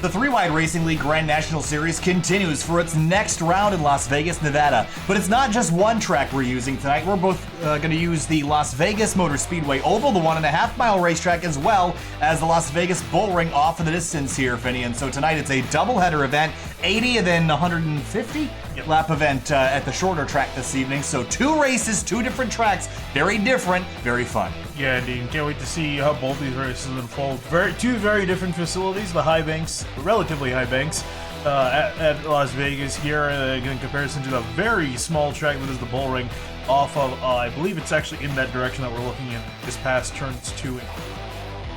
The 3-Wide Racing League Grand National Series continues for its next round in Las Vegas, Nevada. But it's not just one track we're using tonight. We're both going to use the Las Vegas Motor Speedway Oval, the 1.5-mile racetrack, as well as the Las Vegas Bull Ring off in the distance here, Finney. And so tonight it's a doubleheader event, 80 and then 150 lap event at the shorter track this evening. So 2 races, 2 different tracks, very different, very fun. Yeah, indeed. Can't wait to see how both these races unfold. Two very different facilities, the high banks, relatively high banks, at Las Vegas here in comparison to the very small track that is the Bull Ring off of, I believe it's actually in that direction that we're looking in, just past turns 2 and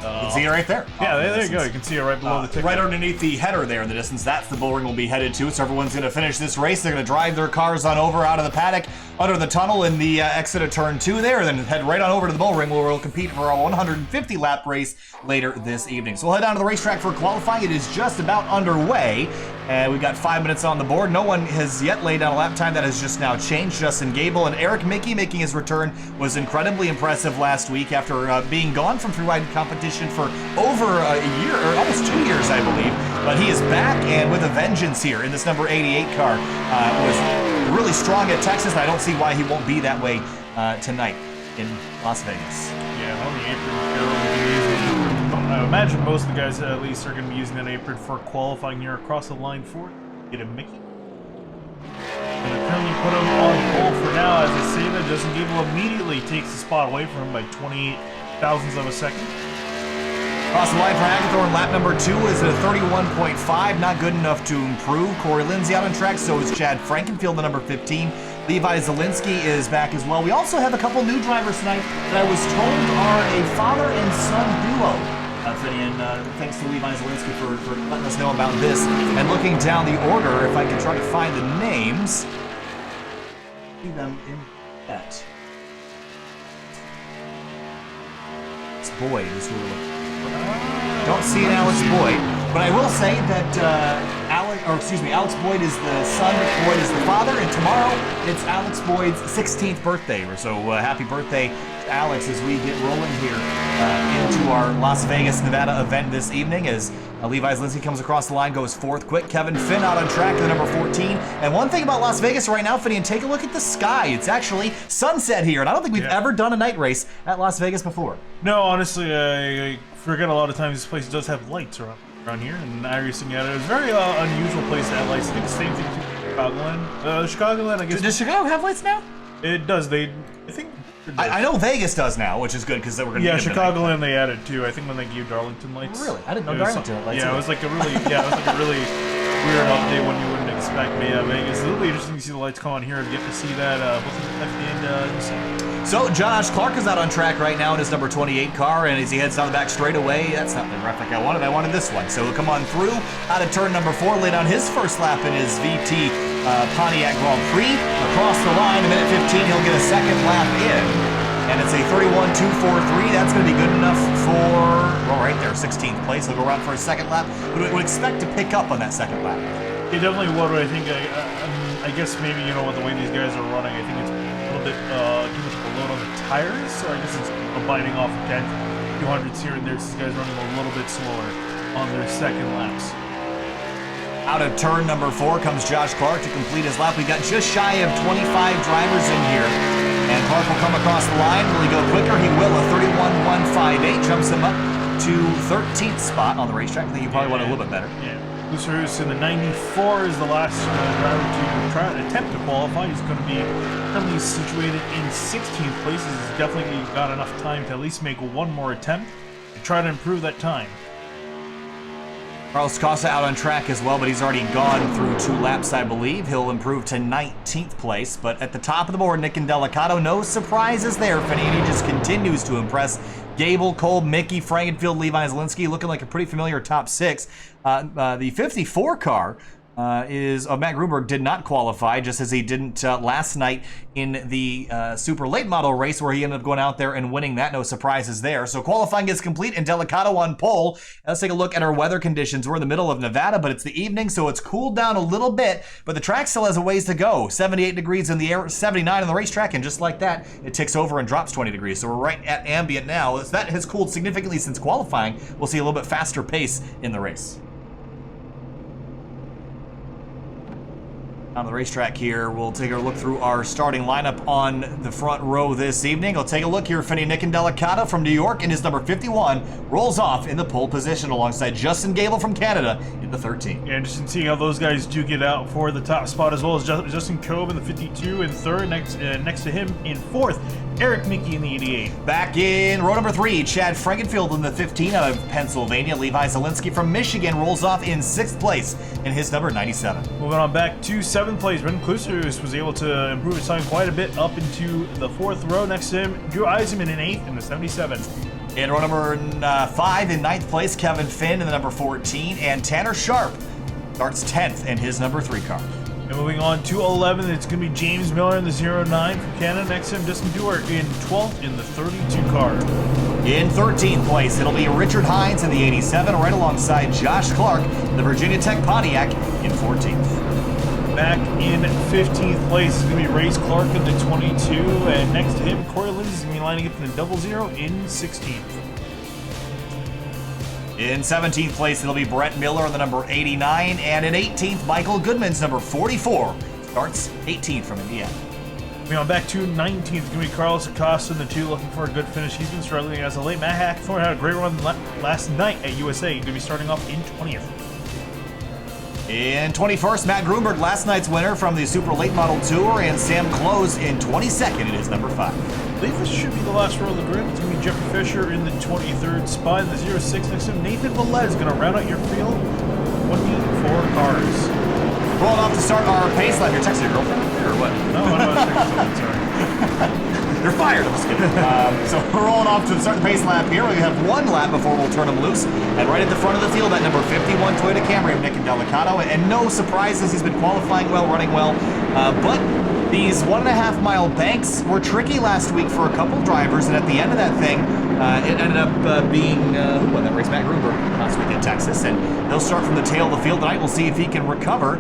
you can see it right there. Yeah, there you go. You can see it right below the ticket. Right underneath the header there in the distance. That's the Bull Ring we'll be headed to. So everyone's going to finish this race. They're going to drive their cars on over out of the paddock, under the tunnel in the exit of turn 2 there, and then head right on over to the Bull Ring where we'll compete for a 150-lap race later this evening. So we'll head down to the racetrack for qualifying. It is just about underway. We've got 5 minutes on the board. No one has yet laid down a lap time. That has just now changed. Justin Gable and Eric Mickey making his return was incredibly impressive last week after being gone from 3-wide competition for over a year, or almost 2 years, I believe. But he is back and with a vengeance here in this number 88 car. Was really strong at Texas, and I don't see why he won't be that way tonight in Las Vegas. Yeah, on the apron. I imagine most of the guys at least are going to be using that apron for qualifying here across the line for it. Get a Mickey. And they currently put him on pole for now as I say that Justin Gable immediately takes the spot away from him by 28 thousandths of a second. Across the line for Hagethorn, lap number 2 is at a 31.5, not good enough to improve. Corey Lindsay out on track, so is Chad Frankenfield, the number 15. Levi Zielinski is back as well. We also have a couple new drivers tonight that I was told are a father and son duo. And thanks to Levi Zielinski for letting us know about this. And looking down the order, if I can try to find the names, see them in that. It's Boyd is who we're looking for. Don't see an Alex Boyd, but I will say that Alex Boyd is the son, Boyd is the father, and tomorrow it's Alex Boyd's 16th birthday. So happy birthday to Alex as we get rolling here into our Las Vegas, Nevada event this evening as Levi Zielinski comes across the line, goes 4th quick. Kevin Finn out on track to the number 14. And one thing about Las Vegas right now, Finney, and take a look at the sky. It's actually sunset here, and I don't think we've ever done a night race at Las Vegas before. No, honestly, I forget a lot of times this place does have lights around here, and iRacing had it. It was a very unusual place to have lights. I think the same thing to Chicagoland. Chicagoland, I guess. Does Chicago have lights now? It does. I think. I know Vegas does now, which is good because we're going to. Yeah, Chicagoland they added too. I think when they gave Darlington lights. Really, I didn't know Darlington had lights. Yeah, it was like a really weird update when you wouldn't expect. But yeah, Vegas. It'll be interesting to see the lights come on here and get to see that both in the and So Josh Clark is out on track right now in his number 28 car, and as he heads down the back straightaway, that's not the graphic I wanted. I wanted this one. So he'll come on through out of turn number 4, lay down his first lap in his VT Pontiac Grand Prix. Across the line, a minute 15, he'll get a second lap in. And it's a 31.243. That's going to be good enough for, well, right there, 16th place. He'll go around for a second lap. But would expect to pick up on that second lap. It definitely would. I think, I guess maybe, with the way these guys are running, I think it's a little bit too much of a load on the tires. So I guess it's biting off 10, 200s here and there. So these guys running a little bit slower on their second laps. Out of turn number 4 comes Josh Clark to complete his lap. We've got just shy of 25 drivers in here. And Clark will come across the line. Will he go quicker? He will. A 31.158 jumps him up to 13th spot on the racetrack. I think you probably want a little bit better. Yeah. Lucerus in the 94 is the last driver to try and attempt to qualify. He's going to be currently situated in 16th place. He's definitely got enough time to at least make one more attempt to try to improve that time. Carlos Costa out on track as well, but he's already gone through 2 laps, I believe. He'll improve to 19th place. But at the top of the board, Nick Indelicato, no surprises there. Finney, he just continues to impress. Gable, Kolb, Mickey, Frankenfield, Levi Zielinski, looking like a pretty familiar top 6. The 54 car is Matt Grunberg did not qualify, just as he didn't last night in the super late model race where he ended up going out there and winning that. No surprises there. So qualifying is complete and Delicato on pole. Let's take a look at our weather conditions. We're in the middle of Nevada, but it's the evening, so it's cooled down a little bit, but the track still has a ways to go. 78 degrees in the air, 79 on the racetrack, and just like that, it ticks over and drops 20 degrees. So we're right at ambient now. As that has cooled significantly since qualifying, we'll see a little bit faster pace in the race. On the racetrack here, we'll take a look through our starting lineup on the front row this evening. We'll take a look here. Finney Nickendelicata from New York in his number 51 rolls off in the pole position alongside Justin Gable from Canada in the 13. Yeah, interesting seeing how those guys do get out for the top spot, as well as Justin Cobe in the 52 in third. Next to him in fourth, Eric Mickey in the 88. Back in row number 3, Chad Frankenfield in the 15 out of Pennsylvania. Levi Zielinski from Michigan rolls off in 6th place in his number 97. Moving on back to 7th place, Brendan Kluser was able to improve his time quite a bit up into the 4th row. Next to him, Drew Eisenman in 8th in the 77. In row number 5, in 9th place, Kevin Finn in the number 14, and Tanner Sharp starts 10th in his number 3 car. And moving on to 11th, it's going to be James Miller in the 09 from Canada. Next to him, Justin Dewar in 12th in the 32 car. In 13th place, it'll be Richard Hines in the 87, right alongside Josh Clark, the Virginia Tech Pontiac, in 14th. Back in 15th place is going to be Race Clark in the 22, and next to him, Corey Lindsay is going to be lining up in the 00 in 16th. In 17th place, it'll be Brett Miller in the number 89, and in 18th, Michael Goodman's number 44 starts 18th from Indiana. Moving on back to 19th, it's going to be Carlos Acosta in the 2, looking for a good finish. He's been struggling as of late. Matt Hackthorne had a great run last night at USA. He's going to be starting off in 20th. In 21st, Matt Grunberg, last night's winner from the Super Late Model Tour, and Sam Close in 22nd in his number 5. I believe this should be the last row of the grid. It's going to be Jeffrey Fisher in the 23rd spot. In the 06 next to him, Nathan Velez is going to round out your field. 24 cars. Rolling off to start our pace lap. You're texting your girlfriend or what? No, I was checking something, sorry. You're fired. I'm just kidding. So we're rolling off to start the pace lap here. We have 1 lap before we'll turn them loose. And right at the front of the field, that number 51 Toyota Camry of Nickendelicata. And no surprises, he's been qualifying well, running well. But these 1.5 mile banks were tricky last week for a couple drivers. And at the end of that thing, it ended up being, who won that race? Matt Grunberg last week in Texas. And they'll start from the tail of the field tonight. We'll see if he can recover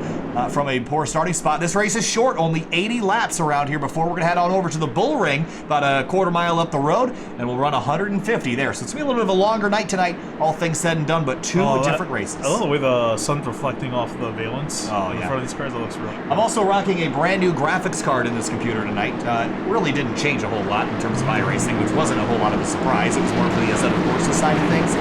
from a poor starting spot. This race is short, only 80 laps around here before we're going to head on over to the Bull Ring, about a quarter mile up the road, and we'll run 150 there. So it's going to be a little bit of a longer night tonight, all things said and done, but 2 different races. I love the way the sun's reflecting off the valence in front of these cars. That looks really cool. I'm also rocking a brand new graphics card in this computer tonight. Really didn't change a whole lot in terms of iRacing, which wasn't a whole lot of a surprise. It was more for the aesthetic courses side of things.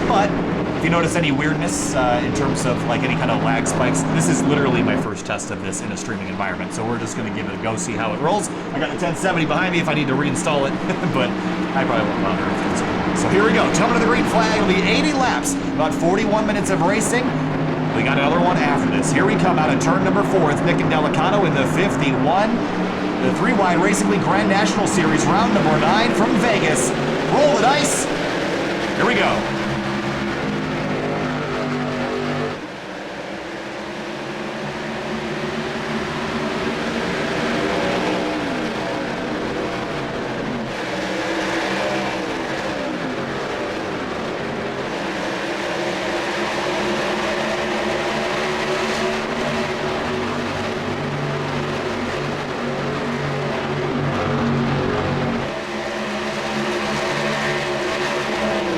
But if you notice any weirdness in terms of like any kind of lag spikes, this is literally my first test of this in a streaming environment. So we're just going to give it a go, see how it rolls. I got the 1070 behind me if I need to reinstall it, but I probably won't bother if it's cool. So here we go. Jumping to the green flag. It'll be 80 laps, about 41 minutes of racing. We got another one after this. Here we come out of turn number 4 with Nickendelicata in the 51. The 3-wide Racing League Grand National Series, round number 9 from Vegas. Roll the dice. Here we go.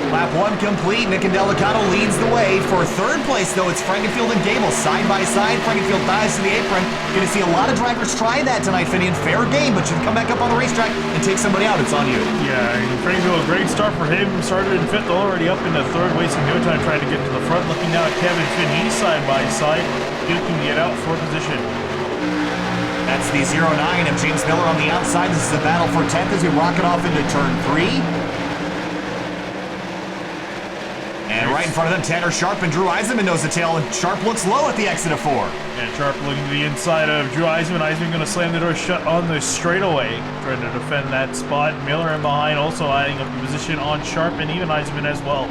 Lap 1 complete. Nickendelicata leads the way. For 3rd place, though, it's Frankenfield and Gable side by side. Frankenfield dives to the apron. You're going to see a lot of drivers try that tonight, Finney, and fair game, but you come back up on the racetrack and take somebody out. It's on you. Yeah, Frankenfield, a great start for him. Started in 5th, already up into 3rd, wasting no time trying to get to the front. Looking now at Kevin Finn, he's side by side, looking to get out for position. That's the 09 of James Miller on the outside. This is a battle for 10th as we rocket off into turn 3. And right in front of them, Tanner Sharp and Drew Eisenman nose to tail, and Sharp looks low at the exit of 4. And Sharp looking to the inside of Drew Eisenman. Eisenman going to slam the door shut on the straightaway, trying to defend that spot. Miller in behind, also adding up the position on Sharp and even Eisenman as well.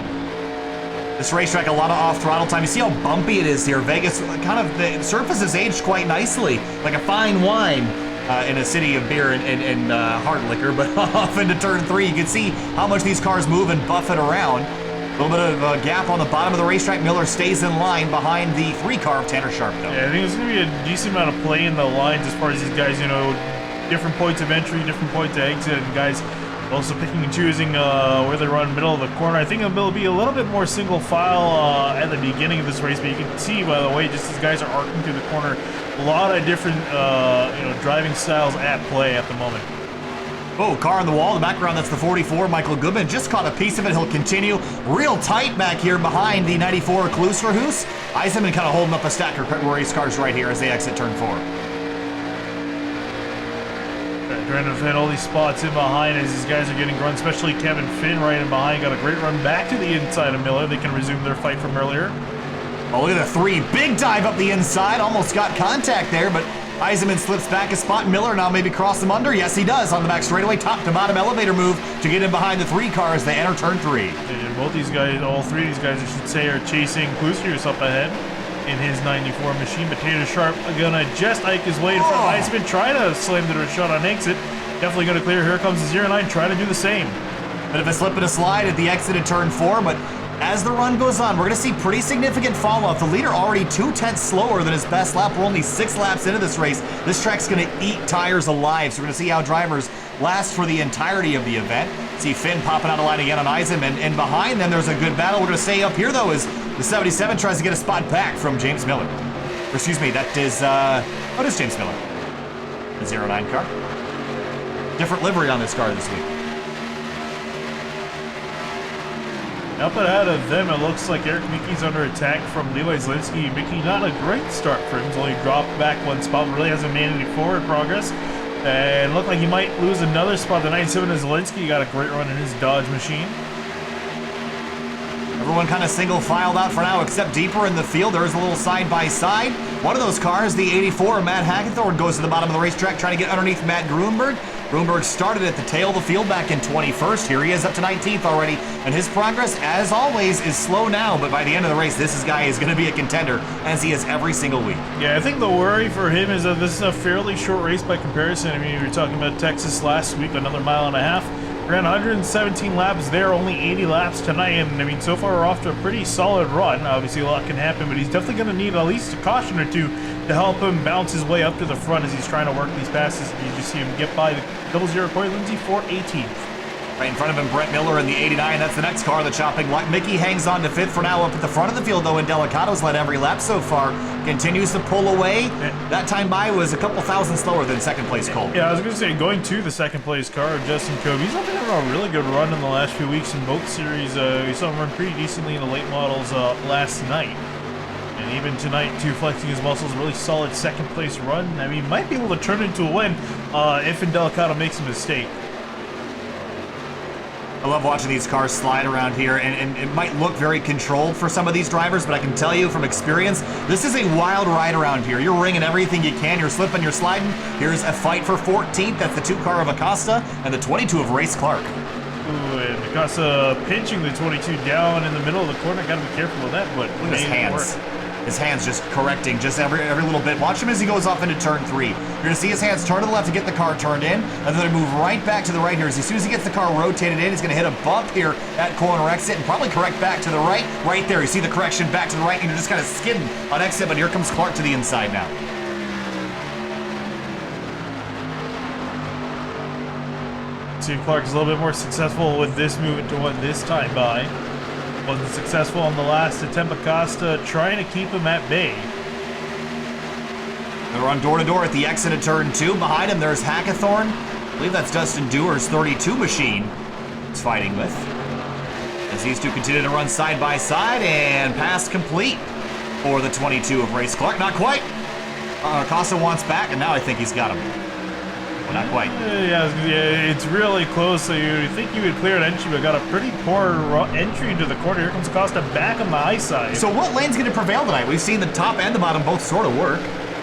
This racetrack, a lot of off-throttle time. You see how bumpy it is here. Vegas, kind of, the surface has aged quite nicely, like a fine wine. In a city of beer and hard liquor, but off into turn 3, you can see how much these cars move and buffet around. A little bit of a gap on the bottom of the racetrack. Miller stays in line behind the 3-car of Tanner Sharp, though. Yeah, I think it's going to be a decent amount of play in the lines as far as these guys, you know, different points of entry, different points of exit, and guys Also picking and choosing where they run middle of the corner. I think it'll be a little bit more single file at the beginning of this race, but you can see, by the way, just as guys are arcing through the corner, a lot of different driving styles at play at the moment. Oh, car on the wall in the background, that's the 44, Michael Goodman. Just caught a piece of it, he'll continue. Real tight back here behind the 94 Klusterhuis. Eisenman kind of holding up a stack of race cars right here as they exit turn 4. Trying to fit all these spots in behind as these guys are getting run, especially Kevin Finn right in behind. Got a great run back to the inside of Miller. They can resume their fight from earlier. Oh, look at the 3. Big dive up the inside. Almost got contact there, but Eisenman slips back a spot. Miller now maybe cross him under. Yes, he does on the back straightaway. Top to bottom elevator move to get in behind the 3 cars. They enter turn 3. And both these guys, all 3 of these guys, I should say, are chasing Klusterhuis up ahead in his 94 machine. But Tater Sharp gonna just ike his way in front of Eisenman, trying to slam to a shot on exit. Definitely gonna clear. Here comes the 09, trying to do the same. Bit of a slip and a slide at the exit of turn 4, but as the run goes on, we're going to see pretty significant fall off. The leader already 2/10 slower than his best lap. We're only 6 laps into this race. This track's going to eat tires alive, so we're going to see how drivers last for the entirety of the event. See Finn popping out of line again on Eisenman, and behind them there's a good battle. We're going to stay up here, though, as the 77 tries to get a spot back from James Miller. Or, excuse me, that is, what is James Miller? The 09 car. Different livery on this car this week. Up ahead of them, it looks like Eric Mickey's under attack from Levi Zielinski. Mickey, not a great start for him. He's only dropped back 1 spot, really hasn't made any forward progress. And looked like he might lose another spot. The 97 is Zielinski. Got a great run in his Dodge machine. Everyone kind of single filed out for now, except deeper in the field. There is a little side-by-side. One of those cars, the 84, Matt Hackenthorne, goes to the bottom of the racetrack trying to get underneath Matt Grunberg. Grunberg started at the tail of the field back in 21st. Here he is up to 19th already, and his progress, as always, is slow now, but by the end of the race, this guy is going to be a contender, as he is every single week. Yeah, I think the worry for him is that this is a fairly short race by comparison. I mean, we were talking about Texas last week, another 1.5 miles. Ran 117 laps there, only 80 laps tonight, and I mean, so far we're off to a pretty solid run. Obviously, a lot can happen, but he's definitely going to need at least a caution or two to help him bounce his way up to the front as he's trying to work these passes. You just see him get by the 00 Corey Lindsay for 18th. Right in front of him, Brett Miller in the 89. That's the next car, the chopping block. Mickey hangs on to 5th for now up at the front of the field, though, and Delicado's led every lap so far. Continues to pull away. That time by was a couple thousand slower than second place Cole. Yeah, I was going to say, going to the second place car, Justin Kobe, he's been having a really good run in the last few weeks in both series. We saw him run pretty decently in the late models last night. And even tonight, too, flexing his muscles, really solid second place run. I mean, might be able to turn it into a win if Delicado makes a mistake. I love watching these cars slide around here, and it might look very controlled for some of these drivers, but I can tell you from experience, this is a wild ride around here. You're ringing everything you can, you're slipping, you're sliding. Here's a fight for 14th. That's the 2 car of Acosta and the 22 of Race Clark. Ooh, and Acosta pinching the 22 down in the middle of the corner. Gotta be careful with that, but look at his hands. His hands just correcting just every little bit. Watch him as he goes off into turn 3. You're going to see his hands turn to the left to get the car turned in, and then they move right back to the right here. As soon as he gets the car rotated in, he's going to hit a bump here at corner exit and probably correct back to the right. Right there, you see the correction back to the right, and you're just kind of skidding on exit, but here comes Clark to the inside now. See if Clark is a little bit more successful with this movement to one this time by. Wasn't successful on the last attempt. Acosta trying to keep him at bay. They're on door-to-door at the exit of turn 2. Behind him, there's Hackathorn. I believe that's Dustin Dewar's 32 machine he's fighting with. As these two continue to run side by side, and pass complete for the 22 of Race Clark. Not quite. Acosta wants back, and now I think he's got him. Well, not quite. Yeah, it's really close. So you think you would clear an entry, but got a pretty poor entry into the corner. Here comes Acosta back on the high side. So what lane's going to prevail tonight? We've seen the top and the bottom both sort of work.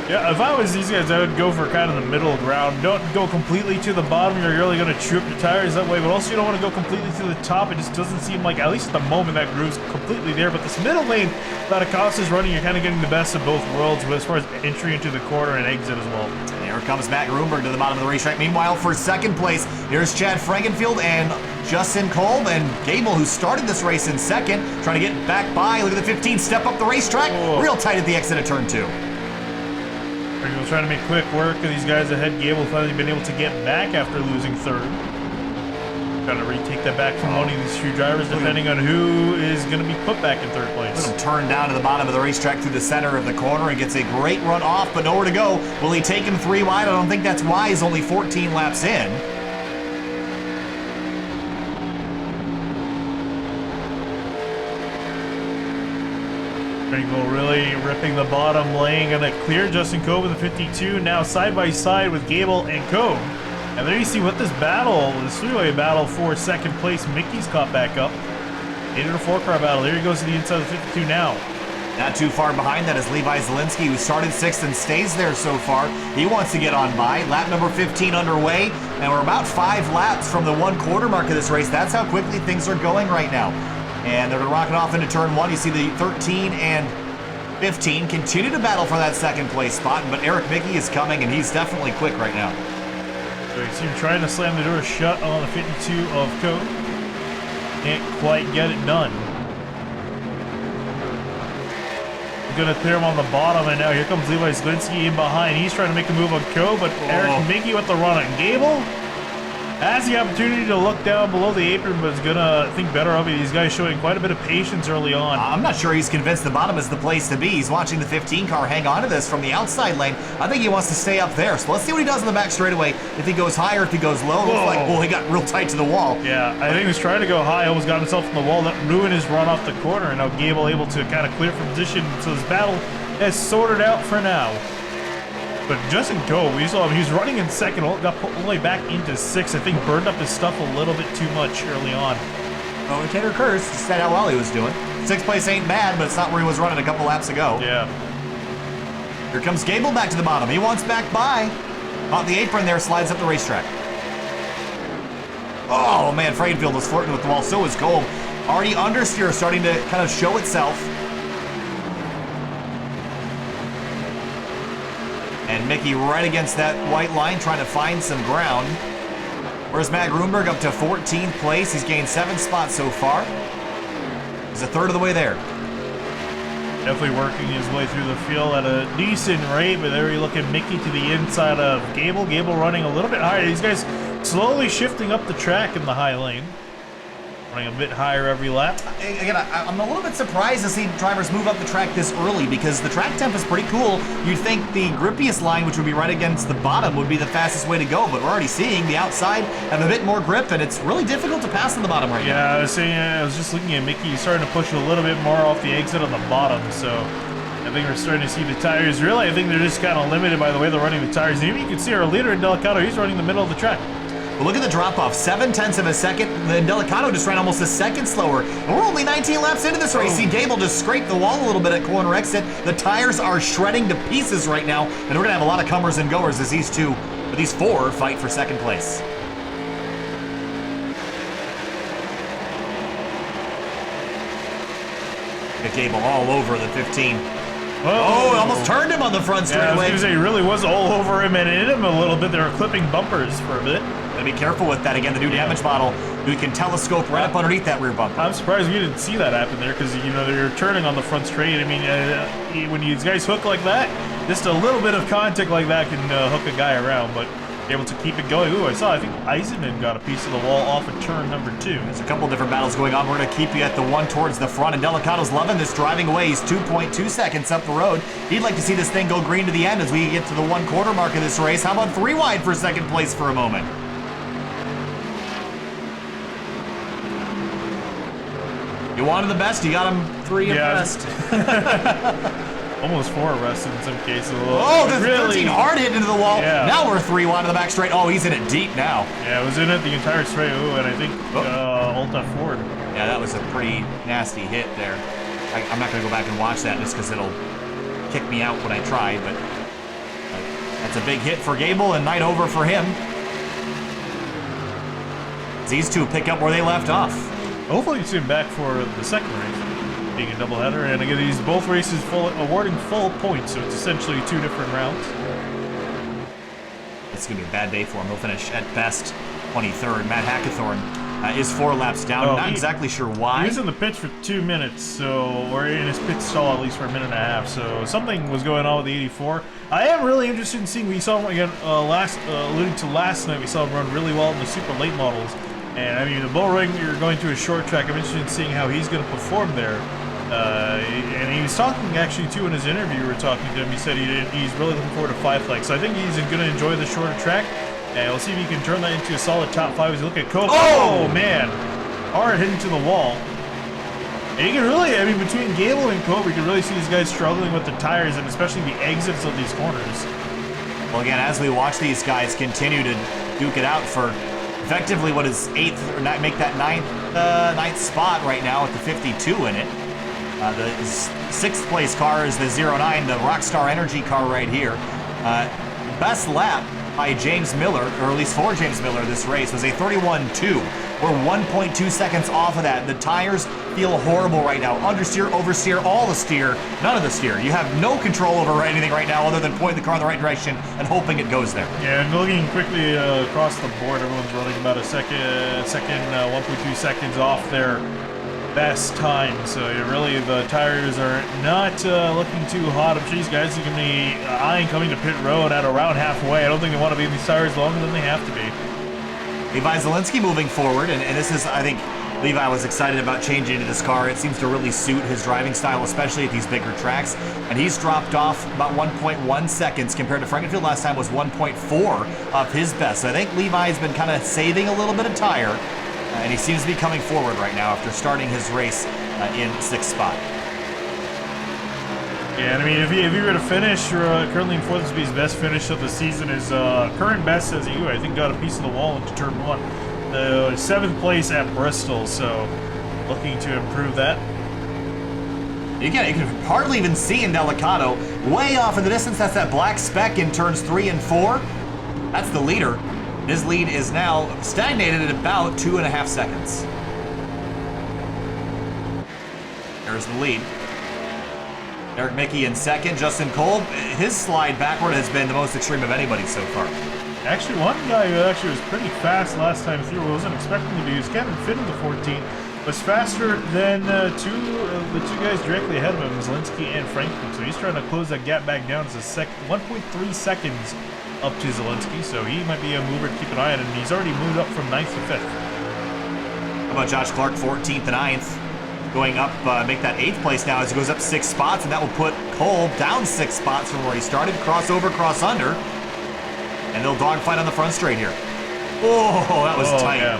Yeah, if I was these guys, I would go for kind of the middle ground. Don't go completely to the bottom. You're really going to chew up your tires that way, but also you don't want to go completely to the top. It just doesn't seem like, at least at the moment, that groove's completely there. But this middle lane that Acosta's running, you're kind of getting the best of both worlds as far as entry into the corner and exit as well. And here comes Matt Grunberg to the bottom of the racetrack. Meanwhile, for second place, here's Chad Frankenfield and Justin Kolb and Gable, who started this race in second, trying to get back by. Look at the 15 step up the racetrack. Whoa. Real tight at the exit of turn 2. Frankenfield trying to make quick work of these guys ahead. Gable finally been able to get back after losing third. Gotta retake that back from one of these two drivers, depending on who is going to be put back in third place. Let him turn down to the bottom of the racetrack through the center of the corner and gets a great run off, but nowhere to go. Will he take him 3 wide? I don't think that's wise, only 14 laps in. Pringle really ripping the bottom lane, gonna clear Justin Coe with a 52, now side by side with Gable and Coe. And there you see what this battle, this three-way battle for second place, Mickey's caught back up. Into the 4-car battle. There he goes to the inside of the 52 now. Not too far behind that is Levi Zielinski, who started 6th and stays there so far. He wants to get on by. Lap number 15 underway, and we're about 5 laps from the 1/4 mark of this race. That's how quickly things are going right now. And they're rocking off into turn 1. You see the 13 and 15 continue to battle for that second place spot, but Eric Mickey is coming, and he's definitely quick right now. So you see him trying to slam the door shut on the 52 of Coe. Can't quite get it done. Gonna clear him on the bottom, and now here comes Levi Zielinski in behind. He's trying to make a move on Coe, but Eric Mickey with the run on Gable has the opportunity to look down below the apron, but is gonna think better of it. These guys showing quite a bit of patience early on. I'm not sure he's convinced the bottom is the place to be. He's watching the 15 car hang on to this from the outside lane. I think he wants to stay up there. So let's see what he does in the back straightaway. If he goes higher, if he goes low. Looks like, well, he got real tight to the wall. Yeah, I think he was trying to go high, almost got himself in the wall. That ruined his run off the corner, and now Gable able to kind of clear from position. So this battle is sorted out for now. But Justin Coe, we saw him, he was running in second, got put all the way back into 6th. I think burned up his stuff a little bit too much early on. Oh, and Tanner Kurz said how well he was doing. 6th place ain't bad, but it's not where he was running a couple laps ago. Yeah. Here comes Gable back to the bottom. He wants back by. Caught the apron there, slides up the racetrack. Oh, man, Freidfield was flirting with the wall. So was Kolb. Already understeer starting to kind of show itself. And Mickey right against that white line, trying to find some ground. Where's Matt Grunberg up to 14th place? He's gained 7 spots so far. He's a third of the way there. Definitely working his way through the field at a decent rate, but there you look at Mickey to the inside of Gable. Gable running a little bit higher. These guys slowly shifting up the track in the high lane. Running a bit higher every lap. Again, I'm a little bit surprised to see drivers move up the track this early because the track temp is pretty cool. You'd think the grippiest line, which would be right against the bottom, would be the fastest way to go, but we're already seeing the outside have a bit more grip, and it's really difficult to pass on the bottom right now. Yeah, I was saying, I was just looking at Mickey. He's starting to push a little bit more off the exit on the bottom, so I think we're starting to see the tires. Really, I think they're just kind of limited by the way they're running the tires. And even you can see our leader in Delicato, he's running the middle of the track. But look at the drop-off, 0.7 of a second. Then Delicato just ran almost a second slower. And we're only 19 laps into this race. See, Gable just scraped the wall a little bit at corner exit. The tires are shredding to pieces right now, and we're gonna have a lot of comers and goers as these 4 fight for second place. Get Gable all over the 15. Oh, it almost turned him on the front straightaway. I was gonna say, he really was all over him and hit him a little bit. They were clipping bumpers for a bit. Gotta be careful with that. Again, the new damage model, we can telescope right up underneath that rear bumper. I'm surprised we didn't see that happen there because, you know, they're turning on the front straight. I mean, when these guys hook like that, just a little bit of contact like that can hook a guy around, but able to keep it going. Ooh, I think Eisenman got a piece of the wall off of turn number 2. There's a couple different battles going on. We're going to keep you at the one towards the front, and Delicato's loving this driving away. He's 2.2 seconds up the road. He'd like to see this thing go green to the end as we get to the 1/4 mark of this race. How about 3 wide for second place for a moment? You wanted the best, you got him 3 abreast. Almost 4 arrested in some cases. Oh, the really 13 hard hit into the wall. Yeah. Now we're 3 wide of the back straight. Oh, he's in it deep now. Yeah, it was in it the entire straight. Ooh, and I think Ulta Ford. Yeah, that was a pretty nasty hit there. I'm not going to go back and watch that just because it'll kick me out when I try, but that's a big hit for Gable and night over for him. These two pick up where they left off. Hopefully you see him back for the second race, being a doubleheader, and again, these both races awarding full points, so it's essentially 2 different rounds. It's going to be a bad day for him. He'll finish at best 23rd. Matt Hackathorn is 4 laps down. Not exactly sure why. He was in the pits for 2 minutes, or in his pit stall at least for 1.5 minutes, so something was going on with the 84. I am really interested in seeing, we saw him again, alluding to last night, we saw him run really well in the super late models. And I mean, the bull ring, you're going to a short track. I'm interested in seeing how he's going to perform there. And he was talking actually too in his interview. We were talking to him. He said he's really looking forward to Five Flags. So I think he's going to enjoy the shorter track. And we'll see if he can turn that into a solid top 5 as you look at Cove. Oh man, hard hitting to the wall. And you can really, I mean, between Gable and Cove, you can really see these guys struggling with the tires and especially the exits of these corners. Well, again, as we watch these guys continue to duke it out for effectively what is 8th, or not make that ninth spot right now with the 52 in it. The 6th place car is the 09, the Rockstar Energy car right here. Best lap by James Miller, or at least for James Miller this race, was a 31.2. We're 1.2 seconds off of that. The tires feel horrible right now. Understeer, oversteer, all the steer, none of the steer. You have no control over anything right now other than pointing the car in the right direction and hoping it goes there. Yeah, and looking quickly across the board, everyone's running about a second, 1.2 seconds off their best time. So really, the tires are not looking too hot. I'm sure these guys are going to be eyeing coming to pit road at around halfway. I don't think they want to be in these tires longer than they have to be. Levi Zielinski moving forward, and this is, I think, Levi was excited about changing into this car. It seems to really suit his driving style, especially at these bigger tracks. And he's dropped off about 1.1 seconds compared to Frankenfield last time was 1.4 of his best. So I think Levi's been kind of saving a little bit of tire, and he seems to be coming forward right now after starting his race in 6th spot. Yeah, and I mean, if he were to finish, currently in 4th, this would be his best finish of the season. His current best, says he, I think, got a piece of the wall into turn 1. The 7th place at Bristol, so looking to improve that. You can hardly even see in Delicato. Way off in the distance, that's that black speck in turns 3 and 4. That's the leader. His lead is now stagnated at about 2.5 seconds. There's the lead. Eric Mickey in 2nd. Justin Kolb, his slide backward has been the most extreme of anybody so far. Actually, one guy who actually was pretty fast last time through, wasn't expecting to be, was Kevin Finn in the 14, was faster than the two guys directly ahead of him, Zielinski and Franklin. So he's trying to close that gap back down to 1.3 seconds up to Zielinski. So he might be a mover to keep an eye on, and he's already moved up from 9th to 5th. How about Josh Clark, 14th and 9th? Going up, make that 8th place now as he goes up 6 spots, and that will put Cole down 6 spots from where he started. Crossover, cross under, and they'll dogfight on the front straight here. Oh, that was tight. Yeah.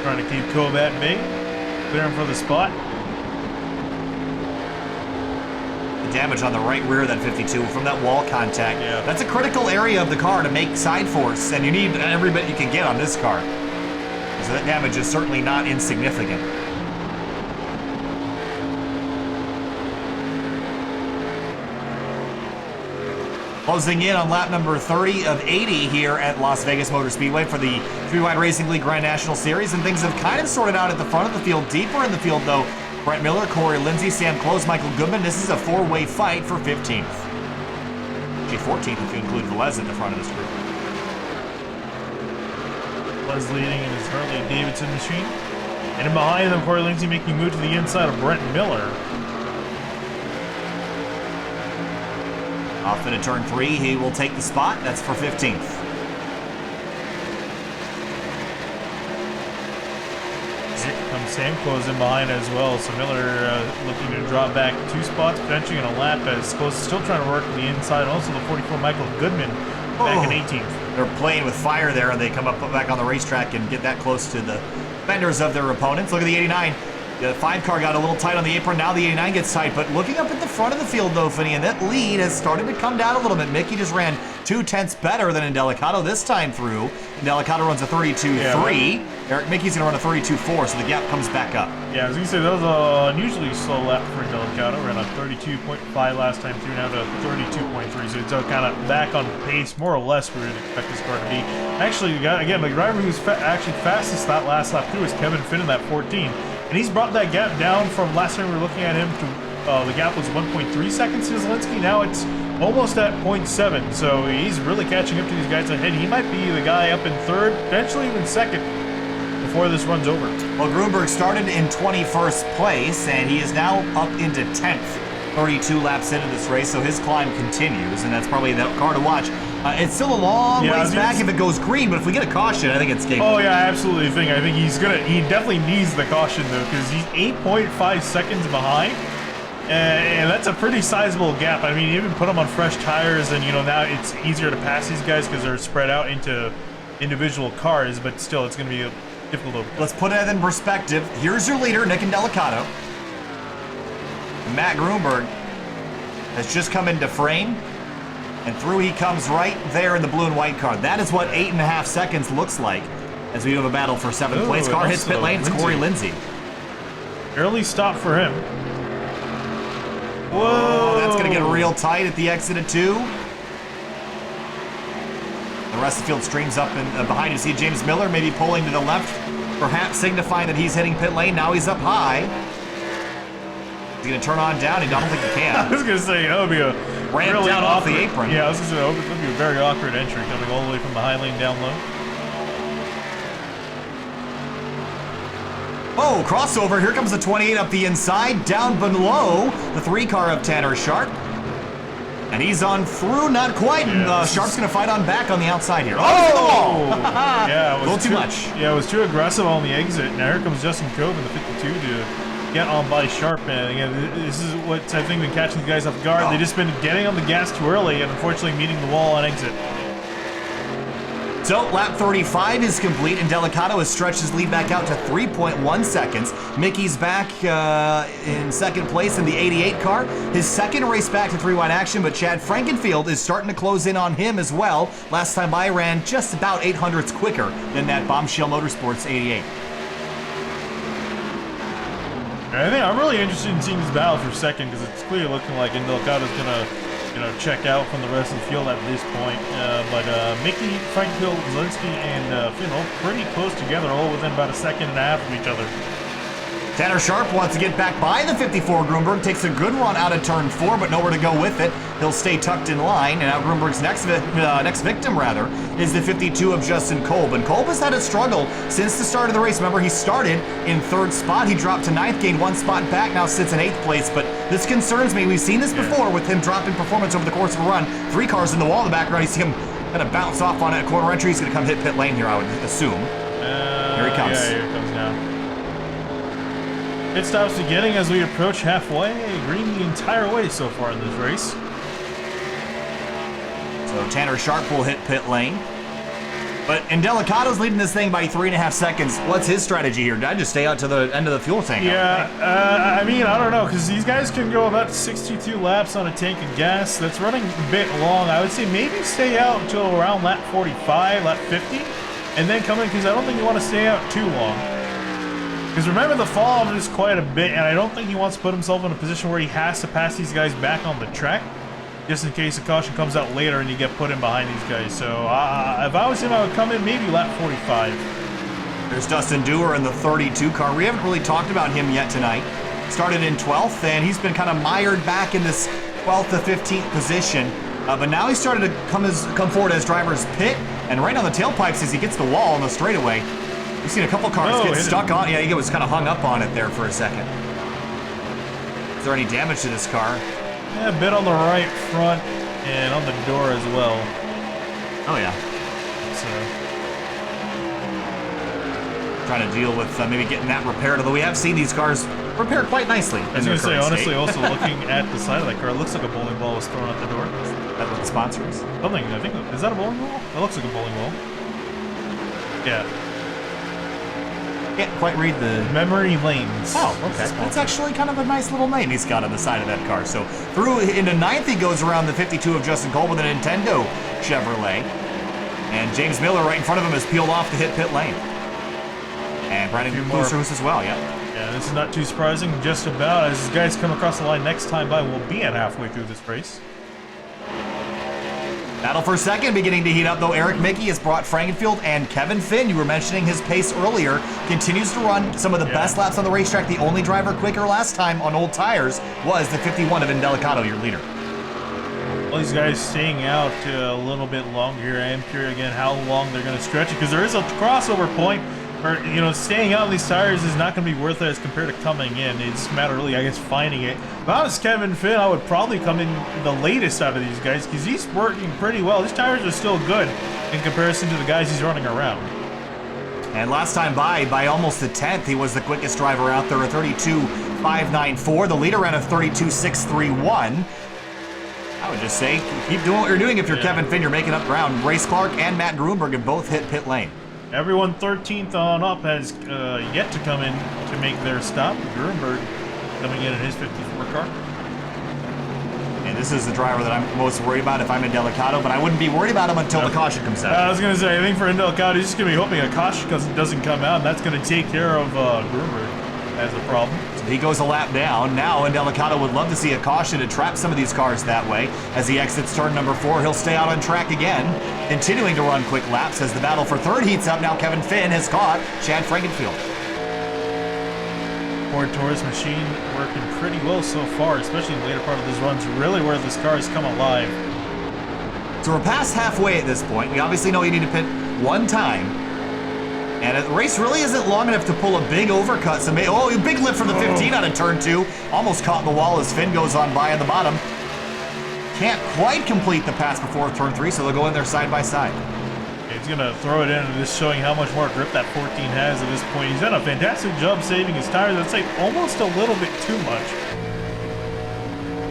Trying to keep Cole at bay, clearing for the spot. The damage on the right rear of that 52 from that wall contact. Yeah. That's a critical area of the car to make side force, and you need every bit you can get on this car. So that damage is certainly not insignificant. Closing in on lap number 30 of 80 here at Las Vegas Motor Speedway for the 3-Wide Racing League Grand National Series, and things have kind of sorted out at the front of the field. Deeper in the field, though, Brent Miller, Corey Lindsay, Sam Close, Michael Goodman. This is a 4-way fight for 15th. Actually, 14th if you include Velez at the front of this group. Was leading in his Harley Davidson machine. And behind them, Corey Lindsay making a move to the inside of Brent Miller. Off into turn 3, he will take the spot. That's for 15th. Here comes Sam Close in behind as well. So Miller looking to drop back 2 spots, potentially in a lap as Close is still trying to work the inside. And also the 44 Michael Goodman back in 18th. They're playing with fire there, and they come up back on the racetrack and get that close to the fenders of their opponents. Look at the 89. The 5 car got a little tight on the apron. Now the 89 gets tight. But looking up at the front of the field, though, Finney, and that lead has started to come down a little bit. Mickey just ran 0.2 better than in Delicato this time through. And Delicato runs a 32.3. Eric Mickey's going to run a 32.4, so the gap comes back up. Yeah, I was going to say, that was an unusually slow lap for Delicato. Ran a 32.5 last time through, now to 32.3. So it's kind of back on pace, more or less, where we'd expect this car to be. Actually, again, the driver who's actually fastest that last lap through is Kevin Finn in that 14. And he's brought that gap down from last time we were looking at him to the gap was 1.3 seconds to Zielinski. Now it's almost at 0.7. So he's really catching up to these guys ahead. He might be the guy up in 3rd, potentially even 2nd before this runs over. Well, Grunberg started in 21st place, and he is now up into 10th. 32 laps into this race, so his climb continues, and that's probably the car to watch. It's still a long ways back if it goes green, but if we get a caution, I think it's game. Oh yeah, I absolutely think. I think he definitely needs the caution though, because he's 8.5 seconds behind, and that's a pretty sizable gap. I mean, you even put him on fresh tires, and now it's easier to pass these guys because they're spread out into individual cars, but still, it's going to be difficult. Let's put it in perspective. Here's your leader, Nick Delicato. Matt Grunberg has just come into frame, and through he comes right there in the blue and white car. That is what 8.5 seconds looks like as we have a battle for 7th place. Car hits pit lane. It's Corey Lindsay. Early stop for him. Whoa! That's going to get real tight at the exit of 2. The rest of the field streams up, and behind you see James Miller maybe pulling to the left, perhaps signifying that he's hitting pit lane. Now he's up high. He's going to turn on down. I don't think he can. I was going to say, that would be a Ran really down off the apron. Yeah, I was going to say, that would be a very awkward entry coming all the way from the high lane down low. Oh, crossover. Here comes the 28 up the inside. Down below the 3 car of Tanner Sharp. And he's on through, not quite. And Sharp's going to fight on back on the outside here. Oh! Yeah, it was a little too much. Yeah, it was too aggressive on the exit. Now here comes Justin Cove in the 52 to get on by Sharp. And again, this is what I think been catching the guys off guard. They've just been getting on the gas too early and unfortunately meeting the wall on exit. So, lap 35 is complete, and Delicato has stretched his lead back out to 3.1 seconds. Mickey's back in 2nd place in the 88 car. His 2nd race back to 3-wide action, but Chad Frankenfield is starting to close in on him as well. Last time by ran just about 800ths quicker than that Bombshell Motorsports 88. I think I'm really interested in seeing this battle for 2nd because it's clearly looking like Delicato's going to check out from the rest of the field at this point. But Mickey, Frankfield, Zielinski, and Finn all pretty close together, all within about 1.5 seconds of each other. Tanner Sharp wants to get back by the 54. Grunberg takes a good run out of turn 4, but nowhere to go with it. He'll stay tucked in line, and now Grunberg's next victim is the 52 of Justin Kolb. And Kolb has had a struggle since the start of the race. Remember, he started in 3rd spot. He dropped to 9th, gained 1 spot back, now sits in 8th place. But this concerns me. We've seen this before with him dropping performance over the course of a run. 3 cars in the wall in the background. You see him kind of bounce off on a corner entry. He's going to come hit pit lane here, I would assume. Here he comes. Yeah, here he comes now. Pit stops beginning as we approach halfway. Green the entire way so far in this race. So Tanner Sharp will hit pit lane. But Delicato's leading this thing by 3.5 seconds. What's his strategy here? Did I just stay out to the end of the fuel tank? Yeah, I mean, I don't know, because these guys can go about 62 laps on a tank of gas. That's running a bit long. I would say maybe stay out until around lap 45, lap 50, and then come in, because I don't think you want to stay out too long. Because remember, the fall off is quite a bit, and I don't think he wants to put himself in a position where he has to pass these guys back on the track, just in case the caution comes out later and you get put in behind these guys. So if I was him, I would come in maybe lap 45. There's Dustin Dewar in the 32 car. We haven't really talked about him yet tonight. Started in 12th, and he's been kind of mired back in this 12th to 15th position. But now he's started to come forward as driver's pit, and right on the tailpipes as he gets the wall on the straightaway. We've seen a couple cars get stuck on. Yeah, he was kind of hung up on it there for a second. Is there any damage to this car? Yeah, a bit on the right front and on the door as well. Oh, yeah. So trying to deal with maybe getting that repaired, although we have seen these cars repaired quite nicely. I was going to say, honestly, also looking at the side of that car, it looks like a bowling ball was thrown out the door. Is that what the sponsor is? Something, I think. Is that a bowling ball? It looks like a bowling ball. Yeah. Can't quite read the... Memory Lanes. Oh, okay. It's actually kind of a nice little name he's got on the side of that car. So through into 9th, he goes around the 52 of Justin Cole with a Nintendo Chevrolet. And James Miller right in front of him has peeled off to hit pit lane. And Brandon Boosterhouse as well, yeah. Yeah, this is not too surprising. Just about as these guys come across the line next time by, we'll be at halfway through this race. Battle for 2nd beginning to heat up, though. Eric Mickey has brought Frankenfield and Kevin Finn. You were mentioning his pace earlier. Continues to run some of the best laps on the racetrack. The only driver quicker last time on old tires was the 51 of Delicato, your leader. Well, these guys staying out a little bit longer here. I am curious again how long they're going to stretch it, because there is a crossover point or you know, staying out on these tires is not going to be worth it as compared to coming in. It's just a matter of really, I guess, finding it. If I was Kevin Finn, I would probably come in the latest out of these guys because he's working pretty well. These tires are still good in comparison to the guys he's running around. And last time by almost a tenth, he was the quickest driver out there, a 32.594. The leader ran a 32.631. I would just say, keep doing what you're doing if you're Kevin Finn. You're making up ground. Race Clark and Matt Grunberg have both hit pit lane. Everyone 13th on up has yet to come in to make their stop. Grunberg coming in his 54 car. And this is the driver that I'm most worried about if I'm in Delicado, but I wouldn't be worried about him until the caution comes out. I was going to say, I think for Delicado, he's just going to be hoping a caution doesn't come out, and that's going to take care of Grunberg as a problem. So he goes a lap down. Now, Delicado would love to see a caution to trap some of these cars that way. As he exits turn number 4, he'll stay out on track again, continuing to run quick laps as the battle for third heats up. Now Kevin Finn has caught Chad Frankenfield. Ford Taurus machine working pretty well so far, especially in the later part of this run's really where this car has come alive. So we're past halfway at this point. We obviously know you need to pit one time. And the race really isn't long enough to pull a big overcut. So a big lift from the 15 out of turn 2. Almost caught in the wall as Finn goes on by at the bottom. Can't quite complete the pass before turn 3, so they'll go in there side by side. He's going to throw it in and just showing how much more grip that 14 has at this point. He's done a fantastic job saving his tires. I'd say almost a little bit too much.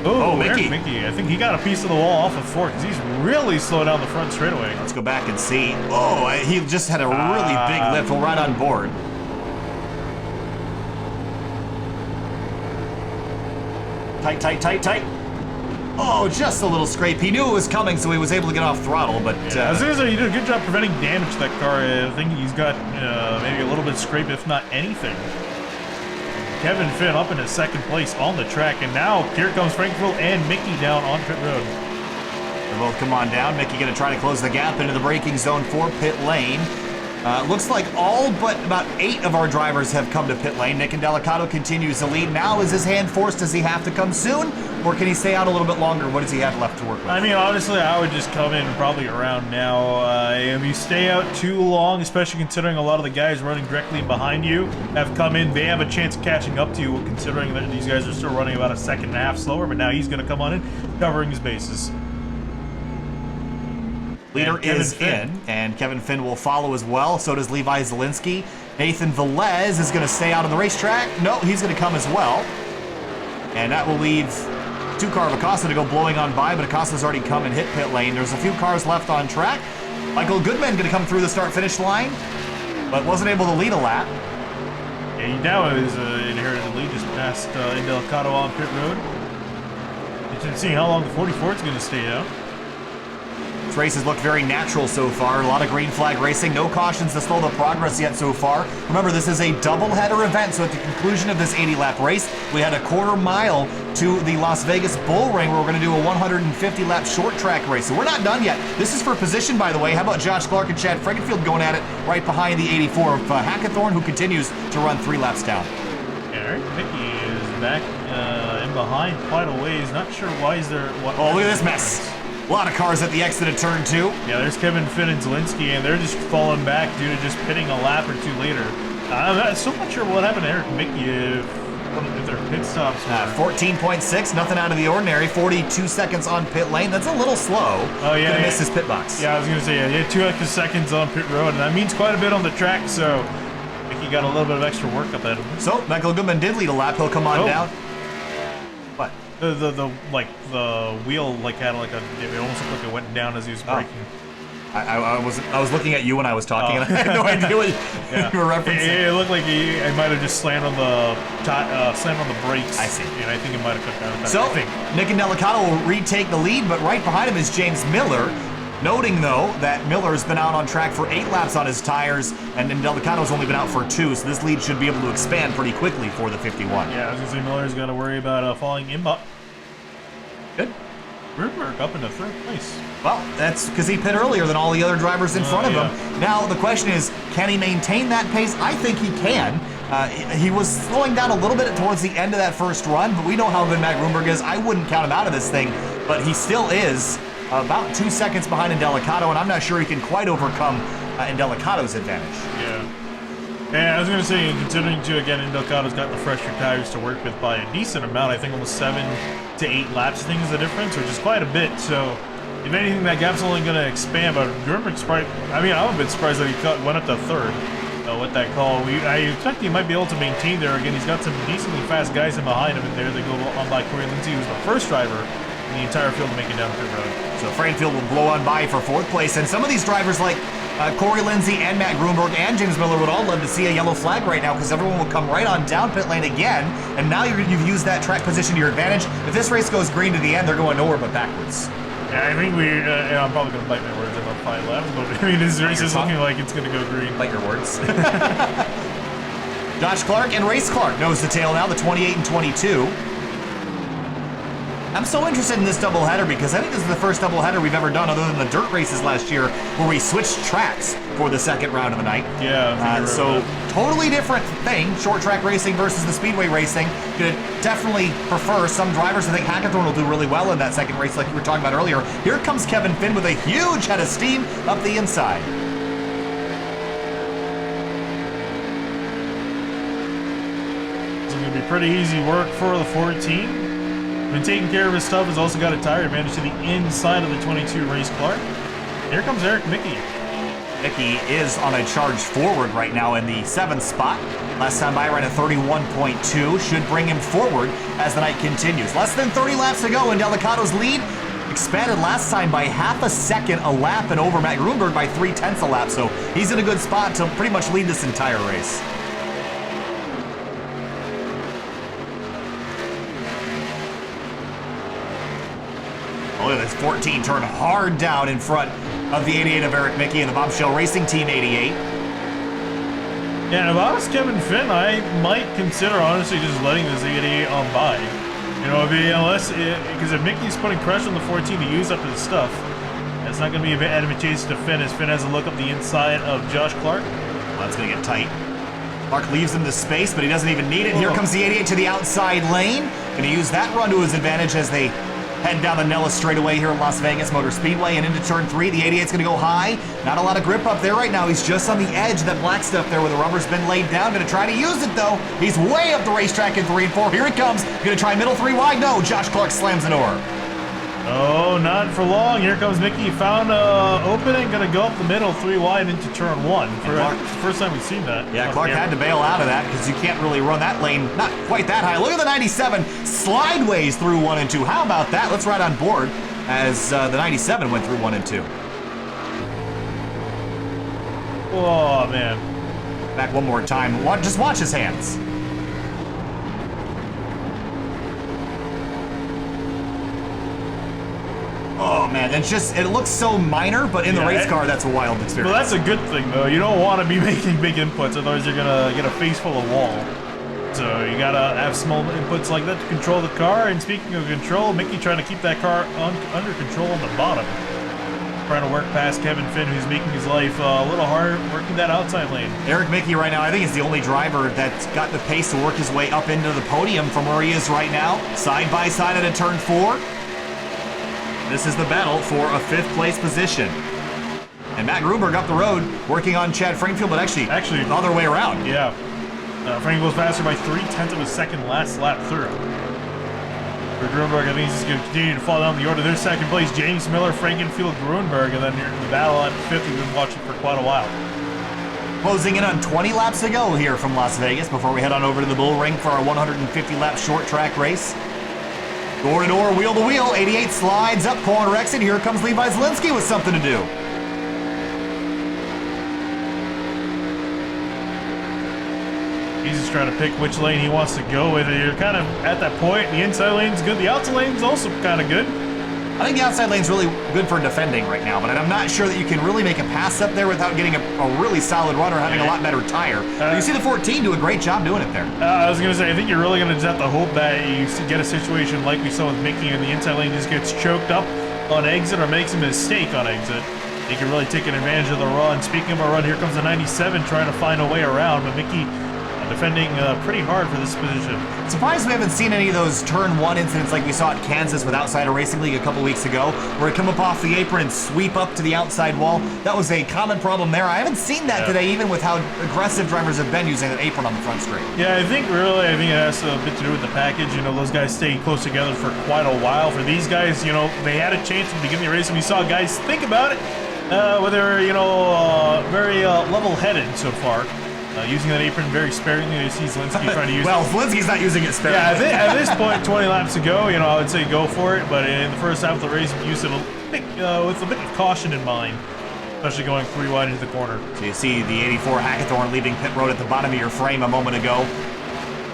Oh, Mickey. I think he got a piece of the wall off of 4 because he's really slowed down the front straightaway. Let's go back and see. Oh, he just had a really big lift. We'll ride on board. Tight. Oh, just a little scrape. He knew it was coming, so he was able to get off throttle, but... I was going to say, you did a good job preventing damage to that car. I think he's got maybe a little bit of scrape, if not anything. Kevin Finn up in his second place on the track, and now here comes Frankville and Mickey down on pit road. They both come on down. Mickey going to try to close the gap into the braking zone for pit lane. Looks like all but about 8 of our drivers have come to pit lane. Nick Delicado continues to lead. Now is his hand forced? Does he have to come soon? Or can he stay out a little bit longer? What does he have left to work with? I mean, honestly, I would just come in probably around now. If you stay out too long, especially considering a lot of the guys running directly behind you have come in, they have a chance of catching up to you, considering that these guys are still running about a second and a half slower, but now he's going to come on in, covering his bases. Leader is in, and Kevin Finn will follow as well. So does Levi Zielinski. Nathan Velez is going to stay out on the racetrack. No, he's going to come as well. And that will leave 2 car of Acosta to go blowing on by, but Acosta's already come and hit pit lane. There's a few cars left on track. Michael Goodman going to come through the start-finish line, but wasn't able to lead a lap. Yeah, he now is inherited the lead just past Delicado on pit road. Interesting to see how long the 44 is going to stay out. This race has looked very natural so far. A lot of green flag racing. No cautions to slow the progress yet so far. Remember, this is a doubleheader event, so at the conclusion of this 80-lap race, we had a quarter mile to the Las Vegas Bull Ring where we're going to do a 150-lap short track race. So we're not done yet. This is for position, by the way. How about Josh Clark and Chad Frankenfield going at it right behind the 84 of Hackathorn, who continues to run 3 laps down. Yeah, Mickey is back in behind quite a ways. Not sure why is there... Oh, look at this mess. A lot of cars at the exit of turn 2. Yeah, there's Kevin Finn and Zielinski, and they're just falling back due to just pitting a lap or 2 later. I'm still not sure what happened to Eric Mickey if their pit stops. 14.6, nothing out of the ordinary. 42 seconds on pit lane. That's a little slow. Oh, yeah. Gonna miss his pit box. Yeah, I was going to say, yeah, he had 2 extra seconds on pit road, and that means quite a bit on the track, so Mickey got a little bit of extra work up at him. So, Michael Goodman did lead a lap. He'll come on down. What? The wheel had it almost looked like it went down as he was braking. I was looking at you when I was talking, and I had no idea what you were referencing. It looked like he might have just slammed on the brakes. I see. And I think it might have cut down. So Nick Delicado will retake the lead, but right behind him is James Miller. Noting, though, that Miller's been out on track for 8 laps on his tires, and then Delicado's only been out for 2, so this lead should be able to expand pretty quickly for the 51. Yeah, I was going to say Miller's got to worry about falling in, but good. Grunberg up into 3rd place. Well, that's because he pit earlier than all the other drivers in front of him. Now, the question is, can he maintain that pace? I think he can. He was slowing down a little bit towards the end of that first run, but we know how good Matt Grunberg is. I wouldn't count him out of this thing, but he still is about 2 seconds behind Delicado, and I'm not sure he can quite overcome Delicado's advantage. Yeah. Yeah, I was going to say, considering, too, again, Indocato's got the fresher tires to work with by a decent amount. I think almost 7 to 8 laps, I think, is the difference, which is quite a bit. So, if anything, that gap's only going to expand. But Grunberg's probably, I mean, I'm a bit surprised that he went up to 3rd with that call. I expect he might be able to maintain there. Again, he's got some decently fast guys in behind him in there. They go on by Corey Lindsay, who's the first driver in the entire field to make it down pit road. So Frankfield will blow on by for 4th place. And some of these drivers like Corey Lindsay and Matt Grunberg and James Miller would all love to see a yellow flag right now because everyone will come right on down pit lane again. And now you've used that track position to your advantage. If this race goes green to the end, they're going nowhere but backwards. Yeah, I think I'm probably going to bite my words about 5 laps, but I mean, this race is looking like it's going to go green. Bite your words. Josh Clark and Race Clark nose to tail now, the 28 and 22. I'm so interested in this doubleheader because I think this is the first doubleheader we've ever done other than the dirt races last year where we switched tracks for the second round of the night. Yeah. So totally different thing, short track racing versus the speedway racing. Could definitely prefer some drivers. I think Hackathorn will do really well in that second race like you were talking about earlier. Here comes Kevin Finn with a huge head of steam up the inside. It's going to be pretty easy work for the 14. Been taking care of his stuff, has also got a tire advantage to the inside of the 22 Race Clark. Here comes Eric Mickey. Mickey is on a charge forward right now in the 7th spot. Last time by ran a 31.2, should bring him forward as the night continues. Less than 30 laps to go, and Delicato's lead expanded last time by half a second a lap and over Matt Grunberg by 0.3 a lap. So he's in a good spot to pretty much lead this entire race. Oh, look at this 14 turn hard down in front of the 88 of Eric Mickey and the Bombshell Racing Team 88. Yeah, and if I was Kevin Finn, I might consider honestly just letting this 88 on by. You know, because if Mickey's putting pressure on the 14 to use up his stuff, that's not going to be a bit advantageous to Finn as Finn has a look up the inside of Josh Clark. Well, that's going to get tight. Clark leaves him the space, but he doesn't even need it. Here comes the 88 to the outside lane. Going to use that run to his advantage as they head down the Nellis straightaway here at Las Vegas Motor Speedway and into turn 3. The 88's going to go high. Not a lot of grip up there right now. He's just on the edge of that black stuff there where the rubber's been laid down. Going to try to use it though. He's way up the racetrack in 3 and 4. Here it comes. Going to try middle 3 wide. No, Josh Clark slams an oar. Oh, not for long. Here comes Mickey. Found an opening. Going to go up the middle 3 wide into turn 1. First time we've seen that. Yeah, Clark had to bail out of that because you can't really run that lane not quite that high. Look at the 97 slideways through 1 and 2. How about that? Let's ride on board as the 97 went through 1 and 2. Oh, man. Back one more time. Just watch his hands. Oh man, it looks so minor, but in the race car, that's a wild experience. Well, that's a good thing though. You don't want to be making big inputs, otherwise you're gonna get a face full of wall. So you gotta have small inputs like that to control the car. And speaking of control, Mickey trying to keep that car under control on the bottom. Trying to work past Kevin Finn, who's making his life a little hard working that outside lane. Eric Mickey right now, I think, is the only driver that's got the pace to work his way up into the podium from where he is right now. Side by side at a turn 4. This is the battle for a 5th place position. And Matt Grunberg up the road working on Chad Frankfield, but actually the other way around. Yeah. Frank goes faster by 0.3 of a second last lap through. For Grunberg, I think he's going to continue to fall down the order. There's second place, James Miller, Frankenfield, Grunberg, and then the battle at 5th we've been watching for quite a while. Closing in on 20 laps to go here from Las Vegas before we head on over to the Bull Ring for our 150-lap short track race. Door to door, wheel to wheel, 88 slides up corner exit. Here comes Levi Zielinski with something to do. He's just trying to pick which lane he wants to go with. You're kind of at that point. The inside lane's good. The outside lane's also kind of good. I think the outside lane's really good for defending right now, but I'm not sure that you can really make a pass up there without getting a really solid run or having a lot better tire. You see the 14 do a great job doing it there. I was going to say, I think you're really going to just have to hope that you get a situation like we saw with Mickey and the inside lane just gets choked up on exit or makes a mistake on exit. They can really take an advantage of the run. Speaking of a run, here comes the 97 trying to find a way around, but Mickey defending pretty hard for this position. Surprised we haven't seen any of those turn 1 incidents like we saw at Kansas with Outside Racing League a couple weeks ago, where it come up off the apron and sweep up to the outside wall. That was a common problem there. I haven't seen that today, even with how aggressive drivers have been using that apron on the front straight. Yeah, I think it has a bit to do with the package. You know, those guys staying close together for quite a while. For these guys, you know, they had a chance at the beginning of the race, and we saw guys think about it, whether, you know, very level-headed so far. Using that apron very sparingly. You see Zielinski trying to use well, Zielinski's not using it sparingly. Yeah, at this point, 20 laps to go, you know, I would say go for it. But in the first half of the race, use it with a bit of caution in mind, especially going 3 wide into the corner. So you see the 84 Hackathorn leaving pit road at the bottom of your frame a moment ago,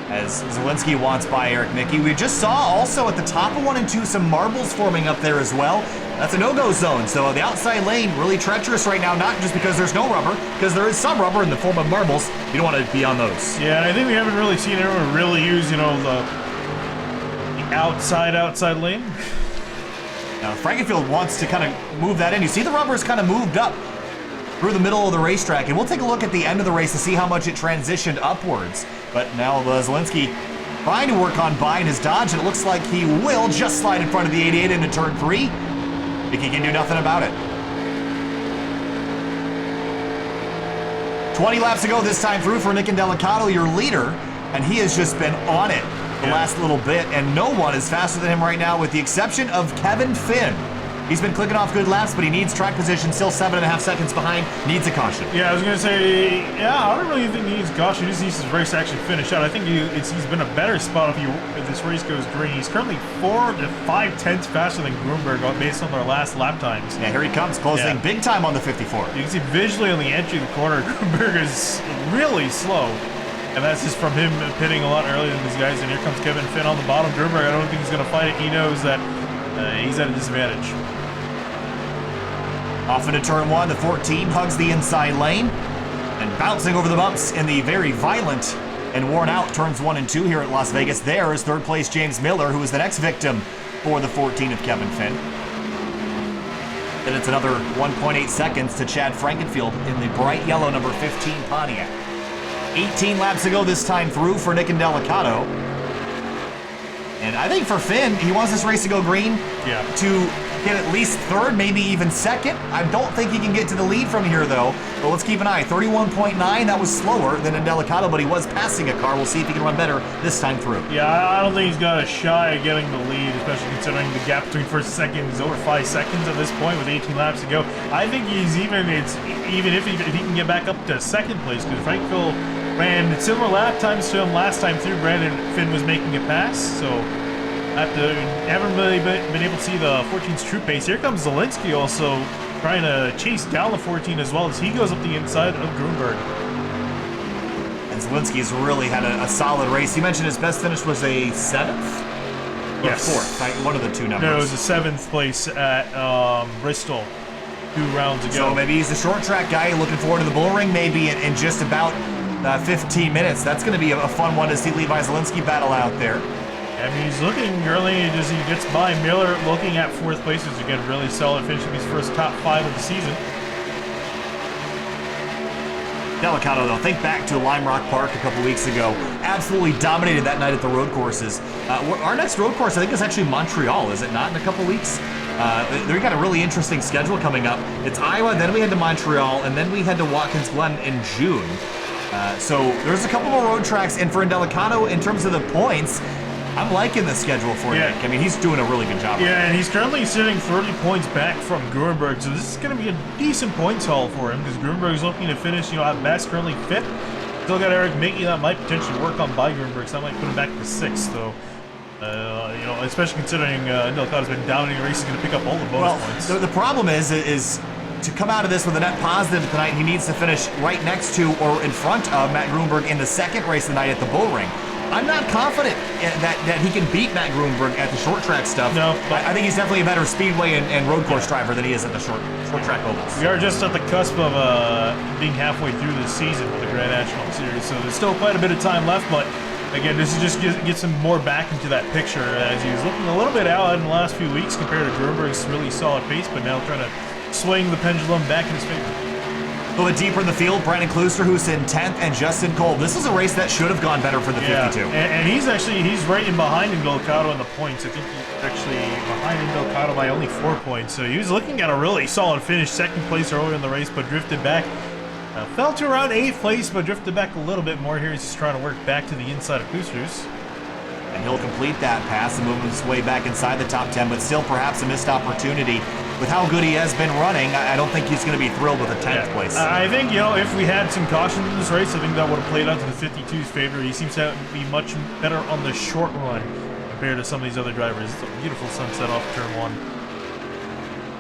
as Zielinski wants by Eric Mickey. We just saw also at the top of 1 and 2 some marbles forming up there as well. That's a no-go zone, so the outside lane really treacherous right now, not just because there's no rubber, because there is some rubber in the form of marbles. You don't want to be on those. Yeah, and I think we haven't really seen anyone really use, you know, the outside lane. Now, Frankenfield wants to kind of move that in. You see the rubber's kind of moved up through the middle of the racetrack, and we'll take a look at the end of the race to see how much it transitioned upwards. But now Zielinski trying to work on buying his Dodge, and it looks like he will just slide in front of the 88 into turn 3. Mickey can do nothing about it. 20 laps ago this time through for Nick Indelicato, your leader, and he has just been on it the last little bit, and no one is faster than him right now with the exception of Kevin Finn. He's been clicking off good laps, but he needs track position, still 7.5 seconds behind, needs a caution. Yeah, I was going to say, yeah, I don't really think he needs caution. He just needs his race to actually finish out. I think he's been a better spot if this race goes green. He's currently 4 to 5 tenths faster than Grunberg based on their last lap times. Yeah, here he comes, closing big time on the 54. You can see visually on the entry of the corner, Grunberg is really slow. And that's just from him pitting a lot earlier than these guys. And here comes Kevin Finn on the bottom. Grunberg, I don't think he's going to fight it. He knows that he's at a disadvantage. Off into turn 1, the 14 hugs the inside lane and bouncing over the bumps in the very violent and worn out turns 1 and 2 here at Las Vegas. There is third place James Miller, who is the next victim for the 14 of Kevin Finn. Then it's another 1.8 seconds to Chad Frankenfield in the bright yellow number 15 Pontiac. 18 laps ago this time through for Nick Indelicato. And I think for Finn, he wants this race to go green to get at least third, maybe even second. I don't think he can get to the lead from here, though. But let's keep an eye. 31.9, that was slower than Indelicato, but he was passing a car. We'll see if he can run better this time through. Yeah, I don't think he's got a shy at getting the lead, especially considering the gap between first and second is over 5 seconds at this point with 18 laps to go. I think he's even if he can get back up to second place, because Frankville ran similar lap times to him last time through. Brandon Finn was making a pass, so haven't really been able to see the 14's true pace. Here comes Zielinski also trying to chase down the 14 as well as he goes up the inside of Grunberg. And Zielinski's really had a solid race. You mentioned his best finish was a 7th? Yes. Or 4th, right? One of the two numbers. No, it was a 7th place at Bristol 2 rounds ago. So maybe he's a short track guy looking forward to the bull ring maybe in just about 15 minutes. That's going to be a fun one to see Levi Zielinski battle out there. I mean, he's looking early as he gets by Miller, looking at 4th place, which again, really solid, finishing his first top 5 of the season. Delicato, though, think back to Lime Rock Park a couple weeks ago. Absolutely dominated that night at the road courses. Our next road course, I think, is actually Montreal, is it not, in a couple weeks? They got a really interesting schedule coming up. It's Iowa, then we head to Montreal, and then we head to Watkins Glen in June. So there's a couple more road tracks, and for Indelicato, in terms of the points, I'm liking the schedule for Nick. I mean, he's doing a really good job. Yeah, and he's currently sitting 30 points back from Grunberg, so this is going to be a decent points haul for him because Grunberg's looking to finish, at best, currently 5th. Still got Eric Mickey that might potentially work on by Grunberg, so that might put him back to 6th, though. Especially considering Delicato's been dominating the race, he's going to pick up all the bonus points. The problem is to come out of this with a net positive tonight, he needs to finish right next to or in front of Matt Grunberg in the second race of the night at the Bull Ring. I'm not confident that he can beat Matt Grunberg at the short track stuff. No, I think he's definitely a better speedway and road course driver than he is at the short track ovals. We are just at the cusp of being halfway through the season with the Grand National Series, so there's still quite a bit of time left, but again, this is just gets him more back into that picture as he was looking a little bit out in the last few weeks compared to Grunberg's really solid pace, but now trying to swing the pendulum back in his favor. A little bit deeper in the field, Brandon Klooster, who's in 10th, and Justin Kolb. This was a race that should have gone better for the 52. And he's right in behind Indelicato in the points. I think he's actually behind Indelicato by only 4 points. So he was looking at a really solid finish, second place earlier in the race, but drifted back. Fell to around 8th place, but drifted back a little bit more here. He's just trying to work back to the inside of Kloosters. And he'll complete that pass and move his way back inside the top 10, but still perhaps a missed opportunity. With how good he has been running, I don't think he's going to be thrilled with a 10th place. I think, if we had some caution in this race, I think that would have played out to the 52's favor. He seems to be much better on the short run compared to some of these other drivers. It's a beautiful sunset off turn 1.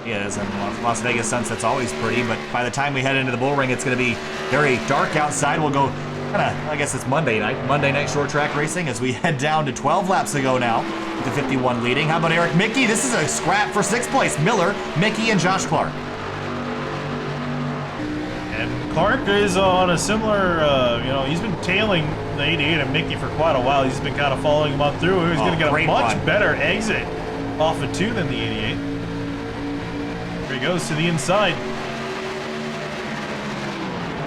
Yeah, it is. And Las Vegas sunset's always pretty, but by the time we head into the bull ring, it's going to be very dark outside. We'll go I guess it's Monday night short track racing as we head down to 12 laps to go now with the 51 leading. How about Eric Mickey? This is a scrap for 6th place. Miller, Mickey, and Josh Clark. And Clark is on a similar, he's been tailing the 88 and Mickey for quite a while. He's been kind of following him on through. He's going to get a much better exit off of 2 than the 88. Here he goes to the inside.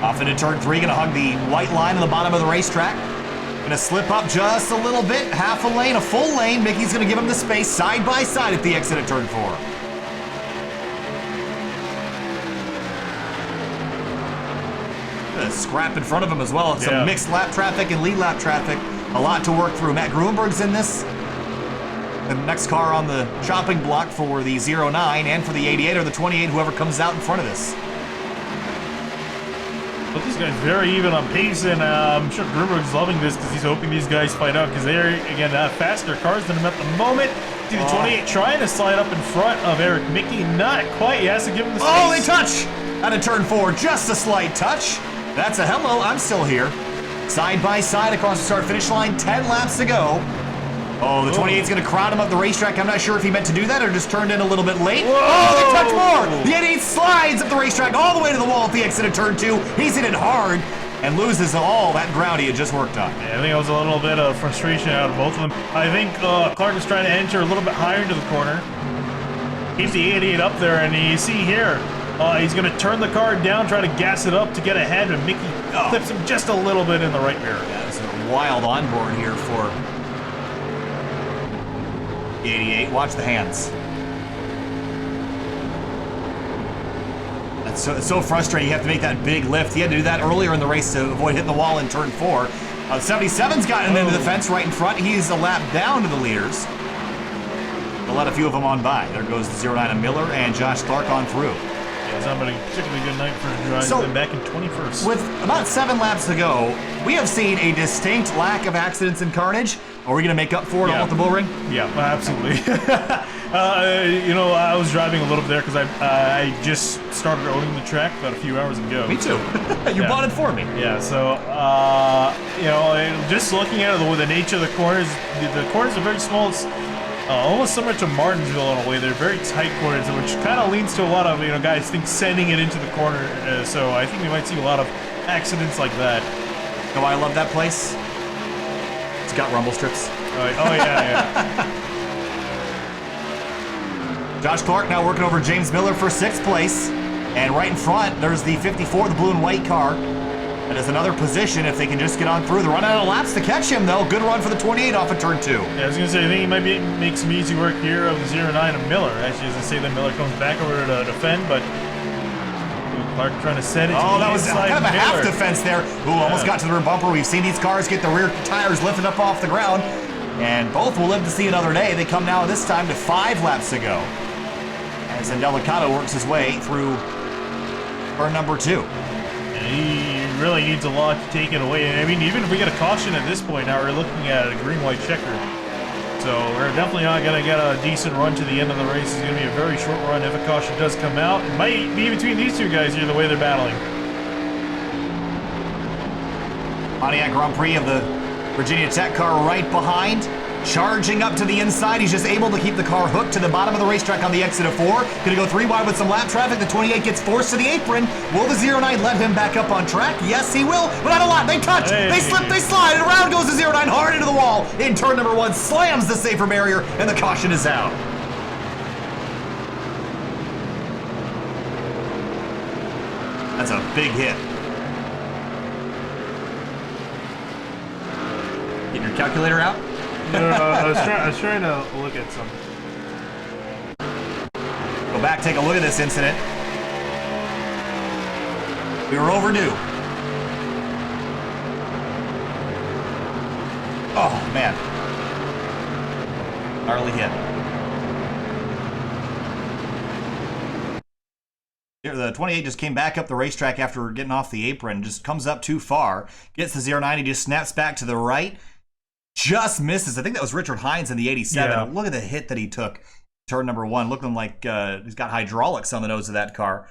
Off into turn 3, gonna hug the white line on the bottom of the racetrack. Gonna slip up just a little bit, half a lane, a full lane. Mickey's gonna give him the space side by side at the exit at turn 4. A scrap in front of him as well. Some mixed lap traffic and lead lap traffic. A lot to work through. Matt Gruenberg's in this. The next car on the chopping block for the 09 and for the 88 or the 28, whoever comes out in front of this. But this guy's very even on pace, and I'm sure Gruberg's loving this because he's hoping these guys fight out because they're, again, faster cars than him at the moment. See the 28 trying to slide up in front of Eric Mickey. Not quite. He has to give him the space. Oh, they touch! Out of turn 4, just a slight touch. That's a hello, I'm still here. Side by side across the start-finish line, 10 laps to go. Oh, the 28's going to crowd him up the racetrack. I'm not sure if he meant to do that or just turned in a little bit late. Whoa. Oh, they touch more! The 88 slides up the racetrack all the way to the wall at the exit of turn 2. He's hit it hard and loses all that ground he had just worked on. Yeah, I think it was a little bit of frustration out of both of them. I think Clark is trying to enter a little bit higher into the corner. Keeps the 88 up there, and you see here, he's going to turn the car down, try to gas it up to get ahead, and Mickey clips him just a little bit in the right mirror. Yeah, it's a wild onboard here for 88. Watch the hands. It's so frustrating. You have to make that big lift. He had to do that earlier in the race to avoid hitting the wall in turn 4. 77's gotten into the fence right in front. He's a lap down to the leaders. They'll let a few of them on by. There goes the 09 of Miller and Josh Clark on through. Yeah, it's not been a particularly good night for the drive. So, been back in 21st. With about 7 laps to go, we have seen a distinct lack of accidents and carnage. Are we going to make up for it all at the bull ring? Yeah, absolutely. I was driving a little bit there because I just started owning the track about a few hours ago. Me too. You bought it for me. Yeah, so, just looking at it, the nature of the corners are very small. It's almost similar to Martinsville in a way. They're very tight corners, which kind of leads to a lot of, guys think sending it into the corner. So I think we might see a lot of accidents like that. Oh, I love that place. It's got rumble strips. Yeah. Josh Clark now working over James Miller for 6th place. And right in front, there's the 54, the blue and white car. That is another position if they can just get on through. They're running out of laps to catch him, though. Good run for the 28 off of turn 2. Yeah, I was going to say, I think he might make some easy work here of the 09 of Miller. Actually, as I say, that Miller comes back over to defend, but Clark trying to set it to the that was inside kind of a Miller. half defense there. Ooh, almost got to the rear bumper. We've seen these cars get the rear tires lifted up off the ground, and both will live to see another day. They come now this time to 5 laps to go as Indelicato works his way through turn number 2. And he really needs a lot to take it away. I mean, even if we get a caution at this point, now we're looking at a green-white checker. So we're definitely not going to get a decent run to the end of the race. It's going to be a very short run if a caution does come out. It might be between these two guys here, the way they're battling. Pontiac Grand Prix of the Virginia Tech car right behind. Charging up to the inside. He's just able to keep the car hooked to the bottom of the racetrack on the exit of 4. Gonna go 3 wide with some lap traffic. The 28 gets forced to the apron. Will the 09 let him back up on track? Yes, he will, but not a lot. They touch, they slip, they slide, and around goes the 09 hard into the wall. In turn number 1, slams the safer barrier, and the caution is out. that's a big hit. Getting your calculator out? No, I was trying to look at something. Go back, take a look at this incident. We were overdue. Oh, man. Gnarly hit. The 28 just came back up the racetrack after getting off the apron. Just comes up too far. Gets the 090, just snaps back to the right. Just misses. I think that was Richard Hines in the 87. Yeah. Look at the hit that he took. Turn number 1. Looking like he's got hydraulics on the nose of that car.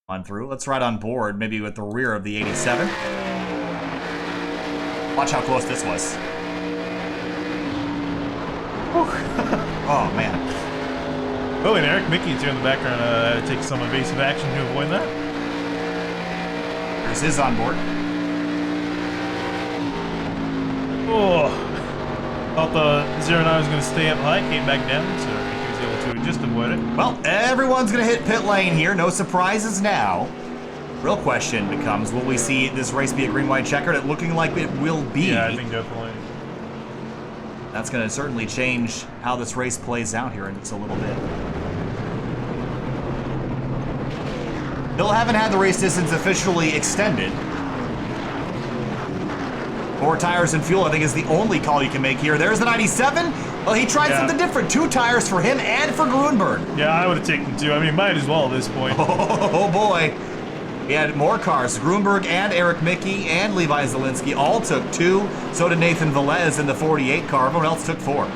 On through. Let's ride on board, maybe with the rear of the 87. Watch how close this was. Oh, man. Oh, and Eric Mickey's here in the background take some evasive action to avoid that. There's his on board. Oh, thought the 09 was going to stay up high, came back down, so he was able to just avoid it. Well, everyone's going to hit pit lane here. No surprises now. Real question becomes, will we see this race be a green-white checkered? It looking like it will be. Yeah, I think definitely. That's going to certainly change how this race plays out here in just a little bit. Still haven't had the race distance officially extended. 4 tires and fuel, I think, is the only call you can make here. There's the 97. Well, he tried something different. 2 tires for him and for Grunberg. Yeah, I would have taken 2. I mean, might as well at this point. Oh, boy. He had more cars. Grunberg and Eric Mickey and Levi Zielinski all took 2. So did Nathan Velez in the 48 car. Everyone else took 4.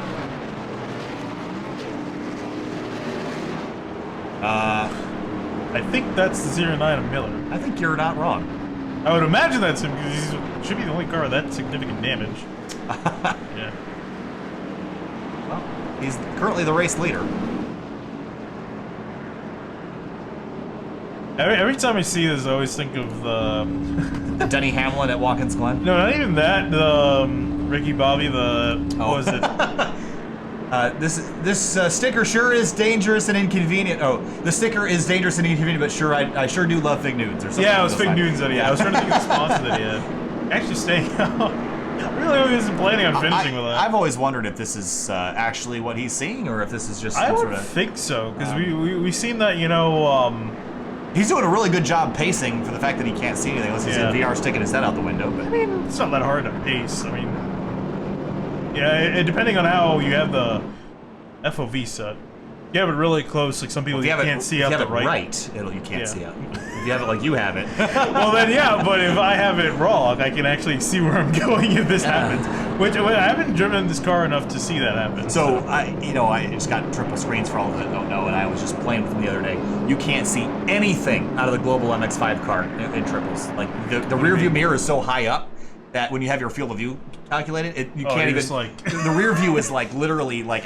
I think that's the 09 of Miller. I think you're not wrong. I would imagine that's him because he should be the only car with that significant damage. Yeah. Well, he's currently the race leader. Every time I see this, I always think of the Denny Hamlin at Watkins Glen. No, not even that. The Ricky Bobby. What was it? This sticker sure is dangerous and inconvenient. Oh, the sticker is dangerous and inconvenient, but sure, I sure do love fig nudes or something. Yeah, it was fig nudes that he had. I was trying to think of the sponsor that he had. Actually staying out. I really wasn't planning on finishing with that. I've always wondered if this is actually what he's seeing or if this is just some I would sort of... think so, because we've seen that, you know... He's doing a really good job pacing for the fact that he can't see anything unless he's in VR sticking his head out the window. But I mean, it's not that hard to pace. I mean... Yeah, depending on how you have the FOV set. If you have it really close, like some people can't see out the right. You can't see out. If you have it like you have it. Well then, yeah, but if I have it wrong, I can actually see where I'm going if this happens. Which I haven't driven this car enough to see that happen. So I just got triple screens for all of that don't know, and I was just playing with them the other day. You can't see anything out of the Global MX-5 car in triples. Like the rear view mirror is so high up that when you have your field of view calculated, you can't even. The rear view is like literally like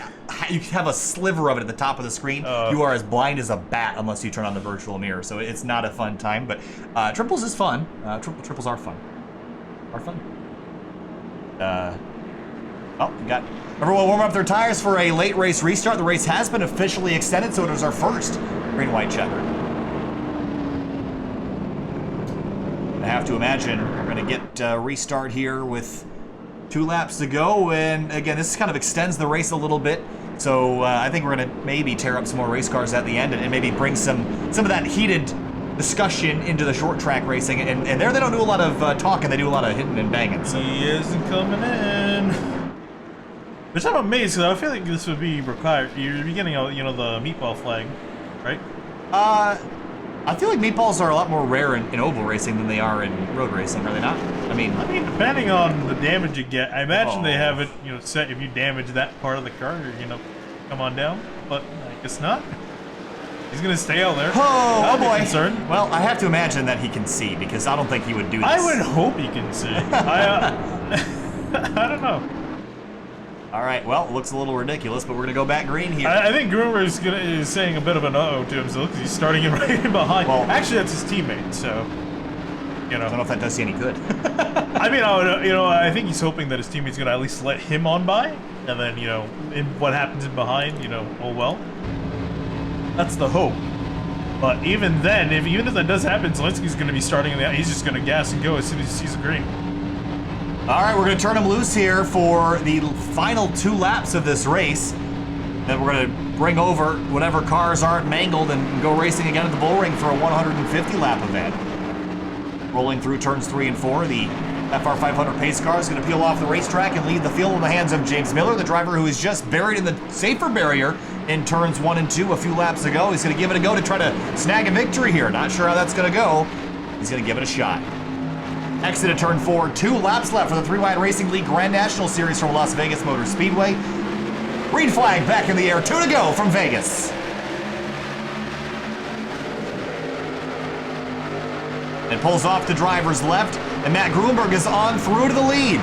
you have a sliver of it at the top of the screen. You are as blind as a bat unless you turn on the virtual mirror. So it's not a fun time, but triples is fun. Triples are fun. Well, we got everyone warm up their tires for a late race restart. The race has been officially extended, so it is our first green-white checker. I have to imagine we're going to get a restart here with 2 laps to go, and again, this kind of extends the race a little bit. So I think we're going to maybe tear up some more race cars at the end and maybe bring some of that heated discussion into the short track racing. And there they don't do a lot of talking, they do a lot of hitting and banging. So. He isn't coming in. Which I'm amazed, because I feel like this would be required. You're getting, you know, the meatball flag, right? I feel like meatballs are a lot more rare in oval racing than they are in road racing, are they not? I mean, depending on the damage you get, I imagine they have it, you know, set if you damage that part of the car, you're gonna come on down. But I guess not. He's gonna stay out there. Oh boy! Concerned. Well, I have to imagine that he can see because I don't think he would do this. I would hope he can see. I don't know. All right, well, it looks a little ridiculous, but we're going to go back green here. I think Groomer is saying a bit of an uh-oh to himself because he's starting in right behind. Well, actually, that's his teammate, so, you know. I don't know if that does you any good. I mean, I think he's hoping that his teammate's going to at least let him on by, and then, you know, what happens in behind, you know, oh well. That's the hope. But even then, even if that does happen, Zelensky's going to be starting in the. He's just going to gas and go as soon as he sees the green. All right, we're going to turn him loose here for the final 2 laps of this race. Then we're going to bring over whatever cars aren't mangled and go racing again at the bull ring for a 150 lap event. Rolling through turns 3 and 4, the FR 500 pace car is going to peel off the racetrack and leave the field in the hands of James Miller, the driver who is just buried in the safer barrier in turns 1 and 2 a few laps ago. He's going to give it a go to try to snag a victory here. Not sure how that's going to go. He's going to give it a shot. Exit of turn 4, 2 laps left for the 3-Wide Racing League Grand National Series from Las Vegas Motor Speedway. Green flag back in the air, 2 to go from Vegas. It pulls off to driver's left, and Matt Grunberg is on through to the lead.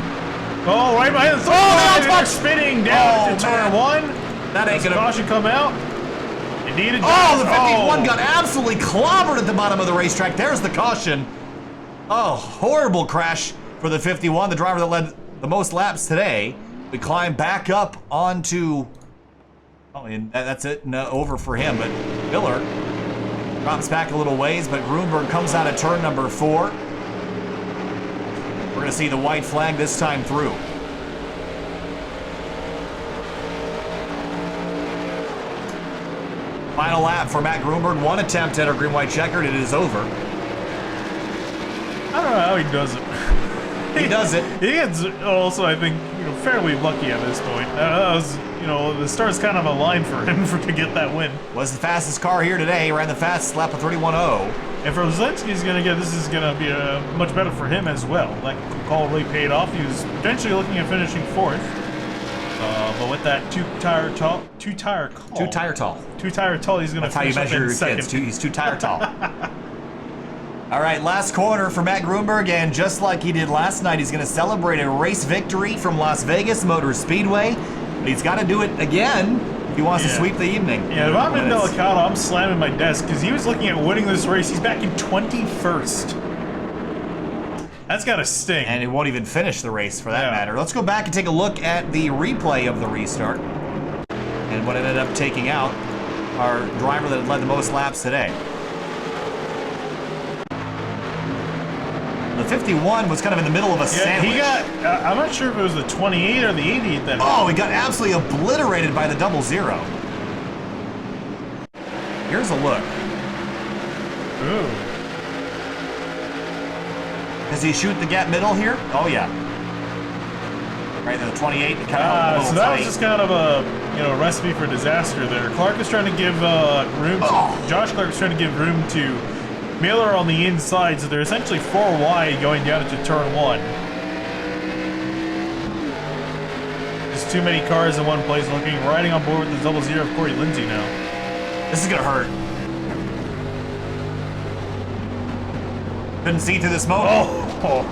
Oh, right behind the they're spinning down to turn 1. That ain't gonna... Caution come out. It needed... Oh, the 51 got absolutely clobbered at the bottom of the racetrack. There's the caution. Oh, horrible crash for the 51, the driver that led the most laps today. We climb back up onto... Oh, and that's it. No, over for him, but Miller drops back a little ways, but Grunberg comes out of turn number 4. We're going to see the white flag this time through. Final lap for Matt Grunberg. 1 attempt at a green-white checkered. It is over. I don't know how he does it. He does it. He gets also, I think, fairly lucky at this point. The stars kind of aligned for him to get that win. Was the fastest car here today. Ran the fastest lap of 31.0. And for Zelensky's going to get, this is going to be much better for him as well. That call really paid off. He was potentially looking at finishing 4th. But with that two-tire tall, he's going to finish. That's how you measure your kids. He's 2 tire tall. All right, last corner for Matt Grunberg, and just like he did last night, he's going to celebrate a race victory from Las Vegas Motor Speedway. But he's got to do it again if he wants to sweep the evening. Yeah, if I'm in Delicado, I'm slamming my desk because he was looking at winning this race. He's back in 21st. That's got to sting. And he won't even finish the race for that matter. Let's go back and take a look at the replay of the restart and what ended up taking out our driver that had led the most laps today. The 51 was kind of in the middle of a sandwich. He got, I'm not sure if it was the 28 or the 88 that... Oh, he got absolutely obliterated by the 00. Here's a look. Ooh. Does he shoot the gap middle here? Oh, yeah. Right there, the 28. So that was just kind of a recipe for disaster there. Clark was trying to give room to... Josh Clark was trying to give room to Miller on the inside, so they're essentially 4 wide going down into turn 1. There's too many cars in one place looking, riding on board with the 00 of Corey Lindsay now. This is gonna hurt. Couldn't see through the smoke. Oh,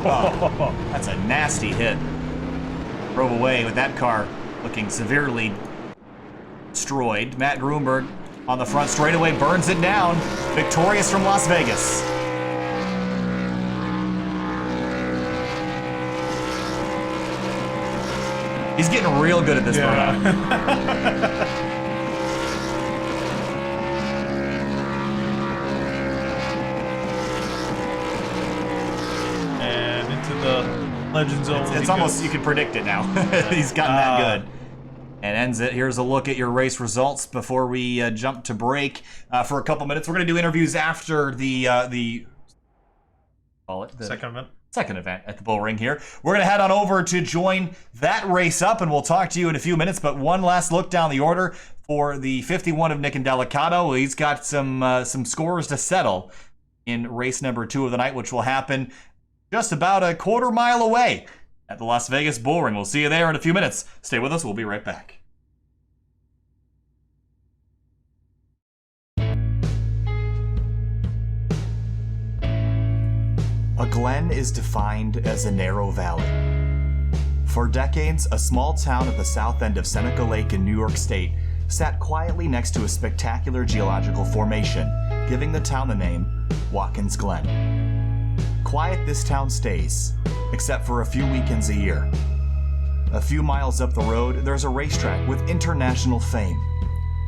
that's a nasty hit. Drove away with that car looking severely destroyed. Matt Grunberg on the front straightaway burns it down. Victorious from Las Vegas. He's getting real good at this burnout. And into the Legend Zone. It's almost, you can predict it now. He's gotten that good. And ends it. Here's a look at your race results before we jump to break for a couple minutes. We're going to do interviews after the second event at the Bull Ring here. We're going to head on over to join that race up, and we'll talk to you in a few minutes. But one last look down the order for the 51 of Nick and Delicado. He's got some scores to settle in race number 2 of the night, which will happen just about a quarter mile away at the Las Vegas Bull Ring. We'll see you there in a few minutes. Stay with us. We'll be right back. A glen is defined as a narrow valley. For decades, a small town at the south end of Seneca Lake in New York State sat quietly next to a spectacular geological formation, giving the town the name Watkins Glen. Quiet this town stays, except for a few weekends a year. A few miles up the road, there's a racetrack with international fame.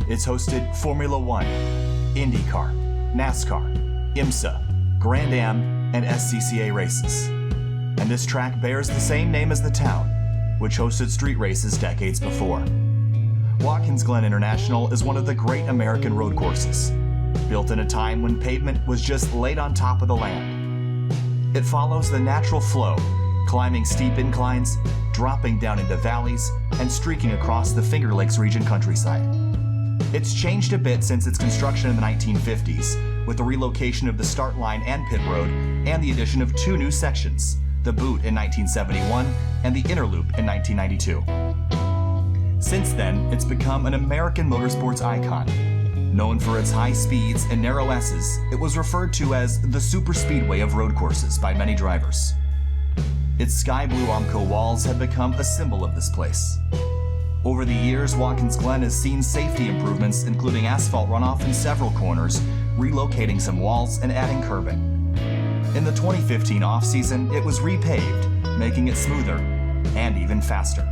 It's hosted Formula One, IndyCar, NASCAR, IMSA, Grand Am, and SCCA races. And this track bears the same name as the town, which hosted street races decades before. Watkins Glen International is one of the great American road courses, built in a time when pavement was just laid on top of the land. It follows the natural flow, climbing steep inclines, dropping down into valleys, and streaking across the Finger Lakes region countryside. It's changed a bit since its construction in the 1950s, with the relocation of the start line and pit road, and the addition of 2 new sections, the Boot in 1971 and the Inner Loop in 1992. Since then, it's become an American motorsports icon. Known for its high speeds and narrow S's, it was referred to as the super speedway of road courses by many drivers. Its sky blue Armco walls have become a symbol of this place. Over the years, Watkins Glen has seen safety improvements, including asphalt runoff in several corners, relocating some walls, and adding curbing. In the 2015 off-season, it was repaved, making it smoother and even faster.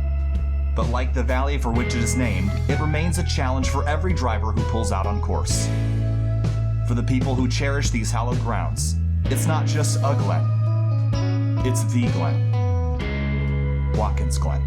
But like the valley for which it is named, it remains a challenge for every driver who pulls out on course. For the people who cherish these hallowed grounds, it's not just a Glen, it's the Glen. Watkins Glen.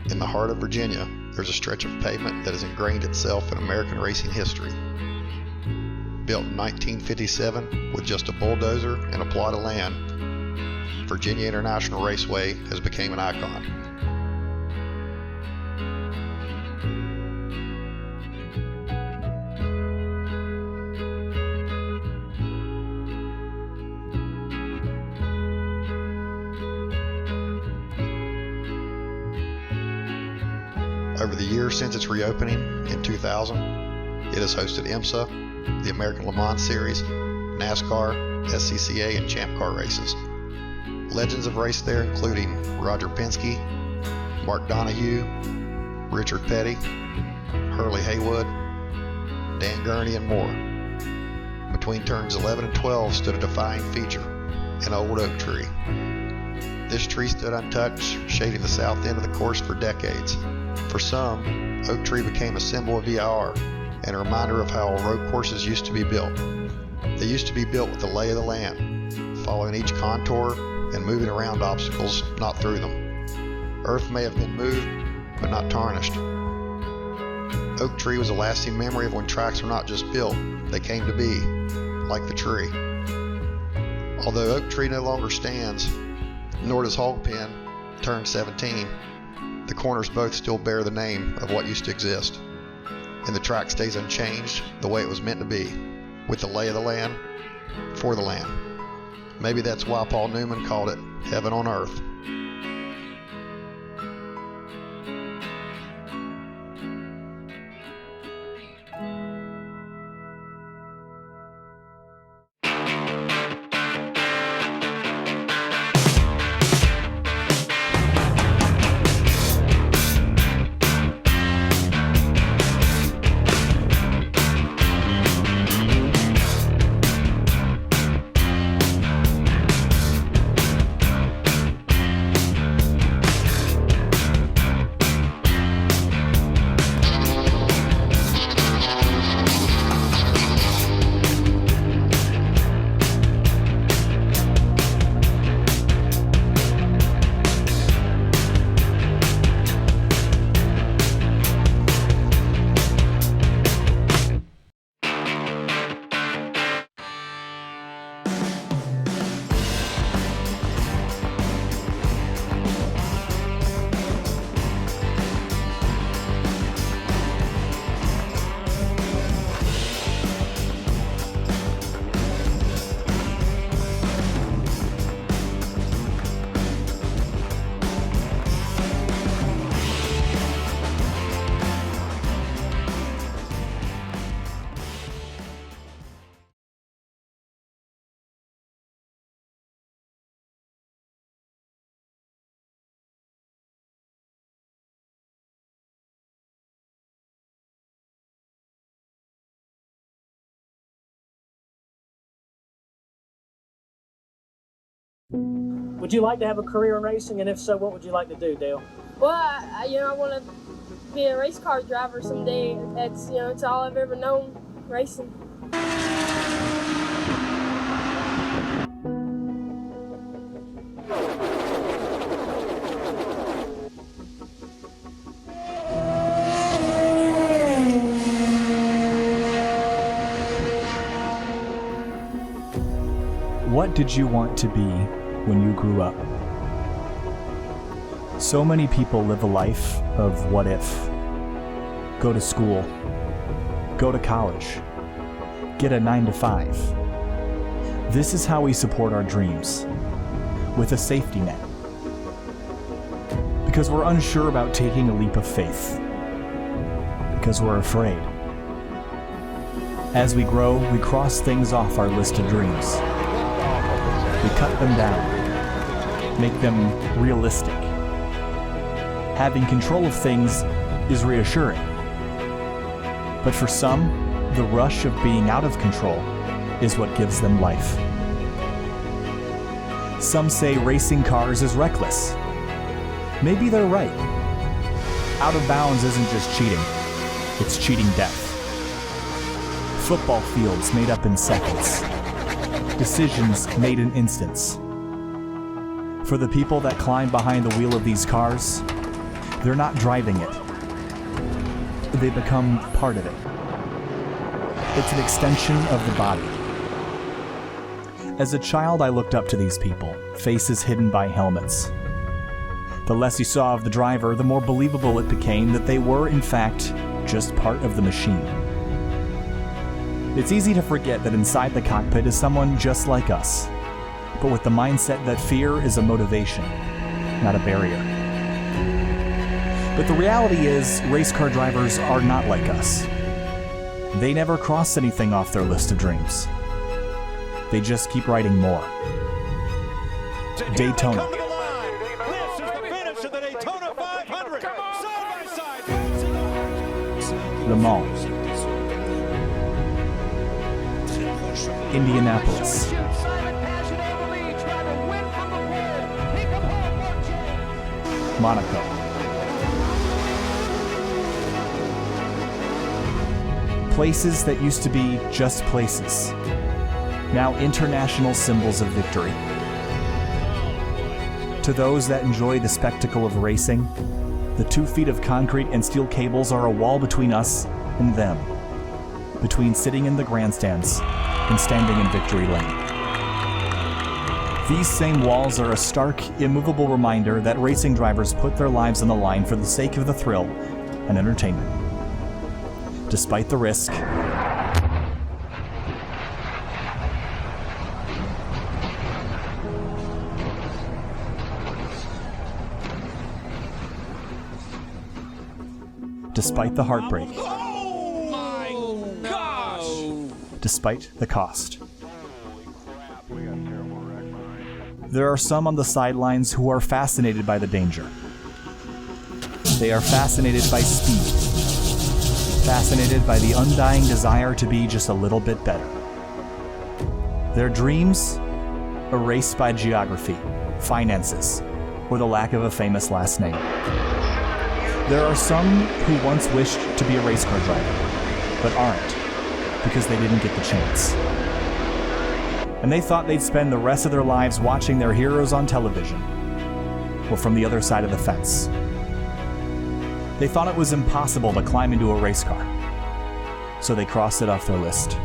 In the heart of Virginia, there's a stretch of pavement that has ingrained itself in American racing history. Built in 1957 with just a bulldozer and a plot of land, Virginia International Raceway has become an icon. Over the years since its reopening in 2000, it has hosted IMSA, the American Le Mans Series, NASCAR, SCCA, and Champ Car races. Legends have raced there, including Roger Penske, Mark Donohue, Richard Petty, Hurley Haywood, Dan Gurney, and more. Between turns 11 and 12 stood a defining feature, an old oak tree. This tree stood untouched, shading the south end of the course for decades. For some, Oak Tree became a symbol of VIR and a reminder of how road courses used to be built. They used to be built with the lay of the land, following each contour and moving around obstacles, not through them. Earth may have been moved, but not tarnished. Oak Tree was a lasting memory of when tracks were not just built, they came to be, like the tree. Although Oak Tree no longer stands, nor does Hog Pen turn 17, the corners both still bear the name of what used to exist, and the track stays unchanged the way it was meant to be, with the lay of the land, for the land. Maybe that's why Paul Newman called it heaven on earth. Would you like to have a career in racing, and if so, what would you like to do, Dale? Well, I want to be a race car driver someday. That's, it's all I've ever known, racing. What did you want to be when you grew up? So many people live a life of what if. Go to school. Go to college. Get a 9-to-5. This is how we support our dreams. With a safety net. Because we're unsure about taking a leap of faith. Because we're afraid. As we grow, we cross things off our list of dreams. We cut them down, make them realistic. Having control of things is reassuring. But for some, the rush of being out of control is what gives them life. Some say racing cars is reckless. Maybe they're right. Out of bounds isn't just cheating, it's cheating death. Football fields made up in seconds. Decisions made in instants. For the people that climb behind the wheel of these cars, they're not driving it. They become part of it. It's an extension of the body. As a child, I looked up to these people, faces hidden by helmets. The less you saw of the driver, the more believable it became that they were, in fact, just part of the machine. It's easy to forget that inside the cockpit is someone just like us, but with the mindset that fear is a motivation, not a barrier. But the reality is, race car drivers are not like us. They never cross anything off their list of dreams. They just keep writing more. Daytona. This is the finish of the Daytona 500. Side by side. Le Mans. Indianapolis. Monaco. Places that used to be just places, now international symbols of victory. To those that enjoy the spectacle of racing, the 2 feet of concrete and steel cables are a wall between us and them, between sitting in the grandstands and standing in victory lane. These same walls are a stark, immovable reminder that racing drivers put their lives on the line for the sake of the thrill and entertainment. Despite the risk, despite the heartbreak, Oh my gosh! despite the cost. There are some on the sidelines who are fascinated by the danger. They are fascinated by speed, fascinated by the undying desire to be just a little bit better. Their dreams, erased by geography, finances, or the lack of a famous last name. There are some who once wished to be a race car driver, but aren't, because they didn't get the chance. And they thought they'd spend the rest of their lives watching their heroes on television, or from the other side of the fence. They thought it was impossible to climb into a race car, so they crossed it off their list.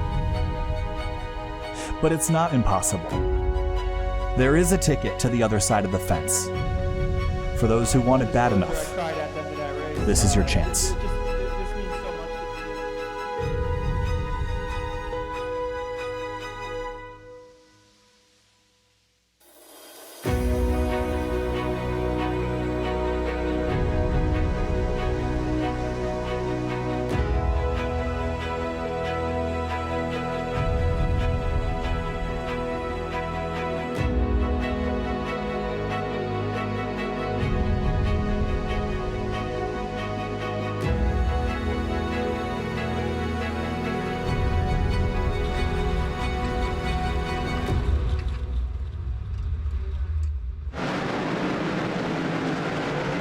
But it's not impossible. There is a ticket to the other side of the fence. For those who want it bad enough, this is your chance.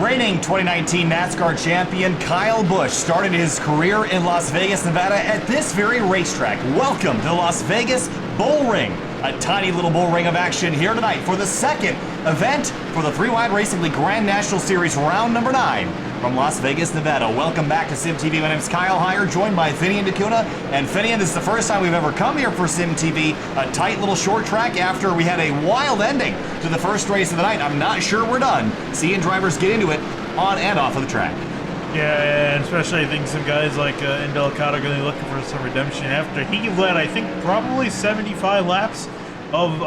Reigning 2019 NASCAR champion Kyle Busch started his career in Las Vegas, Nevada at this very racetrack. Welcome to the Las Vegas Bull Ring, a tiny little bull ring of action here tonight for the second event for the 3-Wide Racing League Grand National Series round number 9 from Las Vegas, Nevada. Welcome back to Sim TV. My name is Kyle Heyer, joined by Finian DeCuna. And Finian, this is the first time we've ever come here for Sim TV, a tight little short track after we had a wild ending to the first race of the night. I'm not sure we're done seeing drivers get into it on and off of the track. Yeah, and especially I think some guys like Indelicato are going to be looking for some redemption after he led, I think, probably 75 laps of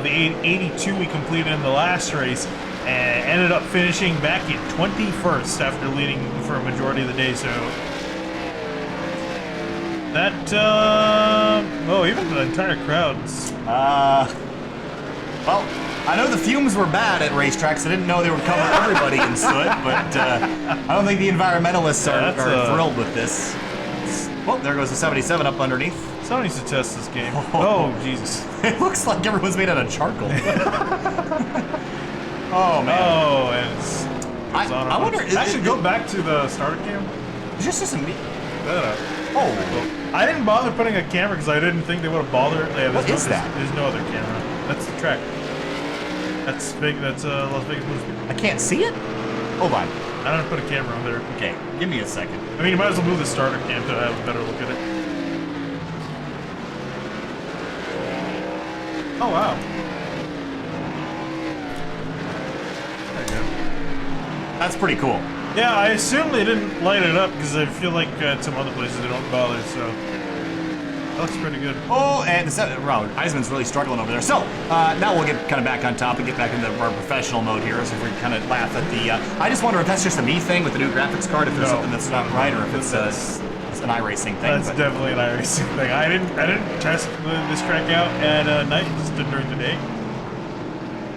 the 82 we completed in the last race, and ended up finishing back in 21st after leading for a majority of the day. So that, oh, even the entire crowd's... Well, I know the fumes were bad at racetracks. I didn't know they would cover everybody in soot, but I don't think the environmentalists are thrilled with this. Well, there goes the 77 up underneath. Someone needs to test this game. Oh, Jesus. It looks like everyone's made out of charcoal. Oh, man. Oh, and it's I wonder... I should go back to the starter cam. It's just isn't me. Oh. I didn't bother putting a camera because I didn't think they would have bothered. Yeah, what is that? There's no other camera. That's the track. That's big. That's Las Vegas Motor Speedway. I can't see it? Hold on. I don't put a camera on there. Okay, give me a second. I mean, you might as well move the starter cam to have a better look at it. Oh, wow. There you go. That's pretty cool. Yeah, I assume they didn't light it up because I feel like at some other places they don't bother, so that looks pretty good. Oh, and Eisman's really struggling over there. So, now we'll get kind of back on top and get back into our professional mode here as if we kind of laugh at the... I just wonder if that's just a me thing with the new graphics card, if there's something that's not right, or if it's an iRacing thing. That's definitely an iRacing thing. I didn't test this track out at night, just during the day.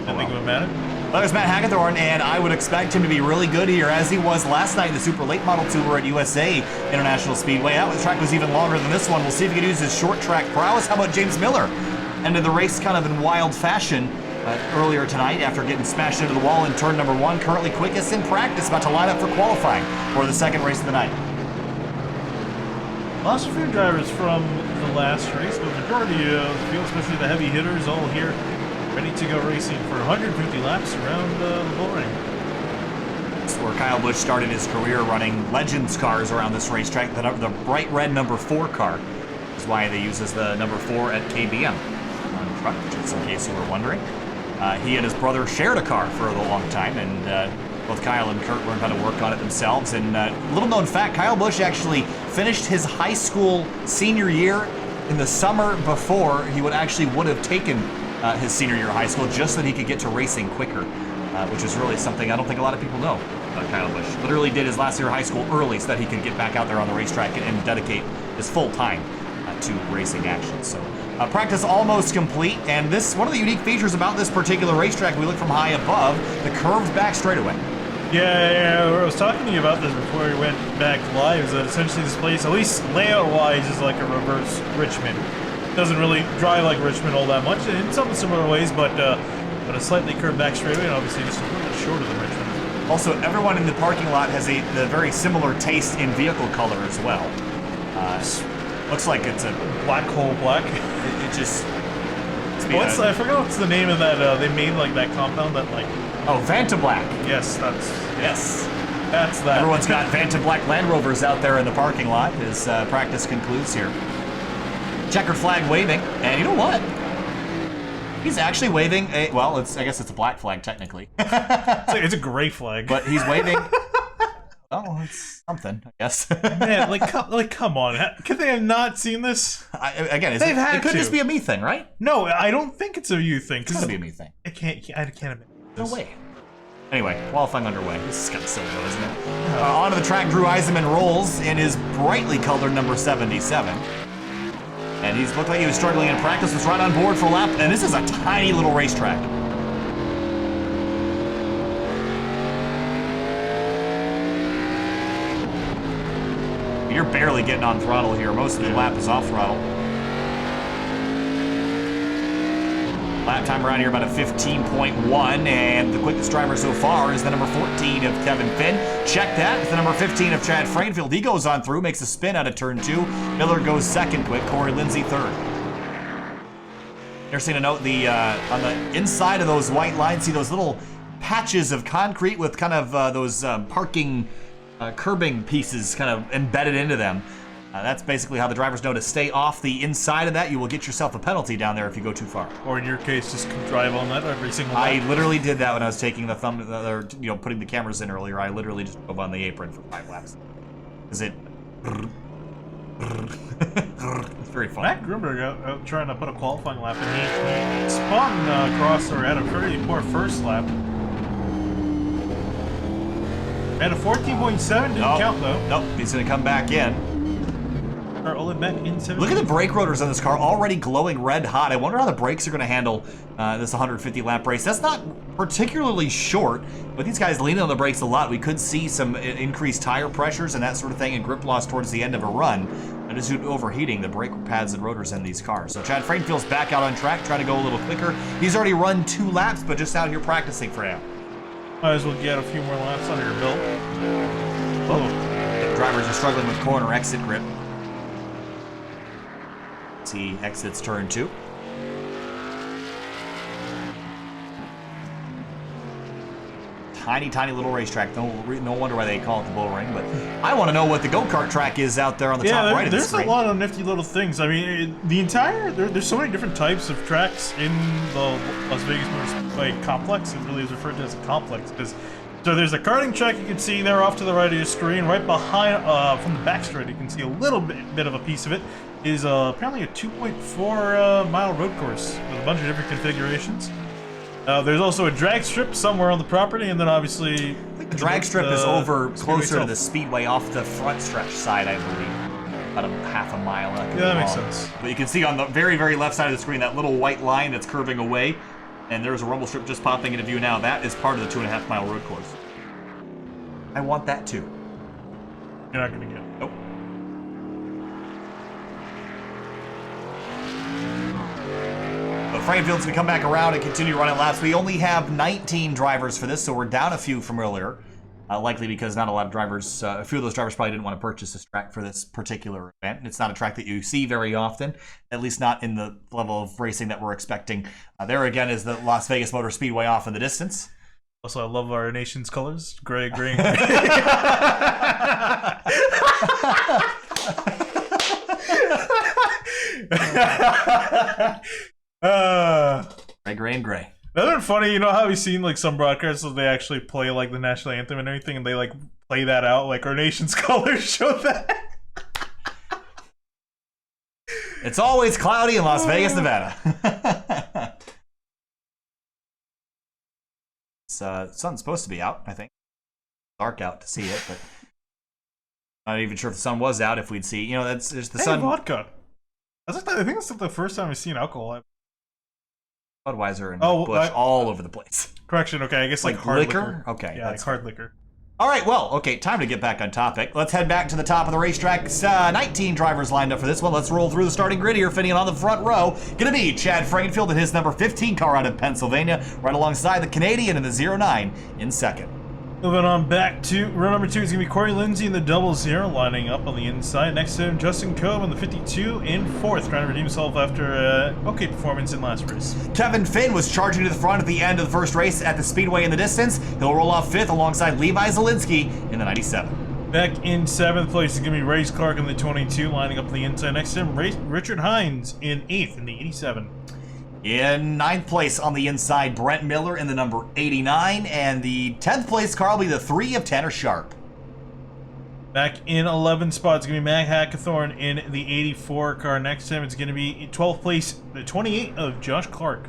Didn't think it would matter. Well, there's Matt Hagethorn, and I would expect him to be really good here, as he was last night in the Super Late Model Tour at USA International Speedway. That track was even longer than this one. We'll see if he can use his short track prowess. How about James Miller? Ended the race kind of in wild fashion earlier tonight after getting smashed into the wall in turn number 1. Currently quickest in practice, about to line up for qualifying for the second race of the night. Lost a few drivers from the last race, but the majority of the field, especially the heavy hitters, all here ready to go racing for 150 laps around the bull ring. This is where Kyle Busch started his career running Legends cars around this racetrack. The bright red number 4 car is why they use the number 4 at KBM on the truck, just in case you were wondering. He and his brother shared a car for a long time, and both Kyle and Kurt learned how to work on it themselves. And little known fact, Kyle Busch actually finished his high school senior year in the summer before he would have taken his senior year of high school, just so that he could get to racing quicker, which is really something I don't think a lot of people know about Kyle Busch. Literally did his last year of high school early so that he could get back out there on the racetrack and dedicate his full time to racing action. So practice almost complete, and one of the unique features about this particular racetrack, we look from high above, the curved back straightaway. Yeah, I was talking to you about this before we went back live, is that essentially this place, at least layout-wise, is like a reverse Richmond. Doesn't really drive like Richmond all that much, in some similar ways, but a slightly curved back straightaway, and obviously just a little bit shorter than Richmond. Also, everyone in the parking lot has a very similar taste in vehicle color as well. Looks like it's a black hole black. It just... I forgot what's the name of that, they made like that compound that like... Oh, Vanta Black. Yes, Yes. That's that. Everyone's got Vanta Black Land Rovers out there in the parking lot as practice concludes here. Checkered flag waving, and you know what? He's actually waving I guess it's a black flag technically. It's a gray flag. But he's waving... Oh, it's something, I guess. Man, come on. Could they have not seen this? It could just be a me thing, right? No, I don't think it's a you thing. It's gotta be a me thing. I can't admit this. No way. Anyway, qualifying underway. This is kind of silly, though, isn't it? Onto the track, Drew Eisenman rolls in his brightly colored number 77. And he's looked like he was struggling in practice, was right on board for a lap, and this is a tiny little racetrack. You're barely getting on throttle here. Most of the lap is off throttle. Lap time around here about a 15.1, and the quickest driver so far is the number 14 of Kevin Finn. Check that. It's the number 15 of Chad Frainfield. He goes on through, makes a spin out of turn 2. Miller goes second quick. Corey Lindsay third. Interesting to note, on the inside of those white lines, see those little patches of concrete with kind of those parking curbing pieces kind of embedded into them. That's basically how the drivers know to stay off the inside of that. You will get yourself a penalty down there if you go too far. Or in your case, just drive on that every single lap. I literally did that when I was taking the putting the cameras in earlier. I literally just drove on the apron for 5 laps. Is it? It's very fun. Matt Grunberg out trying to put a qualifying lap, and he spun across or had a pretty poor first lap. And a 14.7 didn't count though. Nope, he's going to come back in. Look at the brake rotors on this car, already glowing red hot. I wonder how the brakes are going to handle this 150 lap race. That's not particularly short, but these guys leaning on the brakes a lot. We could see some increased tire pressures and that sort of thing, and grip loss towards the end of a run. And as due to overheating the brake pads and rotors in these cars. So Chad Frainfield's back out on track, trying to go a little quicker. He's already run 2 laps, but just out here practicing for now. Might as well get a few more laps under your belt. Oh, the drivers are struggling with corner exit grip. He exits turn 2. Tiny little racetrack. No wonder why they call it the Bull Ring. But I want to know what the go-kart track is out there on the top right of the screen. There's a lot of nifty little things. I mean, there's so many different types of tracks in the Las Vegas Motor complex. It really is referred to as a complex because. So there's a karting track you can see there off to the right of your screen. Right behind, from the back straight, you can see a little bit of a piece of it. Is apparently a 2.4 mile road course with a bunch of different configurations. There's also a drag strip somewhere on the property, and then obviously... I think the drag strip is over closer to the speedway off the front stretch side, I believe. About a half a mile. Yeah, that makes sense. But you can see on the very left side of the screen that little white line that's curving away. And there's a rumble strip just popping into view now. That is part of the 2.5 mile road course. I want that too. You're not going to get it. Nope. But Frankfield's going to come back around and continue running laps. We only have 19 drivers for this, so we're down a few from earlier. Likely because not a lot of drivers, a few of those drivers probably didn't want to purchase this track for this particular event. It's not a track that you see very often, at least not in the level of racing that we're expecting. There again is the Las Vegas Motor Speedway off in the distance. Also, I love our nation's colors, gray, green, gray. Gray and gray. That'd been funny, you know how we've seen like some broadcasts they actually play like the national anthem and everything, and they like play that out like our nation's colors show that. It's always cloudy in Las Vegas, Nevada. Sun's supposed to be out, I think. Dark out to see it, but not even sure if the sun was out. If we'd see, you know, that's just the sun. Vodka. I think that's like the first time we've seen alcohol. Budweiser and Busch all over the place. Correction, okay, I guess like hard liquor. Okay, yeah, like hard liquor. All right, well, okay, time to get back on topic. Let's head back to the top of the racetrack. 19 drivers lined up for this one. Let's roll through the starting grid here, Finney, and on the front row, gonna be Chad Frainfield and his number 15 car out of Pennsylvania, right alongside the Canadian in the 09 in second. Moving on back to row number 2 is going to be Corey Lindsay in the 00 lining up on the inside. Next to him, Justin Coe in the 52 in 4th, trying to redeem himself after an okay performance in last race. Kevin Finn was charging to the front at the end of the first race at the Speedway in the distance. He'll roll off 5th alongside Levi Zielinski in the 97. Back in 7th place is going to be Race Clark in the 22 lining up on the inside. Next to him, Richard Hines in 8th in the 87. In 9th place on the inside, Brent Miller in the number 89, and the 10th place car will be the 3 of Tanner Sharp. Back in 11th spot is going to be Matt Hackathorn in the 84 car. Next to him, it's going to be 12th place, the 28 of Josh Clark.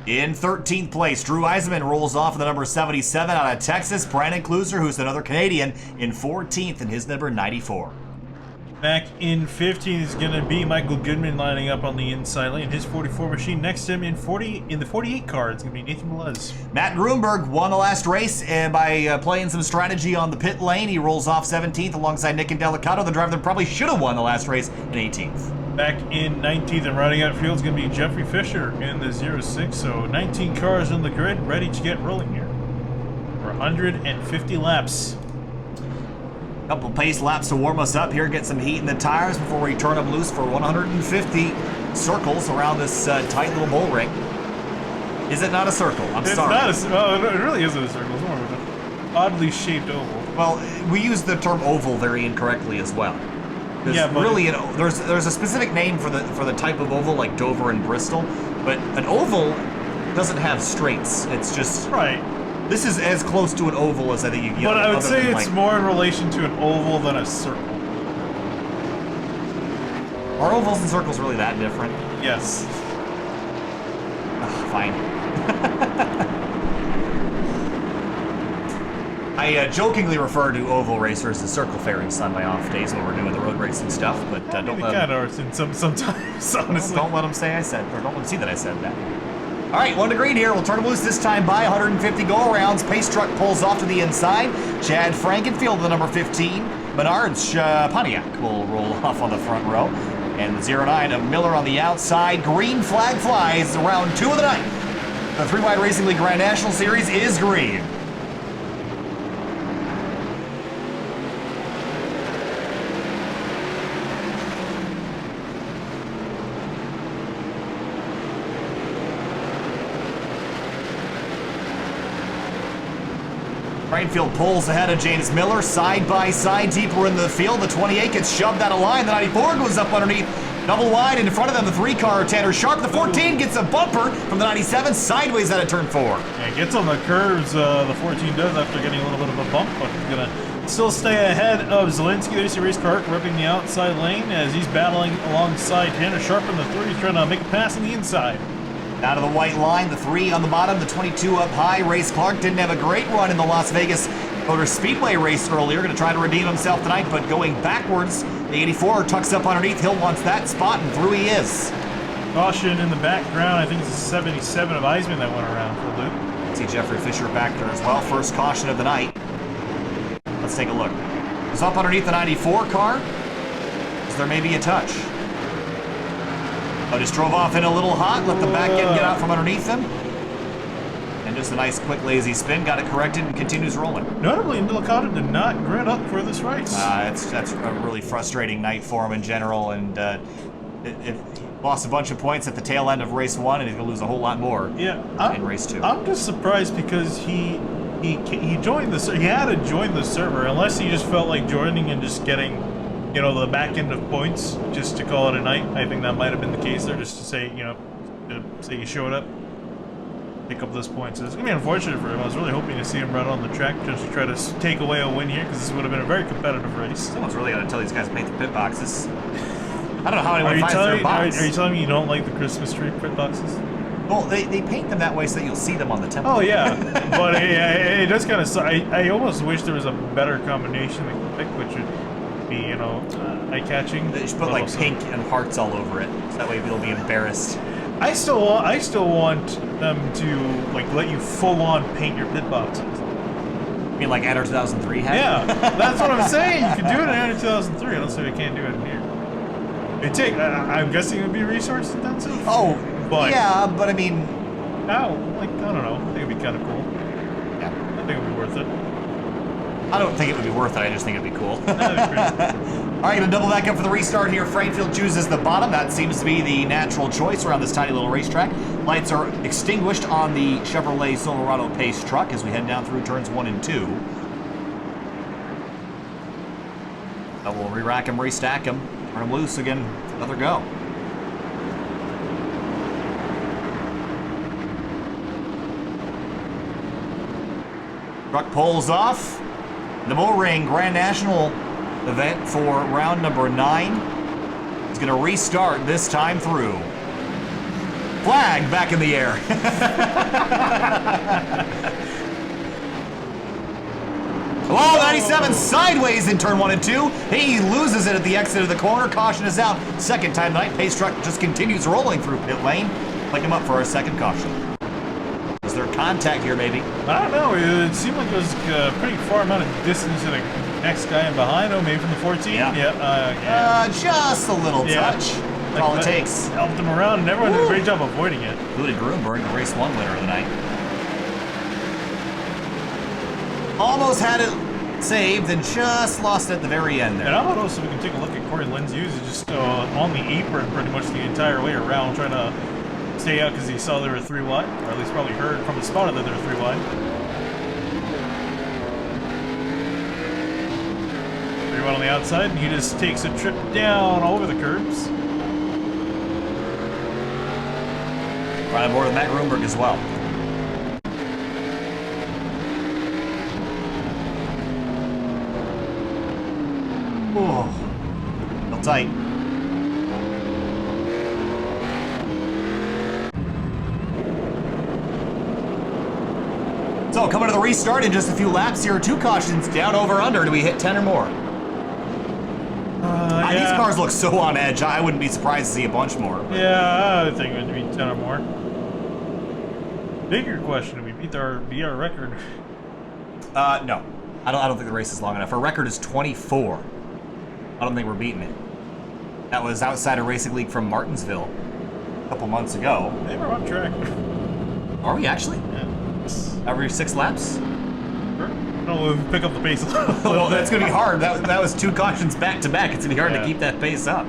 In 13th place, Drew Eisenman rolls off in the number 77 out of Texas. Brandon Kluser, who's another Canadian, in 14th in his number 94. Back in 15th is going to be Michael Goodman lining up on the inside lane. His 44 machine next to him in the 48 car. It's going to be Nathan Melez. Matt Grunberg won the last race and by playing some strategy on the pit lane. He rolls off 17th alongside Nick Delicato, the driver that probably should have won the last race, in 18th. Back in 19th and rounding out field is going to be Jeffrey Fisher in the 06. So 19 cars on the grid ready to get rolling here. For 150 laps. Couple pace laps to warm us up here, get some heat in the tires before we turn them loose for 150 circles around this tight little bull ring. Is it not a circle? I'm sorry. It's not it really isn't a circle. It's more of an oddly shaped oval. Well, we use the term oval very incorrectly as well. Yeah, but really, there's a specific name for the type of oval, like Dover and Bristol, but an oval doesn't have straights. It's just right. This is as close to an oval as I think you can get. But I would say it's like, more in relation to an oval than a circle. Are ovals and circles really that different? Yes. Ugh, fine. I jokingly refer to oval racers as circle fairings on my off days when we're doing the road racing stuff, but don't let kind of sometimes, honestly. Don't let them say I said, or don't let them see that I said that. All right, 1 to green here. We'll turn them loose this time by 150 go-arounds. Pace truck pulls off to the inside. Chad Frankenfield, the number 15. Menard's Pontiac will roll off on the front row. And the 09 of Miller on the outside. Green flag flies around 2 of the night. The 3-Wide Racing League Grand National Series is green. Frankenfield pulls ahead of James Miller, side by side, deeper in the field. The 28 gets shoved out of line. The 94 goes up underneath, double wide in front of them. The 3-car, Tanner Sharp. The 14 gets a bumper from the 97, sideways out of turn 4. Yeah, gets on the curves, the 14 does, after getting a little bit of a bump, but he's going to still stay ahead of Zielinski. There's your race car ripping the outside lane as he's battling alongside Tanner Sharp in the 3, trying to make a pass on the inside. Out of the white line, the 3 on the bottom, the 22 up high. Race Clark didn't have a great run in the Las Vegas Motor Speedway race earlier. Going to try to redeem himself tonight, but going backwards. The 84 tucks up underneath. Hill wants that spot, and through he is. Caution in the background. I think it's a 77 of Eisman that went around for the loop. See Jeffrey Fisher back there as well. First caution of the night. Let's take a look. It's up underneath the 94 car. Is there maybe a touch? Oh, just drove off in a little hot, let the back end get out from underneath him. And just a nice, quick, lazy spin, got it corrected, and continues rolling. Notably, Delicata did not grid up for this race. That's a really frustrating night for him in general, and it lost a bunch of points at the tail end of race 1, and he's going to lose a whole lot more in race 2. I'm just surprised because he joined he had to join the server, unless he just felt like joining and just getting, you know, the back end of points just to call it a night. I think that might have been the case there, just to say, you know, to say you showed up, pick up those points. It's gonna be unfortunate for him. I was really hoping to see him run on the track just to try to take away a win here, because this would have been a very competitive race. Someone's really got to tell these guys to paint the pit boxes. I don't know how anyone finds their box. Are you telling me you don't like the Christmas tree pit boxes? Well, they paint them that way so that you'll see them on the template. Oh yeah, but it does kind of. I almost wish there was a better combination they could pick, which would be, you know, eye-catching. They should put like pink and hearts all over it, so that way people will be embarrassed. I still want them to like let you full on paint your pit boxes. You mean like Enter 2003 had? Yeah, that's what I'm saying. You can do it in Enter 2003. I don't say we can't do it in here. I'm guessing it would be resource intensive. Oh, but yeah, but I mean, I don't know. I think it'd be kind of cool. Yeah, I think it'd be worth it. I don't think it would be worth it. I just think it'd be cool. All right, gonna double back up for the restart here. Frankenfield chooses the bottom. That seems to be the natural choice around this tiny little racetrack. Lights are extinguished on the Chevrolet Silverado Pace truck as we head down through turns 1 and 2. So we'll re-rack them, restack them, turn them loose again. Another go. Truck pulls off. The Bull Ring Grand National event for round number 9 is going to restart this time through. Flag back in the air. Oh, 97 sideways in turn 1 and 2. He loses it at the exit of the corner. Caution is out. Second time tonight. Pace truck just continues rolling through pit lane. Pick him up for a second caution. Is there contact here, maybe? I don't know. It seemed like it was a pretty far amount of distance to the next guy in behind. Oh, maybe from the 14? Yeah. Yeah. Just a little touch. That's all it takes. Helped him around, and everyone did a great job avoiding it. Including Grunberg, the race 1 winner of the night. Almost had it saved and just lost it at the very end there. And how about also we can take a look at Corey Lindsay, who's just on the apron pretty much the entire way around, trying to stay out because he saw they were 3 wide, or at least probably heard from the spotter that they were 3 wide. 3 wide on the outside, and he just takes a trip down over the curbs. Right on board with Matt Grunberg as well. Oh, real tight. So coming to the restart in just a few laps here, 2 cautions down, over, under. Do we hit 10 or more? Yeah. These cars look so on edge. I wouldn't be surprised to see a bunch more. Yeah, I think it would be 10 or more. Bigger question: we beat our record? No. I don't think the race is long enough. Our record is 24. I don't think we're beating it. That was outside of Racing League from Martinsville a couple months ago. They were on track. Are we actually? Yeah. Every 6 laps? Sure. No, we'll pick up the pace a little Well, bit. that's going to be hard. That was 2 cautions back to back. It's going to be hard to keep that pace up.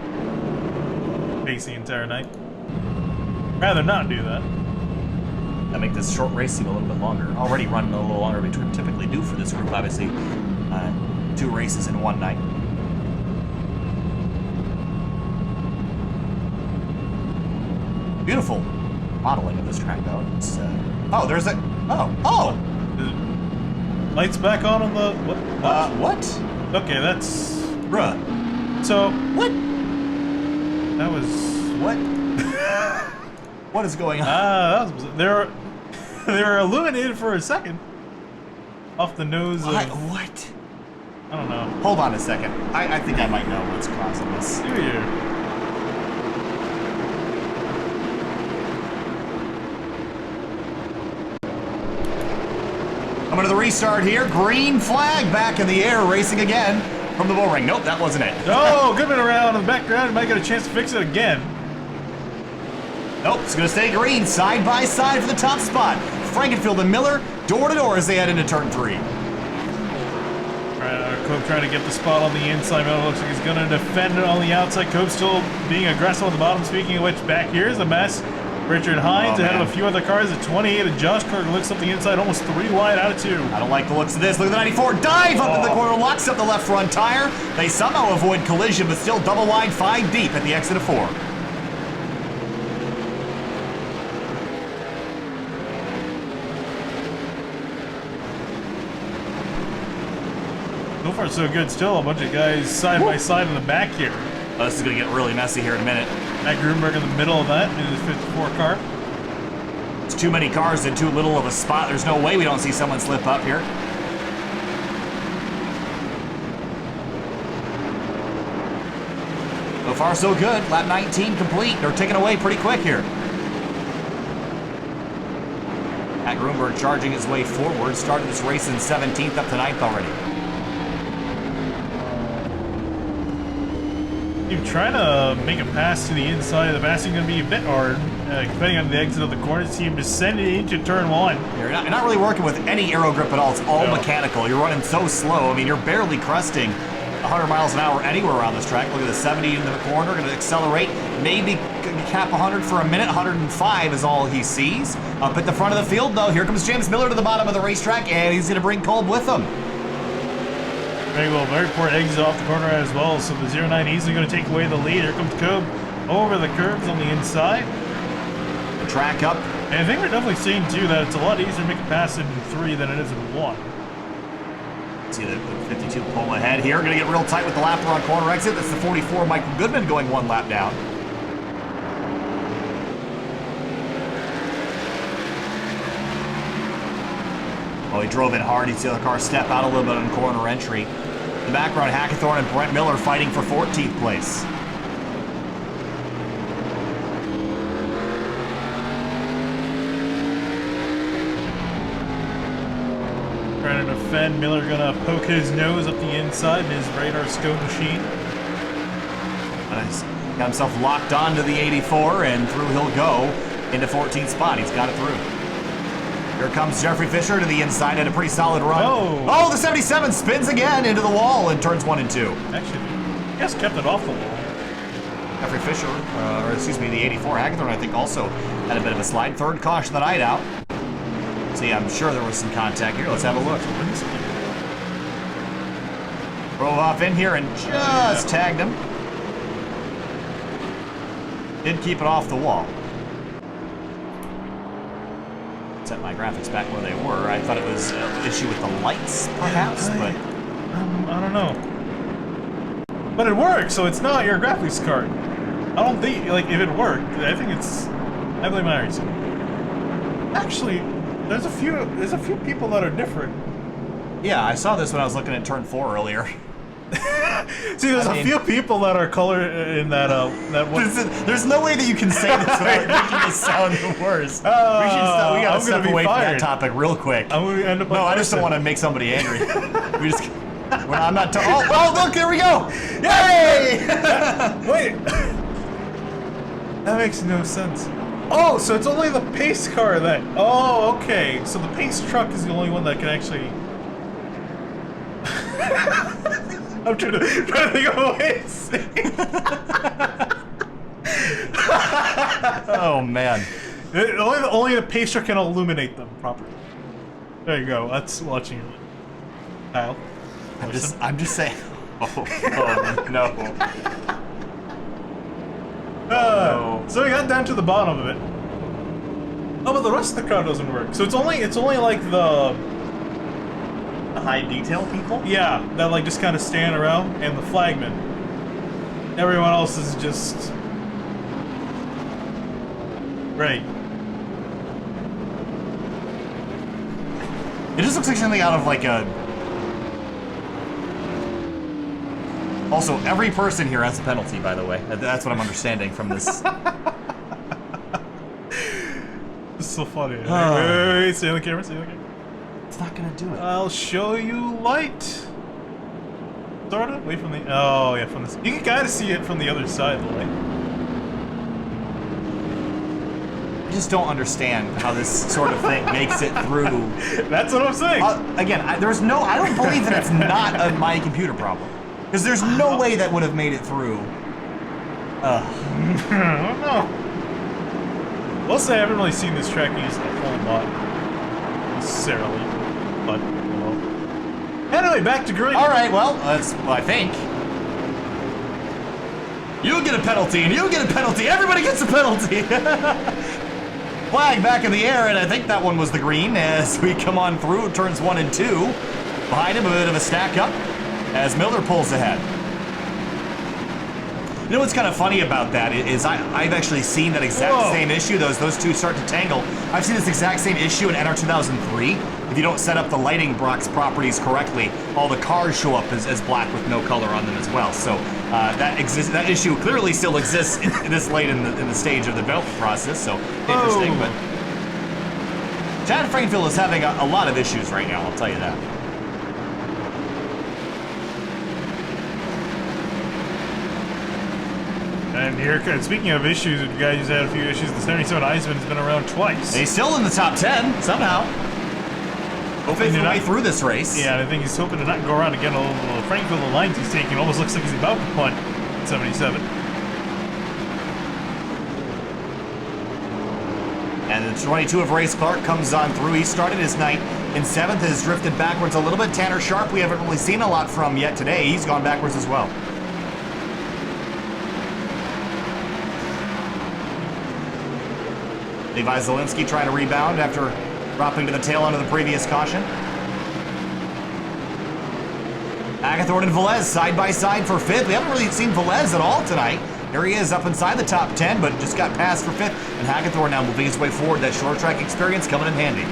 Pace the entire night. Rather not do that. That make this short race seem a little bit longer. Already running a little longer than we typically do for this group. Obviously, 2 races in one night. Beautiful modeling of this track, though. It's, oh, there's a... Oh! Lights back on the... What? What? Okay, that's... Bruh. So... What? That was... What? What is going on? That was... They were illuminated for a second. Off the nose of... What? I don't know. Hold on a second. I think I might know what's causing this. Do you? Coming to the restart here. Green flag back in the air, racing again from the bull ring. Nope, that wasn't it. Oh, Goodman around in the background. Might get a chance to fix it again. Nope, it's going to stay green, side by side for the top spot. Frankenfield and Miller, door to door as they head into turn 3. Cope trying to get the spot on the inside. Miller looks like he's going to defend it on the outside. Cope still being aggressive on the bottom. Speaking of which, back here's the mess. Richard Hines ahead of a few other cars at 28, and Josh Kirk looks up the inside, almost 3 wide out of 2. I don't like the looks of this. Look at the 94, dive up in the corner, locks up the left front tire. They somehow avoid collision, but still double wide, 5 deep at the exit of 4. So far, so good. Still a bunch of guys side by side in the back here. Oh, this is going to get really messy here in a minute. Matt Grunberg in the middle of that in his 54 car. It's too many cars in too little of a spot. There's no way we don't see someone slip up here. So far, so good. Lap 19 complete. They're taking away pretty quick here. Matt Grunberg charging his way forward. Started this race in 17th up to 9th already. You're trying to make a pass to the inside of the passing going to be a bit hard, depending on the exit of the corner. See him descending into turn 1. You're not really working with any aero grip at all. It's all mechanical. You're running so slow. I mean, you're barely cresting 100 miles an hour anywhere around this track. Look at the 70 into the corner. Going to accelerate. Maybe cap 100 for a minute. 105 is all he sees. Up at the front of the field, though, here comes James Miller to the bottom of the racetrack, and he's going to bring Kolb with him. Very well, very poor exit off the corner as well, so the 09 easily going to take away the lead. Here comes Cobb over the curbs on the inside. The track up. And I think we're definitely seeing, too, that it's a lot easier to make a pass in 3 than it is in 1. See the 52 pull ahead here. Going to get real tight with the lap on corner exit. That's the 44, Michael Goodman, going 1 lap down. Oh, he drove in hard. You see the car step out a little bit on corner entry. In the background, Hackathorn and Brent Miller fighting for 14th place. Trying to defend. Miller going to poke his nose up the inside in his radar scope machine. Got himself locked onto the 84, and through he'll go into 14th spot. He's got it through. Here comes Jeffrey Fisher to the inside at a pretty solid run. Oh, the 77 spins again into the wall in turns 1 and 2. Actually, he just kept it off the wall. Jeffrey Fisher, or excuse me, the 84 Hagathorn, I think also had a bit of a slide. Third caution of the night out. See, I'm sure there was some contact here. Let's have a look. Drove off in here and just tagged him. Did keep it off the wall. Set my graphics back where they were. I thought it was an issue with the lights, perhaps, but I don't know. But it works, so it's not your graphics card. I don't think, like, if it worked, I think it's... I blame iRacing. Actually, there's a few people that are different. yeah, I saw this when I was looking at turn 4 earlier. See, there's a few people that are color in that one. There's no way that you can say this without making this sound worse. We gotta step away from that topic real quick. I'm gonna end up. No, I just don't want to make somebody angry. We just. I'm not. Oh, look! There we go! Yay! Wait. That makes no sense. Oh, so it's only the pace car that. Oh, okay. So the pace truck is the only one that can actually. I'm trying to think of a way to say it. Oh man! Only the pace truck can illuminate them properly. There you go. That's watching it. Kyle. I'm just saying. Oh no. No. So we got down to the bottom of it. Oh, but the rest of the car doesn't work. So it's only like the high detail people? Yeah, that like just kind of stand around, and the flagman. Everyone else is just right. It just looks like something out of like a. Also, every person here has a penalty, by the way. That's what I'm understanding from this. It's so funny. Wait, stay on the camera, stay on the camera. It's not gonna do it. I'll show you light. Sort of? Wait from the... Oh, yeah, from this... You can kind of see it from the other side, the light. I just don't understand how this sort of thing makes it through. That's what I'm saying. Again, I don't believe that it's not my computer problem. Because there's no way that would have made it through. I don't know. We'll say I haven't really seen this track used a whole lot. Necessarily. But, well. Anyway, back to green. Alright, well, that's what I think. You get a penalty, and you get a penalty. Everybody gets a penalty. Flag back in the air, and I think that one was the green as we come on through turns 1 and 2. Behind him, a bit of a stack up as Miller pulls ahead. You know what's kind of funny about that is I've actually seen that exact same issue. Those two start to tangle. I've seen this exact same issue in NR 2003. If you don't set up the lighting box properties correctly, all the cars show up as black with no color on them as well. So that issue clearly still exists this late in the stage of the development process. So interesting, but Chad Frankfield is having a lot of issues right now. I'll tell you that. And here, speaking of issues, you guys had a few issues. The 77 Eisman has been around twice. He's still in the top 10 somehow. Hoping to way through this race. Yeah, and I think he's hoping to not go around again. Frankville, the lines he's taking almost looks like he's about to punt 77. And the 22 of Race Clark comes on through. He started his night in 7th, has drifted backwards a little bit. Tanner Sharp, we haven't really seen a lot from yet today. He's gone backwards as well. Levi Zielinski trying to rebound after dropping to the tail end of the previous caution. Agathorn and Velez side by side for 5th. We haven't really seen Velez at all tonight. Here he is up inside the top 10, but just got passed for 5th. And Hagathorn now moving his way forward. That short track experience coming in handy.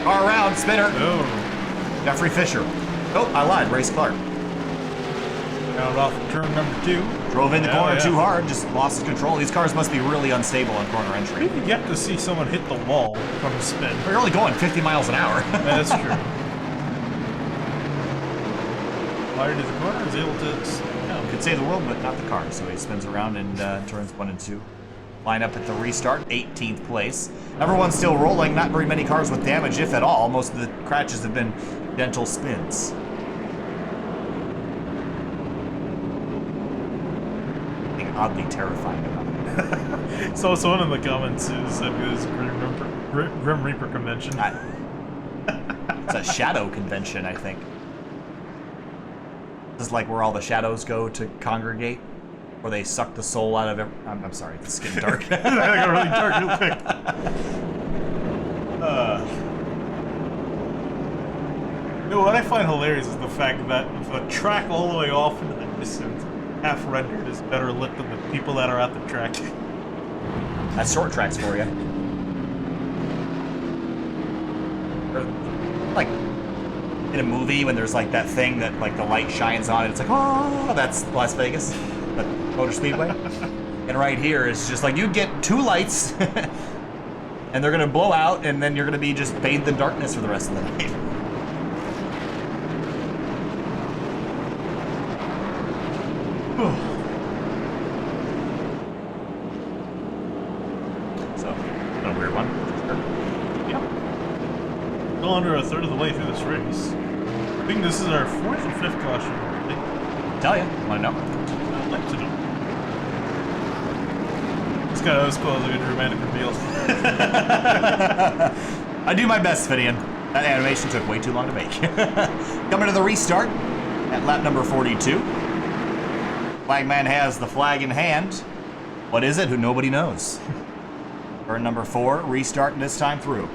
Car around, spinner. Oh. Jeffrey Fisher. Oh, I lied. Race Clark. Round off turn number 2. Drove in the corner too hard, just lost his control. These cars must be really unstable on corner entry. We've yet to see someone hit the wall from a spin. We're only going 50 miles an hour. That's true. fired into the corner, is able to slow down. Could save the world, but not the car. So he spins around and turns 1 and 2. Line up at the restart, 18th place. Number 1 still rolling. Not very many cars with damage, if at all. Most of the crashes have been gentle spins. Something oddly terrifying about it. So someone in the comments said it was Grim Reaper convention. It's a shadow convention, I think. This is like where all the shadows go to congregate, where they suck the soul out of every... I'm sorry, it's getting dark. That got really dark real quick. You know, what I find hilarious is the fact that if a track all the way off into the distance, half rendered, is better lit than the people that are at the track. That's short tracks for you. Or, like in a movie when there's like that thing that like the light shines on it, it's like, oh, that's Las Vegas, the Motor Speedway. And right here is just like you get 2 lights and they're gonna blow out and then you're gonna be just bathed in darkness for the rest of the night. So, a weird one. Sure. Yeah. Well under a third of the way through this race. I think this is our 4th or 5th caution. Tell you, wanna know? I'd like to know. This guy was supposed like a dramatic reveal. I do my best, Finian. That animation took way too long to make. Coming to the restart at lap number 42. Flagman has the flag in hand. What is it? Who nobody knows. Turn number 4, restarting this time through.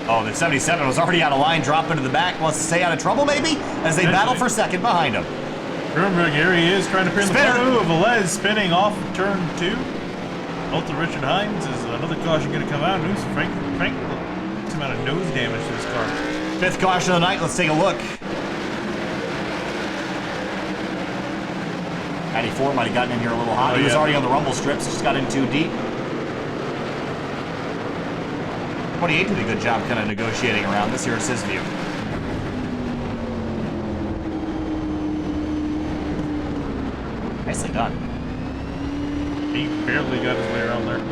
Oh, the 77 was already out of line, drop into the back, wants to stay out of trouble maybe, as they battle for second behind him. Remember, here he is trying to pin the Spinner. photo of Velez spinning off of turn 2. Ultra Richard Hines is another caution going to come out. Who's Frank looks amount of nose damage to this car. 5th caution of the night, let's take a look. 94 might have gotten in here a little hot. Oh, He was yeah. already on the rumble strips, just got in too deep. 28 did a good job kind of negotiating around this. Here's his view. Nicely done. He barely got his way around there.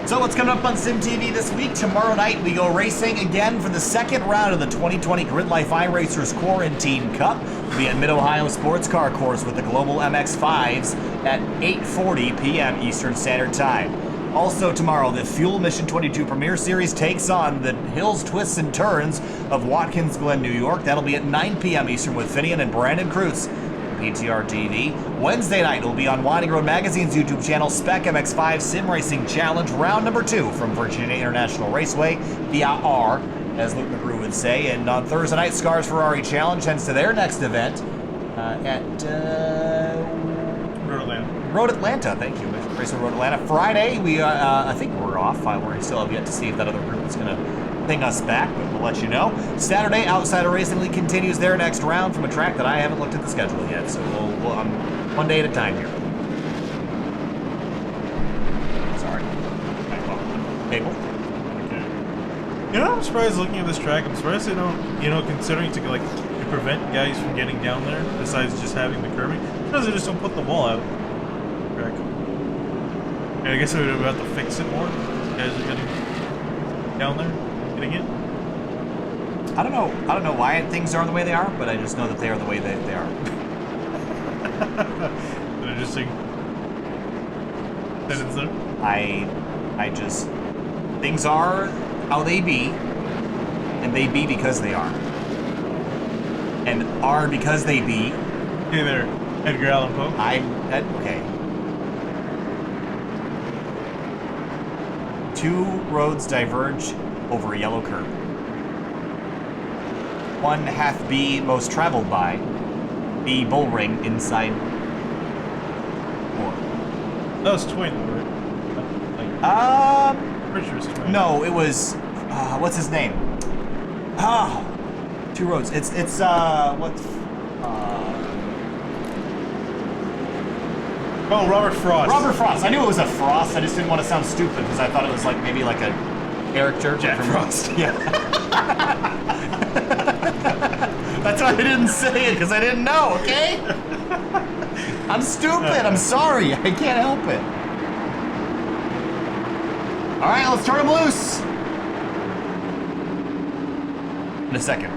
So what's coming up on Sim TV this week? Tomorrow night we go racing again for the 2nd round of the 2020 Grid Life iRacers Quarantine Cup. We'll be at Mid-Ohio Sports Car Course with the Global MX-5s at 8:40 p.m. Eastern Standard Time. Also tomorrow, the Fuel Mission 22 Premier Series takes on the hills, twists, and turns of Watkins Glen, New York. That'll be at 9 p.m. Eastern with Finian and Brandon Kreutz. PTR TV. Wednesday night will be on Winding Road Magazine's YouTube channel, Spec MX-5 Sim Racing Challenge, round number 2 from Virginia International Raceway, VIR, as Luke McGrew would say. And on Thursday night, Scars Ferrari Challenge heads to their next event at Road Atlanta. Thank you, Raceway Road Atlanta. Friday, we I think we're off. We still have yet to see if that other group is going to ping us back, but we'll let you know. Saturday, Outsider Racing League continues their next round from a track that I haven't looked at the schedule yet, so we'll one day at a time here. Sorry. Cable. Okay. You know, I'm surprised looking at this track. I'm surprised they don't, considering to like to prevent guys from getting down there, besides just having the curbing. Because they just don't put the wall out. Track. And I guess we would have to fix it more. Guys are getting down there. Getting in? I don't know why things are the way they are, but I just know that they are the way that they are. An interesting sentence there. I just things are how they be, and they be because they are, and are because they be. Hey there, Edgar Allan Poe. Okay. 2 roads diverge over a yellow curb. One hath be most traveled by, be bull ring inside more. That was Twain, right? Pretty sure it's Twain. No, it was, what's his name? 2 roads. It's Oh, Robert Frost. Robert Frost. I knew it was a Frost. I just didn't want to sound stupid because I thought it was like maybe like a character. Jack Frost. Yeah. That's why I didn't say it because I didn't know. Okay. I'm stupid. I'm sorry. I can't help it. All right, let's turn him loose. In a second.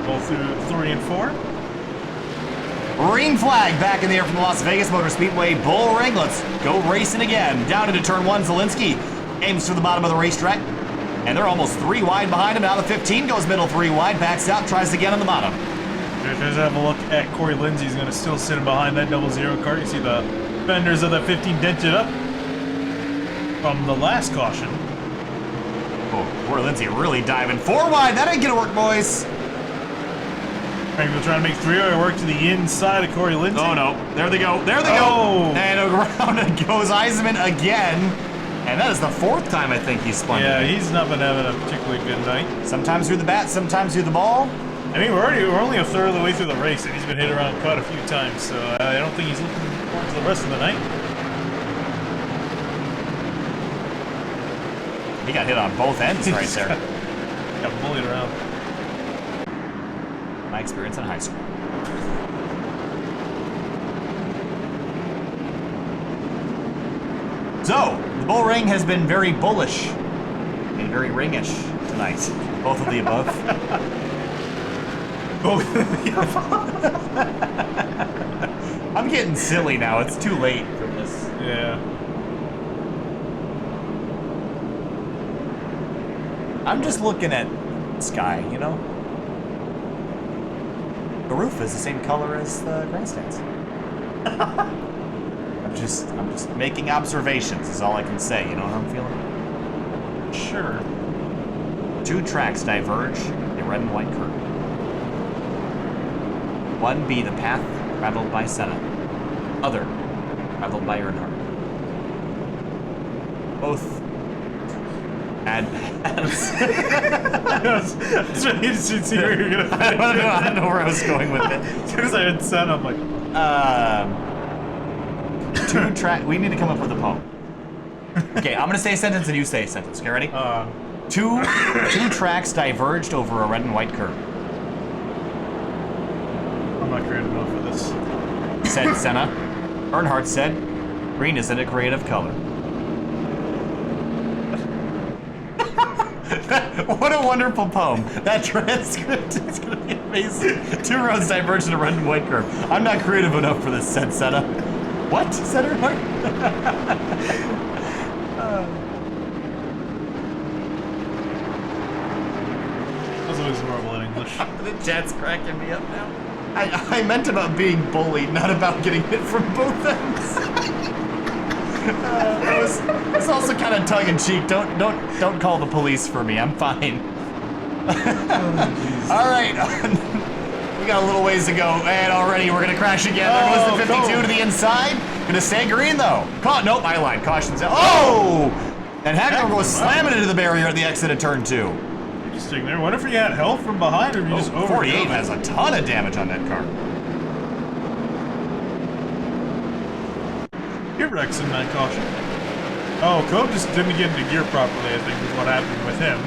Go through 3 and 4. Green flag back in the air from the Las Vegas Motor Speedway Bull Ring. Let's go racing again. Down into turn 1, Zielinski aims for the bottom of the racetrack. And they're almost 3 wide behind him. Now the 15 goes middle 3 wide, backs out, tries again on the bottom. Just have a look at Corey Lindsey's going to still sit behind that 00 car. You see the fenders of that 15 dented up from the last caution. Oh, Corey Lindsey really diving 4 wide. That ain't gonna work, boys. Frank trying to make 3-0 work to the inside of Corey Lindsey. Oh no, there they go, there they go. And around it goes Eisenman again. And that is the 4th time I think he's spun. Yeah, he's not been having a particularly good night. Sometimes through the bat, sometimes through the ball. I mean, we're only a third of the way through the race, and he's been hit around quite a few times, so I don't think he's looking forward to the rest of the night. He got hit on both ends right there. Got bullied around. My experience in high school. So, the bull ring has been very bullish and very ringish tonight. Both of the above. Both of the above. I'm getting silly now. It's too late for this. Yeah. I'm just looking at sky, you know? The roof is the same color as the grandstands. I'm just making observations is all I can say, you know what I'm feeling? Sure. 2 tracks diverge in a red and white curve. One be the path traveled by Senna, other traveled by Earnhardt. Both add That's right. You should see where you're gonna. I don't know where I was going with it. As soon as I had Senna, I'm like, 2 track. We need to come up with a poem. Okay, I'm gonna say a sentence and you say a sentence. Okay, ready? Two tracks diverged over a red and white curve. I'm not creative enough for this. Said Senna. Earnhardt said, "Green isn't a creative color." What a wonderful poem. That transcript is going to be amazing. 2 roads diverged in a red and white curve. I'm not creative enough for this, said Senna. What? Said Earnhardt? That's always horrible in English. The chat's cracking me up now. I meant about being bullied, not about getting hit from both ends. It's also kind of tongue-in-cheek. Don't call the police for me. I'm fine. All right, we got a little ways to go, and already we're gonna crash again. There goes the 52 to the inside. Gonna stay green though. Nope, my line. Caution's out. Oh! And Hagler goes slamming into the barrier at the exit of turn 2. Interesting there. What if he had help from behind, or you just over? 48 has a ton of damage on that car. Gear wrecks in that caution. Oh, Cope just didn't get into gear properly, I think, is what happened with him.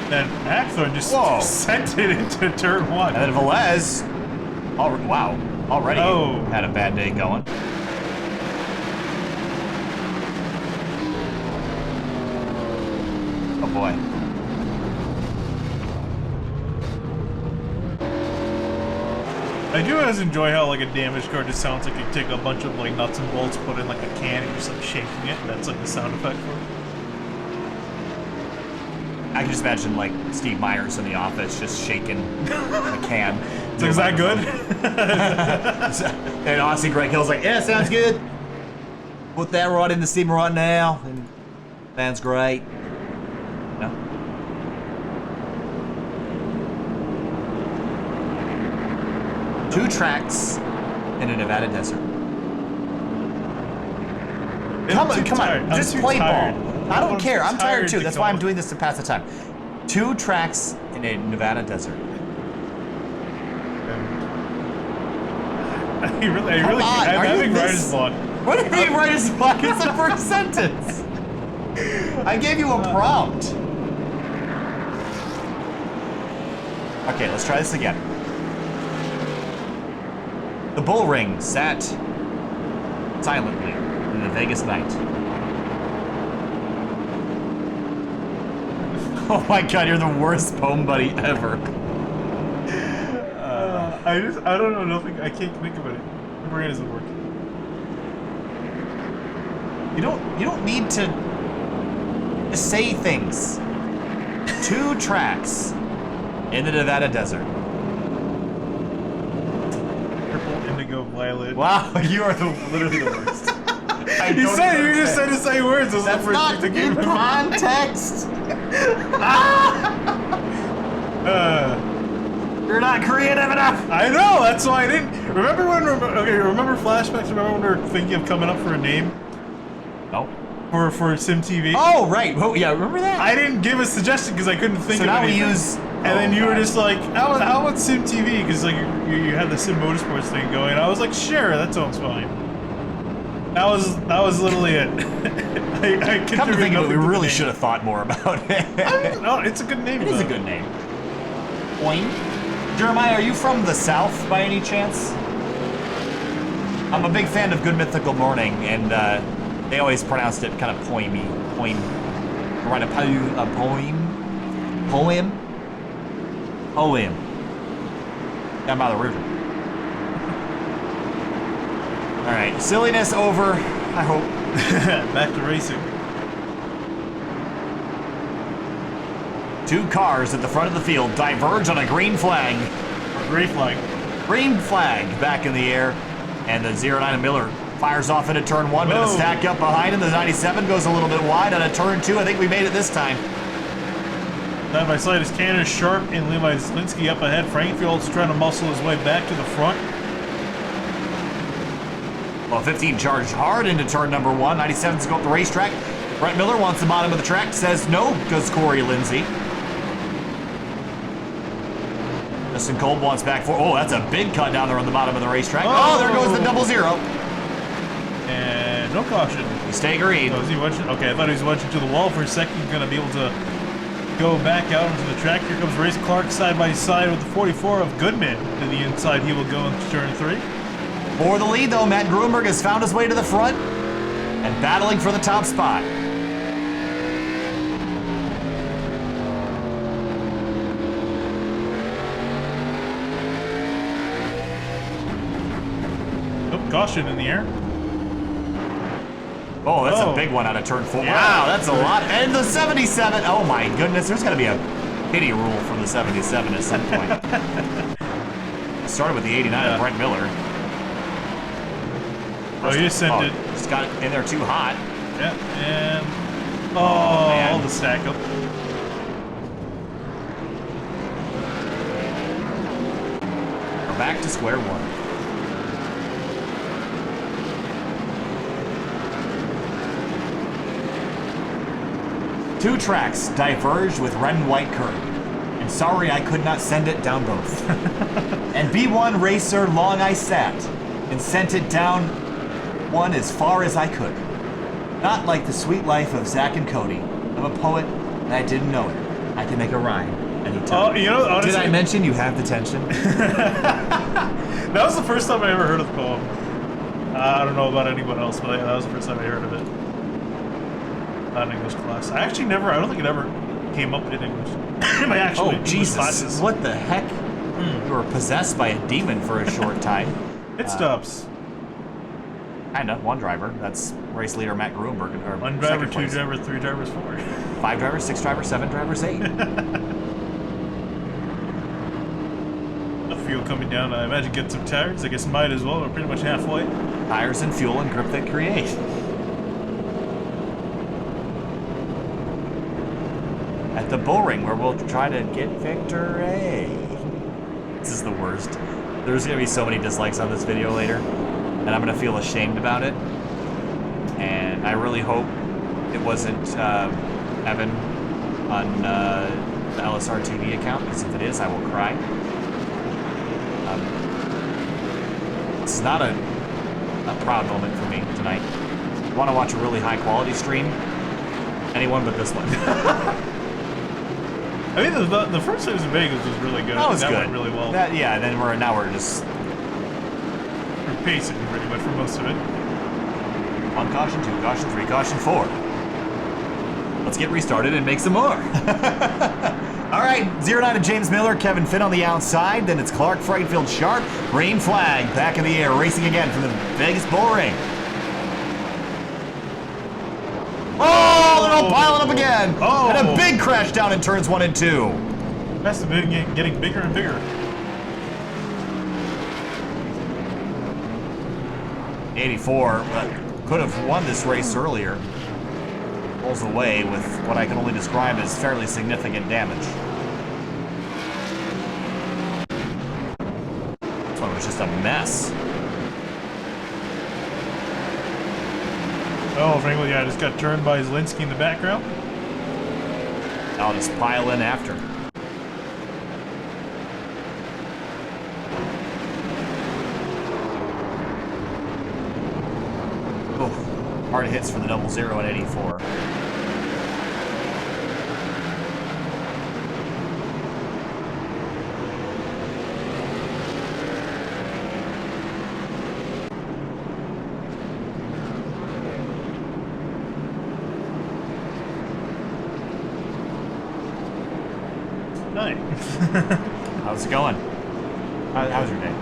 Then Hackthorne just sent it into turn 1. And then Velez, already had a bad day going. Oh boy. I do always enjoy how like a damaged car just sounds like you take a bunch of like nuts and bolts, put in like a can, and you're just like shaking it. That's like the sound effect for it. I can just imagine like Steve Myers in the office just shaking a can. So is that good? And honestly, Greg Hill's like, yeah, sounds good. Put that right in the steamer right now, and sounds great. No. Two tracks in a Nevada desert. Come on, just play ball. I don't care. I'm tired too. That's why I'm doing this to pass the time. Two tracks in a Nevada desert. I'm having writer's block. What do you mean writer's block? It's the first sentence. I gave you a prompt. Okay, let's try this again. The bull ring sat silently in the Vegas night. Oh my god, you're the worst poem buddy ever. I don't know, nothing. I can't think of it. My brain isn't working. You don't need to say things. 2 tracks in the Nevada desert. Purple, indigo, violet. Wow, you are literally the worst. You just said the same words. Those That's are the first not things that in came to context. You're not creative enough. I know. That's why I didn't. Remember flashbacks? Remember when we were thinking of coming up for a name? No. For SimTV? Oh, right. Oh, yeah, remember that? I didn't give a suggestion because I couldn't think So of now anything. we use... And then you were just like, how about SimTV? Because like you had the Sim Motorsports thing going. I was like, sure, that sounds fine. That was literally it. I Come to think of it, we really should have thought more about it. No, it's a good name. It is a good name. Boing. Jeremiah, are you from the South by any chance? I'm a big fan of Good Mythical Morning, and they always pronounced it kind of poemy. Write a poem? Down by the river. Alright, silliness over, I hope. Back to racing. 2 cars at the front of the field diverge on a green flag. Gray flag. Green flag back in the air, and the 09 Miller fires off into turn 1, but Whoa. it's stacked up behind him. The 97 goes a little bit wide on a turn 2. I think we made it this time. Side by side is Cannon Sharp and Levi Zielinski up ahead. Frank Field's trying to muscle his way back to the front. Well, 15 charged hard into turn number 1. 97's go up the racetrack. Brett Miller wants the bottom of the track. Says no, goes Corey Lindsay. Justin Kolb wants back for. Oh, that's a big cut down there on the bottom of the racetrack. Oh, there goes the 00. And no caution. We stay green. So is he wedging? Okay, I thought he was wedging to the wall for a second. He's going to be able to go back out into the track. Here comes Race Clark side by side with the 44 of Goodman. To the inside, he will go into turn 3. For the lead, though, Matt Grunberg has found his way to the front and battling for the top spot. Oh, caution in the air. Oh, that's Oh. a big one out of turn 4. Yeah. Wow, that's a lot. And the 77. Oh, my goodness. There's going to be a pity rule from the 77 at some point. Started with the 89 of Brent Miller. Oh, he just sent it. Just got it in there too hot. Yeah, and man. all the stack up. We're back to square one. Two tracks diverged with red and white curb. And sorry I could not send it down both. And B1 racer long I sat and sent it down one as far as I could. Not like the sweet life of Zach and Cody. I'm a poet and I didn't know it. I can make a rhyme anytime. Oh, you know, honestly, did I mention you have the tension? that was the first time I ever heard of the poem. I don't know about anyone else, but that was the first time I heard of it. Not in English class. I don't think it ever came up in English. My actual English Jesus. classes. What the heck? You were possessed by a demon for a short time. It stops. Kinda. One driver. That's race leader Matt Grunberg. Or One driver, second two place. drivers, 3 drivers, 4. 5 drivers, 6 drivers, 7 drivers, 8. The fuel coming down. I imagine get some tires. I guess might as well. We're pretty much halfway. Tires and fuel and grip that create. At the bullring where we'll try to get victory. This is the worst. There's gonna be so many dislikes on this video later, and I'm gonna feel ashamed about it. And I really hope it wasn't Evan on the LSR TV account, because if it is, I will cry. This is not a proud moment for me tonight. I want to watch a really high quality stream. Anyone but this one. I mean, the first race in Vegas was really good. That was that good. Went really well. Yeah, then now we're just We're pacing pretty much for most of it. 1 caution, 2 caution, 3 caution, 4. Let's get restarted and make some more. All right, 09 to James Miller, Kevin Finn on the outside. Then it's Clark, Frightfield, Sharp, green flag, back in the air, racing again from the Vegas Bull Ring. Oh, they're all piling up again. Oh. And a big crash down in turns 1 and 2. That's the big getting bigger and bigger. 84, but could have won this race earlier. Pulls away with what I can only describe as fairly significant damage. This one was just a mess. Oh, frankly, yeah, I just got turned by Zielinski in the background. I'll just pile in after. Oh, hard hits for the 00 at 84. Nice. How's it going? How's your day?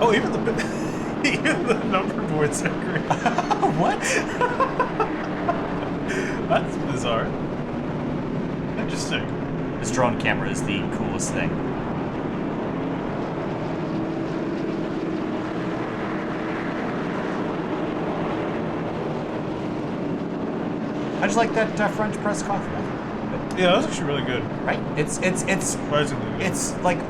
Oh, even the number boards are great. What? That's bizarre. Interesting. This drone camera is the coolest thing. How'd you like that French press coffee? Yeah, that was actually really good. Right? It's Surprisingly good. it's like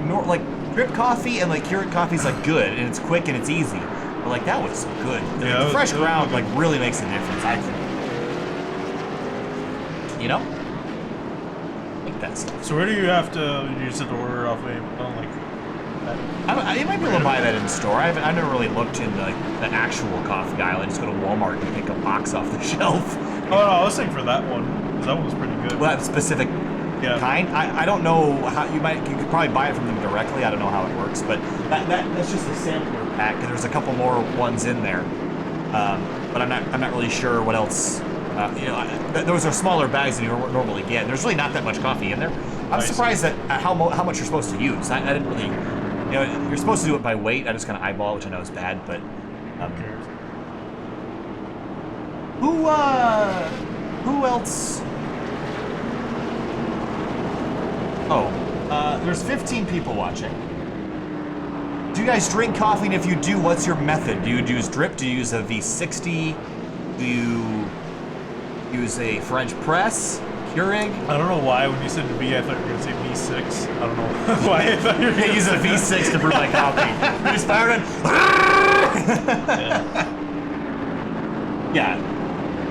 drip coffee and like Keurig coffee's like good and it's quick and it's easy. But like that was good. Yeah, The fresh it was ground good. like really makes a difference, I think. You know? Like that stuff. So where do you have to? You just have to order off Amazon, like that? You might be able to buy that in the store. I've never really looked into like the actual coffee aisle. I just go to Walmart and pick a box off the shelf. Oh no, I was thinking for that one, because that one was pretty good. Well, that specific Yeah. kind. I don't know how you could probably buy it from them directly. I don't know how it works, but that's just a sampler pack. There's a couple more ones in there, but I'm not really sure what else. Those are smaller bags than you normally get. And there's really not that much coffee in there. I'm surprised at how much you're supposed to use. I didn't really, you're supposed to do it by weight. I just kind of eyeball it, which I know is bad, but. Who else? Oh, there's 15 people watching. Do you guys drink coffee? And if you do, what's your method? Do you use drip? Do you use a V60? Do you use a French press? Keurig? I don't know why when you said V, I thought you were going to say V6. I don't know why I thought you were going to Use a V6 to brew my coffee. You just fired it. Yeah.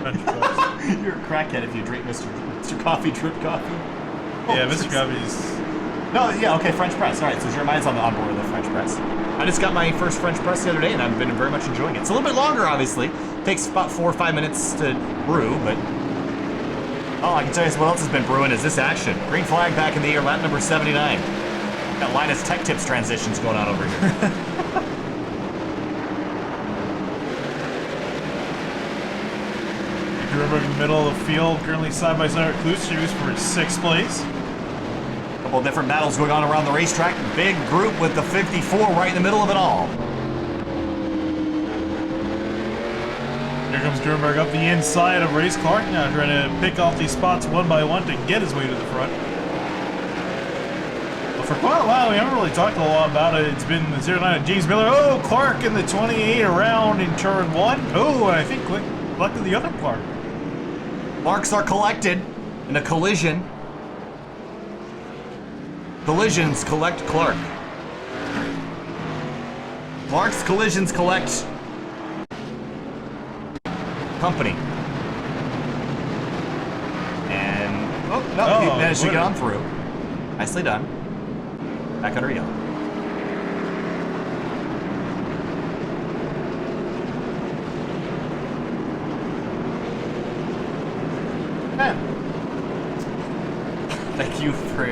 French press. You're a crackhead if you drink Mr. Coffee drip coffee. Yeah, Mr. Coffee's. No, yeah, okay, French press. All right, so your mind's on board with the French press. I just got my first French press the other day, and I've been very much enjoying it. It's a little bit longer, obviously. Takes about 4 or 5 minutes to brew, but all I can tell you is what else has been brewing is this action. Green flag back in the air, lap number 79. Got Linus Tech Tips transitions going on over here. Remember in the middle of the field, currently side by side with Klusius for 6th place. Couple different battles going on around the racetrack. Big group with the 54 right in the middle of it all. Here comes Durnberg up the inside of Race Clark now, trying to pick off these spots one by one to get his way to the front. But for quite a while, we haven't really talked a lot about it. It's been the 09 of James Miller. Oh, Clark in the 28 around in turn 1. Oh, and I think collected the other Clark. Marks are collected in a collision. Collisions collect Clark. Clark's collisions collect company. And, oh, no, he managed to get on through. Nicely done. Back under yellow. Thank you for...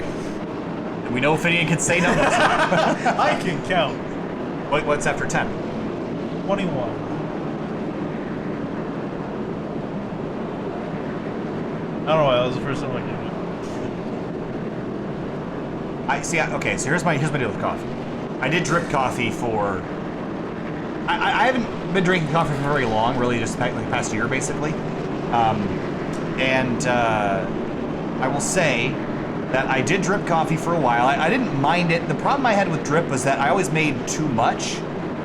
We know Finian can say numbers. I can count. What's after 10? 21. I don't know why, that was the first time I came in. I see. Okay, so here's my deal with coffee. I did drip coffee for. I haven't been drinking coffee for very long, really, just like the past year, basically. I will say that I did drip coffee for a while. I didn't mind it. The problem I had with drip was that I always made too much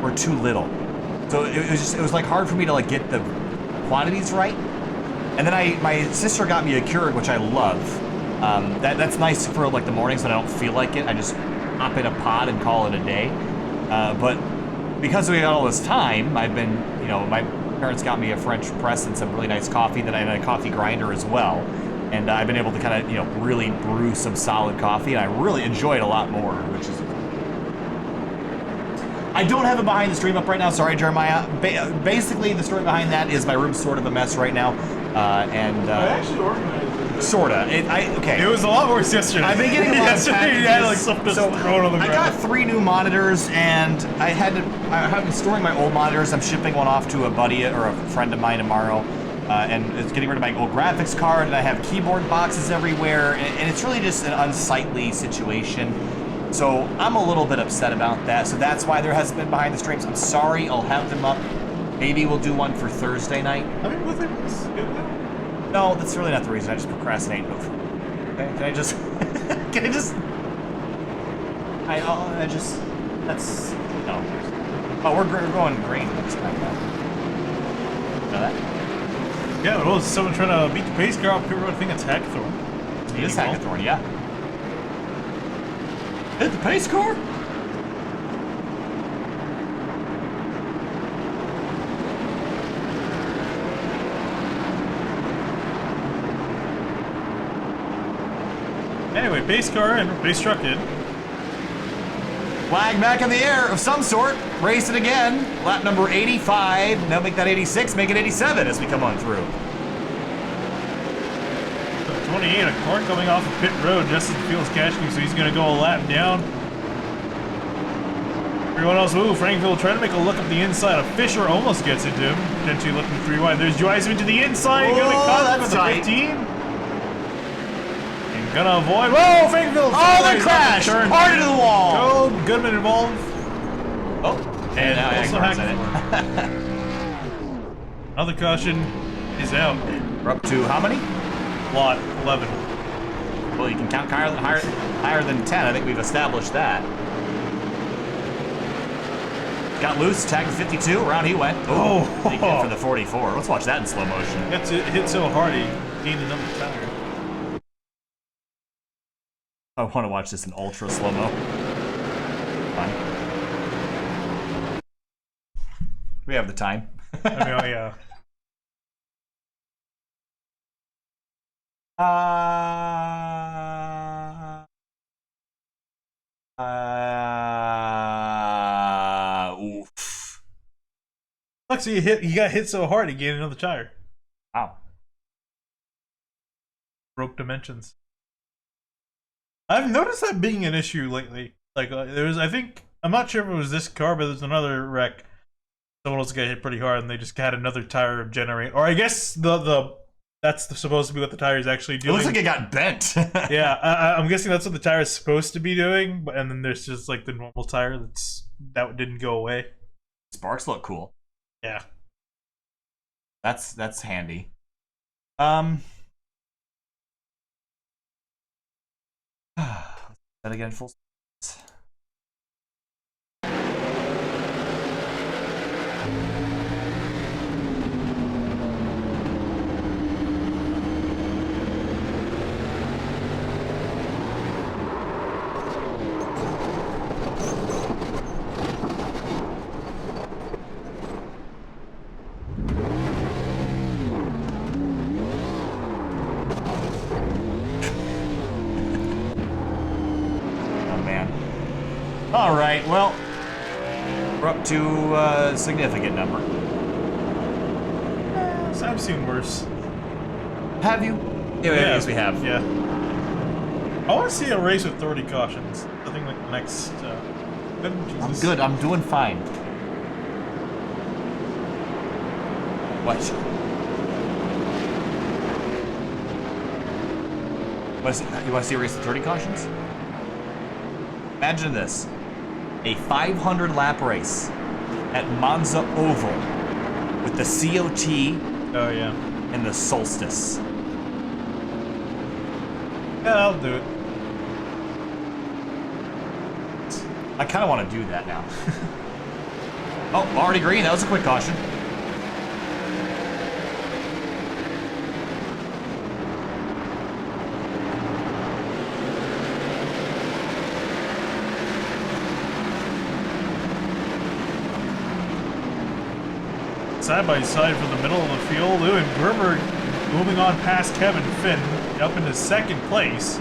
or too little. So it was like hard for me to like get the quantities right. And then my sister got me a Keurig, which I love. That's nice for like the mornings when I don't feel like it. I just hop in a pod and call it a day. But because we got all this time, I've been, my parents got me a French press and some really nice coffee. Then I had a coffee grinder as well. And I've been able to kind of, really brew some solid coffee. And I really enjoy it a lot more, which is... I don't have it behind the stream up right now. Sorry, Jeremiah. Basically, the story behind that is my room's sort of a mess right now. I actually organized it. Sorta. Okay. It was a lot worse yesterday. I've been getting a lot of packages. You had like stuff just thrown on the ground. I got 3 new monitors, and I have been storing my old monitors. I'm shipping one off to a buddy or a friend of mine tomorrow, and it's getting rid of my old graphics card. And I have keyboard boxes everywhere, and it's really just an unsightly situation. So I'm a little bit upset about that. So that's why there hasn't been behind the streams. I'm sorry. I'll have them up. Maybe we'll do one for Thursday night. I mean, with it, no, that's really not the reason. I just procrastinate. Okay, can I just... That's... No. Oh, we're going green this time. Know that? Yeah, well, someone trying to beat the pace car off pit road. I think it's Hackathorn. It is Hackathorn, yeah. Hit the pace car? Anyway, pace car and pace truck in. Flag back in the air of some sort. Race it again. Lap number 85. Now make that 86, make it 87 as we come on through. 28, a car coming off of pit road just as the field's catching, so he's going to go a lap down. Everyone else, ooh, Frankville trying to make a look up the inside. A Fisher almost gets into him. Potentially looking 3 wide. There's Joyce into the inside. Going to cut with the 15. Gonna avoid. Whoa, Frankville! Oh, they crashed! Hard into the wall! Oh, Goodman involved. Oh, and now also Hackathorn. Another caution is out. We're up to how many? Lot 11. Well, you can count higher than 10. I think we've established that. Got loose, tagged 52. Around he went. Oh, big hit for the 44. Let's watch that in slow motion. It hit so hard he gained another tire. I want to watch this in ultra slow-mo. Fun. We have the time. I mean, oh, yeah. Oof. Look, so he got hit so hard he gained another tire. Wow. Broke dimensions. I've noticed that being an issue lately. Like, I think, I'm not sure if it was this car, but there's another wreck. Someone else got hit pretty hard, and they just had another tire generate. Or I guess that's supposed to be what the tire is actually doing. It looks like it got bent. Yeah, I'm guessing that's what the tire is supposed to be doing. And then there's just like the normal tire that didn't go away. Sparks look cool. Yeah, that's handy. That again, full. All right, well, we're up to a significant number. I've seen worse. Have you? Yeah, I guess we have. Yeah. I want to see a race with 30 cautions. I think like the next. I'm good. I'm doing fine. What? You want to see a race with 30 cautions? Imagine this. A 500 lap race at Monza Oval with the COT Oh, yeah. and the Solstice. Yeah, I'll do it. I kind of want to do that now. Oh, already green. That was a quick caution. Side by side from the middle of the field. Lou and Gerber moving on past Kevin Finn up into second place.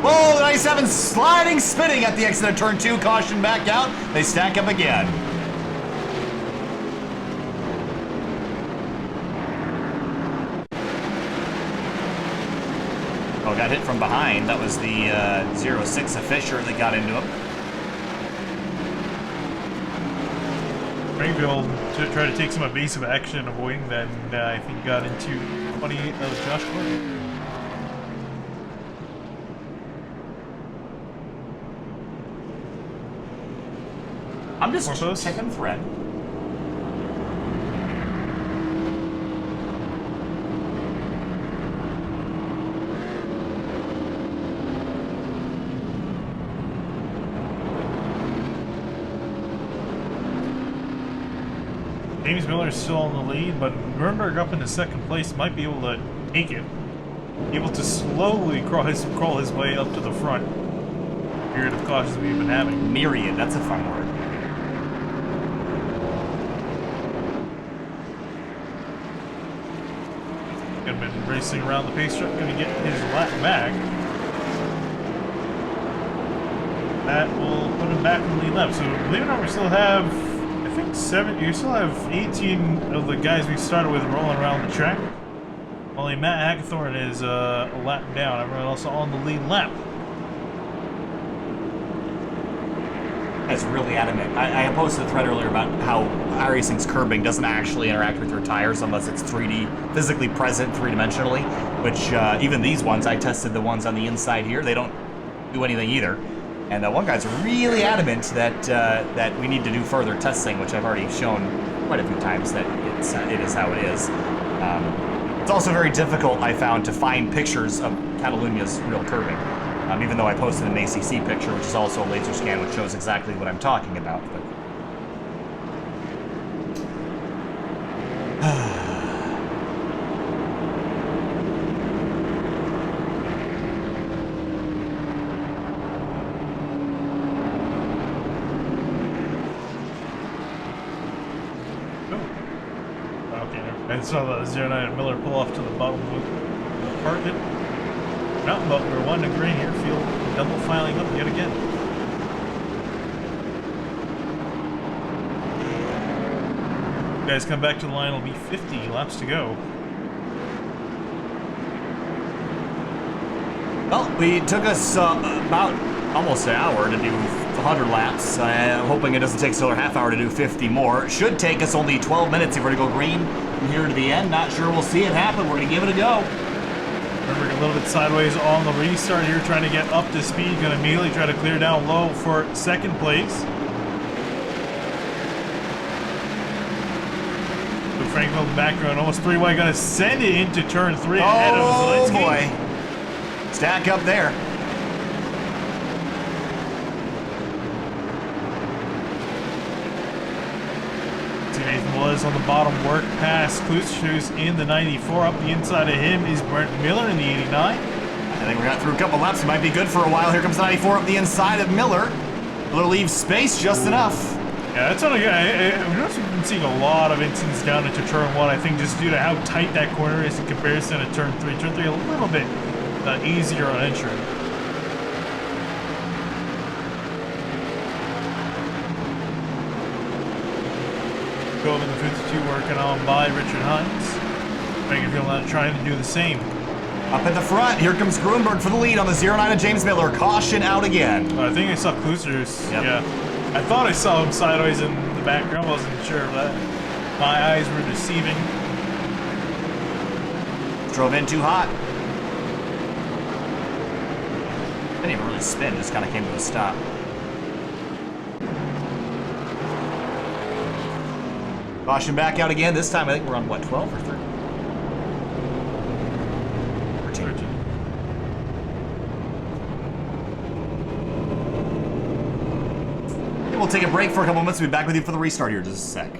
Whoa, the 97 sliding, spinning at the exit of turn 2. Caution back out. They stack up again. Oh, got hit from behind. That was the 06 of Fisher that got into him. Springfield to try to take some evasive action, avoiding that, and I think got into 28 of Josh Gordon. I'm just Corpus? checking thread. James Miller is still in the lead, but Nuremberg up into second place might be able to take it. Able to slowly crawl his way up to the front. Period of cautions we've been having. Myriad, that's a fun word. Gonna been racing around the pace track, gonna get his lap back. That will put him back in the lead lap. So believe it or not, we still have, I think, you still have 18 of the guys we started with rolling around the track. Only Matt Hackathorn is a lap down. Everyone else on the lead lap. That's really adamant. I posted a thread earlier about how iRacing's curbing doesn't actually interact with your tires unless it's 3D, physically present three-dimensionally, which even these ones, I tested the ones on the inside here, they don't do anything either. And one guy's really adamant that that we need to do further testing, which I've already shown quite a few times that it is how it is. It's also very difficult, I found, to find pictures of Catalunia's real curbing. Even though I posted an ACC picture, which is also a laser scan, which shows exactly what I'm talking about. But I saw the 09 Miller pull off to the bottom of the park. Mountain Butler, one to green here, field double filing up yet again. Guys, come back to the line, it'll be 50 laps to go. well, we took us about almost an hour to do 100 laps. Hoping it doesn't take us another half hour to do 50 more. It should take us only 12 minutes if we're to go green from here to the end. Not sure we'll see it happen. We're gonna give it a go. Remember, a little bit sideways on the restart here, trying to get up to speed. Going to immediately try to clear down low for second place. With Franco in the background, almost three-way, going to send it into turn 3 ahead of Oh Zelensky. boy. Stack up there. Nathan was on the bottom work past Klutz, who's in the 94. Up the inside of him is Brent Miller in the 89. I think we got through a couple laps. We might be good for a while. Here comes 94 up the inside of Miller. Miller leaves space just enough. Yeah, that's only good. We've also been seeing a lot of incidents down into turn 1, I think, just due to how tight that corner is in comparison to turn 3. Turn 3 a little bit easier on entry. Cove in the 52 working on by Richard Hines. Frankenfield not trying to do the same. Up in the front, here comes Grunberg for the lead on the 09 of James Miller. Caution out again. I think I saw Klusers. Yep. Yeah. I thought I saw him sideways in the background. Wasn't sure of that. My eyes were deceiving. Drove in too hot. Didn't even really spin, just kind of came to a stop. Caution back out again. This time I think we're on what, 12 or 13? 13. We'll take a break for a couple minutes. We'll be back with you for the restart here in just a sec.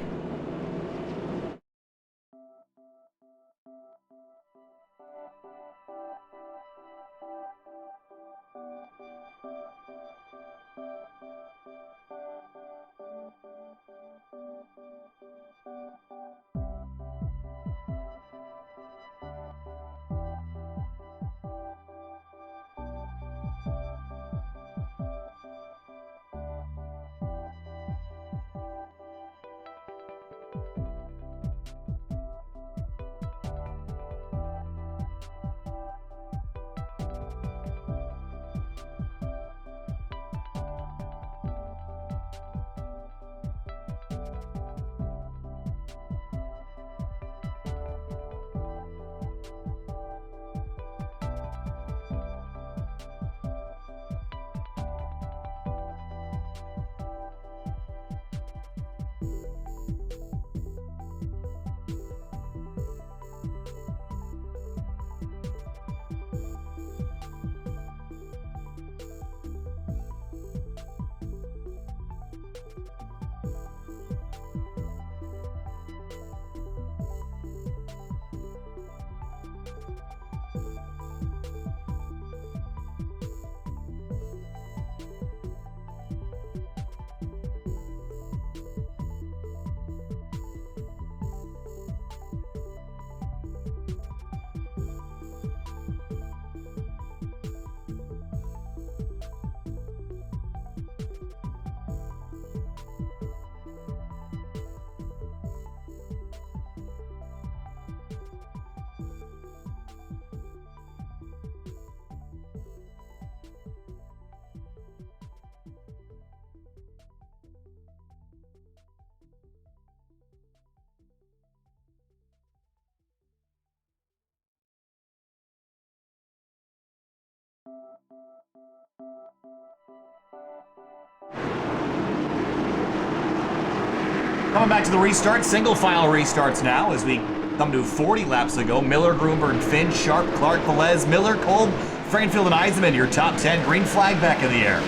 Coming back to the restart, single file restarts now as we come to 40 laps ago. Miller, Grunberg, Finn, Sharp, Clark, Velez, Miller, Kolb, Frankenfield, and Eisenman, your top 10. Green flag back in the air.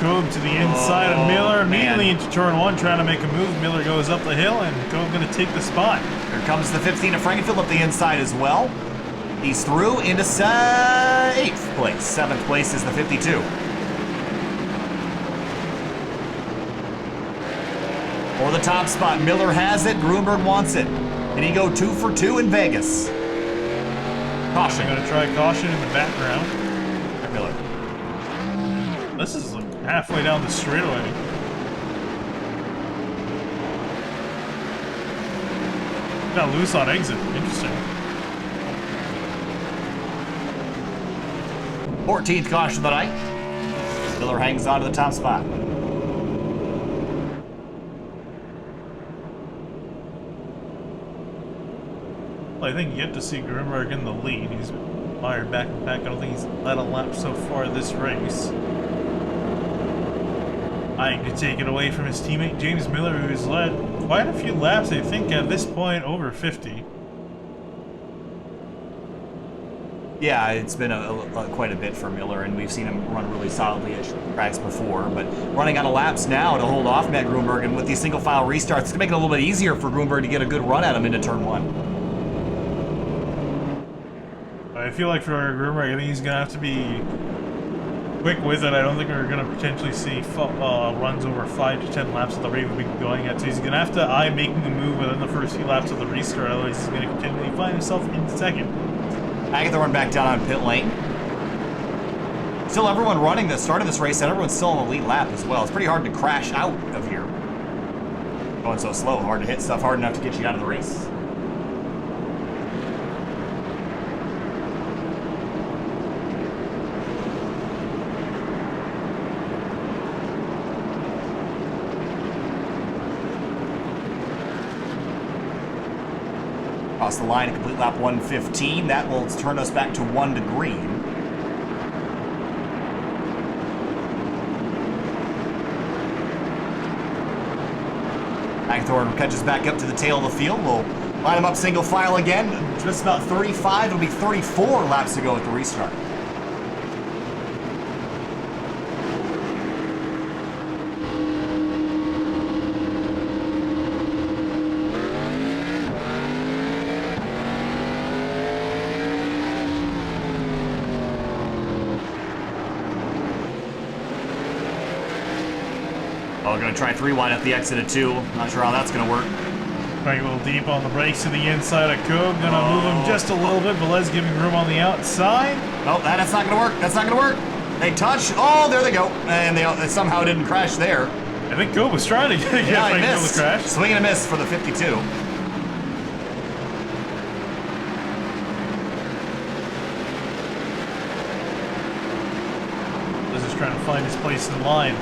Kolb to the inside of Miller, immediately into turn one, trying to make a move. Miller goes up the hill, and Kolb going to take the spot. Here comes the 15 of Frankenfield up the inside as well. He's through into 8th place. 7th place is the 52. For the top spot, Miller has it, Grunberg wants it. And he go 2 for 2 in Vegas. Caution. Going to try caution in the background. Miller. This is like halfway down the straightaway. Got loose on exit. Interesting. 14th caution of the night. Miller hangs on to the top spot. I think yet to see Grunberg in the lead. He's fired back and back. I don't think he's led a lap so far this race. I could take it away from his teammate James Miller, who's led quite a few laps, I think, at this point, over 50. Yeah, it's been quite a bit for Miller, and we've seen him run really solidly at tracks before, but running out of laps now to hold off Matt Grunberg, and with these single file restarts, it's going to make it a little bit easier for Grunberg to get a good run at him into turn 1. I feel like for Grunberg, I think he's going to have to be quick with it. I don't think we're going to potentially see runs over 5 to 10 laps at the rate we've been going at. So he's going to have to eye making a move within the first few laps of the restart. Otherwise, he's going to continually find himself in second. I get the run back down on pit lane. Still, everyone running that started this race, and everyone's still on the lead lap as well. It's pretty hard to crash out of here. Going so slow, hard to hit stuff hard enough to get you out of the race. Across the line, a complete lap 115. That will turn us back to 1 to green. Hagthorne catches back up to the tail of the field. We'll line them up single file again. Just about 35. It'll be 34 laps to go at the restart. Oh, gonna try 3 wide at the exit of 2. Not sure how that's gonna work. Trying a little deep on the brakes to the inside of Cobb. Gonna move him just a little bit. Velez giving room on the outside. Oh, that's not gonna work. That's not gonna work. They touch. Oh, there they go. And they somehow didn't crash there. I think Cobb was trying to get Yeah, I Frank Will missed. to crash. Swing and a miss for the 52. This is trying to find his place in line.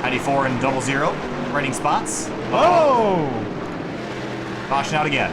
94 and 00. Rating spots. Oh! Caution out again.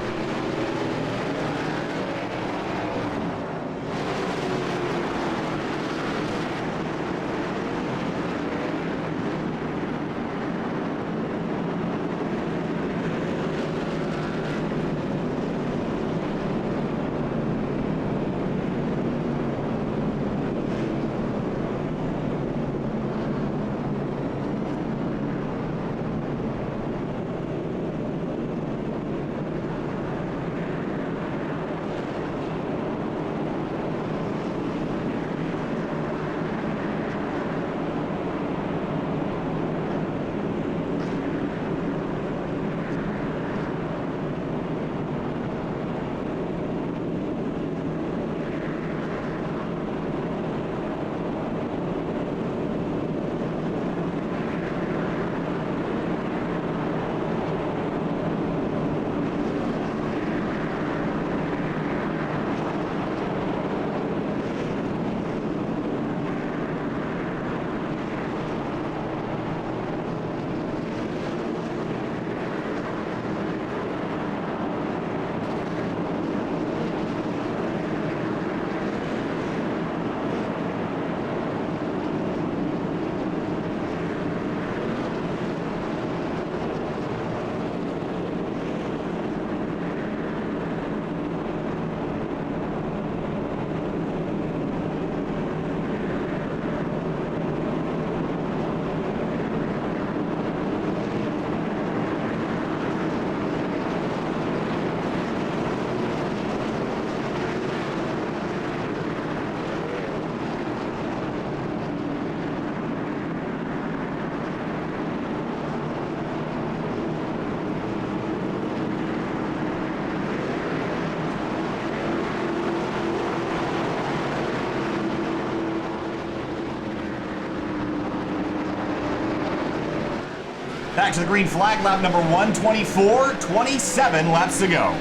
Back to the green flag, lap number 124, 27 laps to go.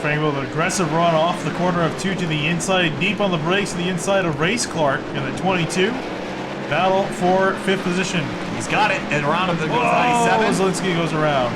Frank Will, an aggressive run off the corner of 2 to the inside, deep on the brakes to the inside of Race Clark in the 22. Battle for 5th position. He's got it, and around him goes 97. Zielinski goes around.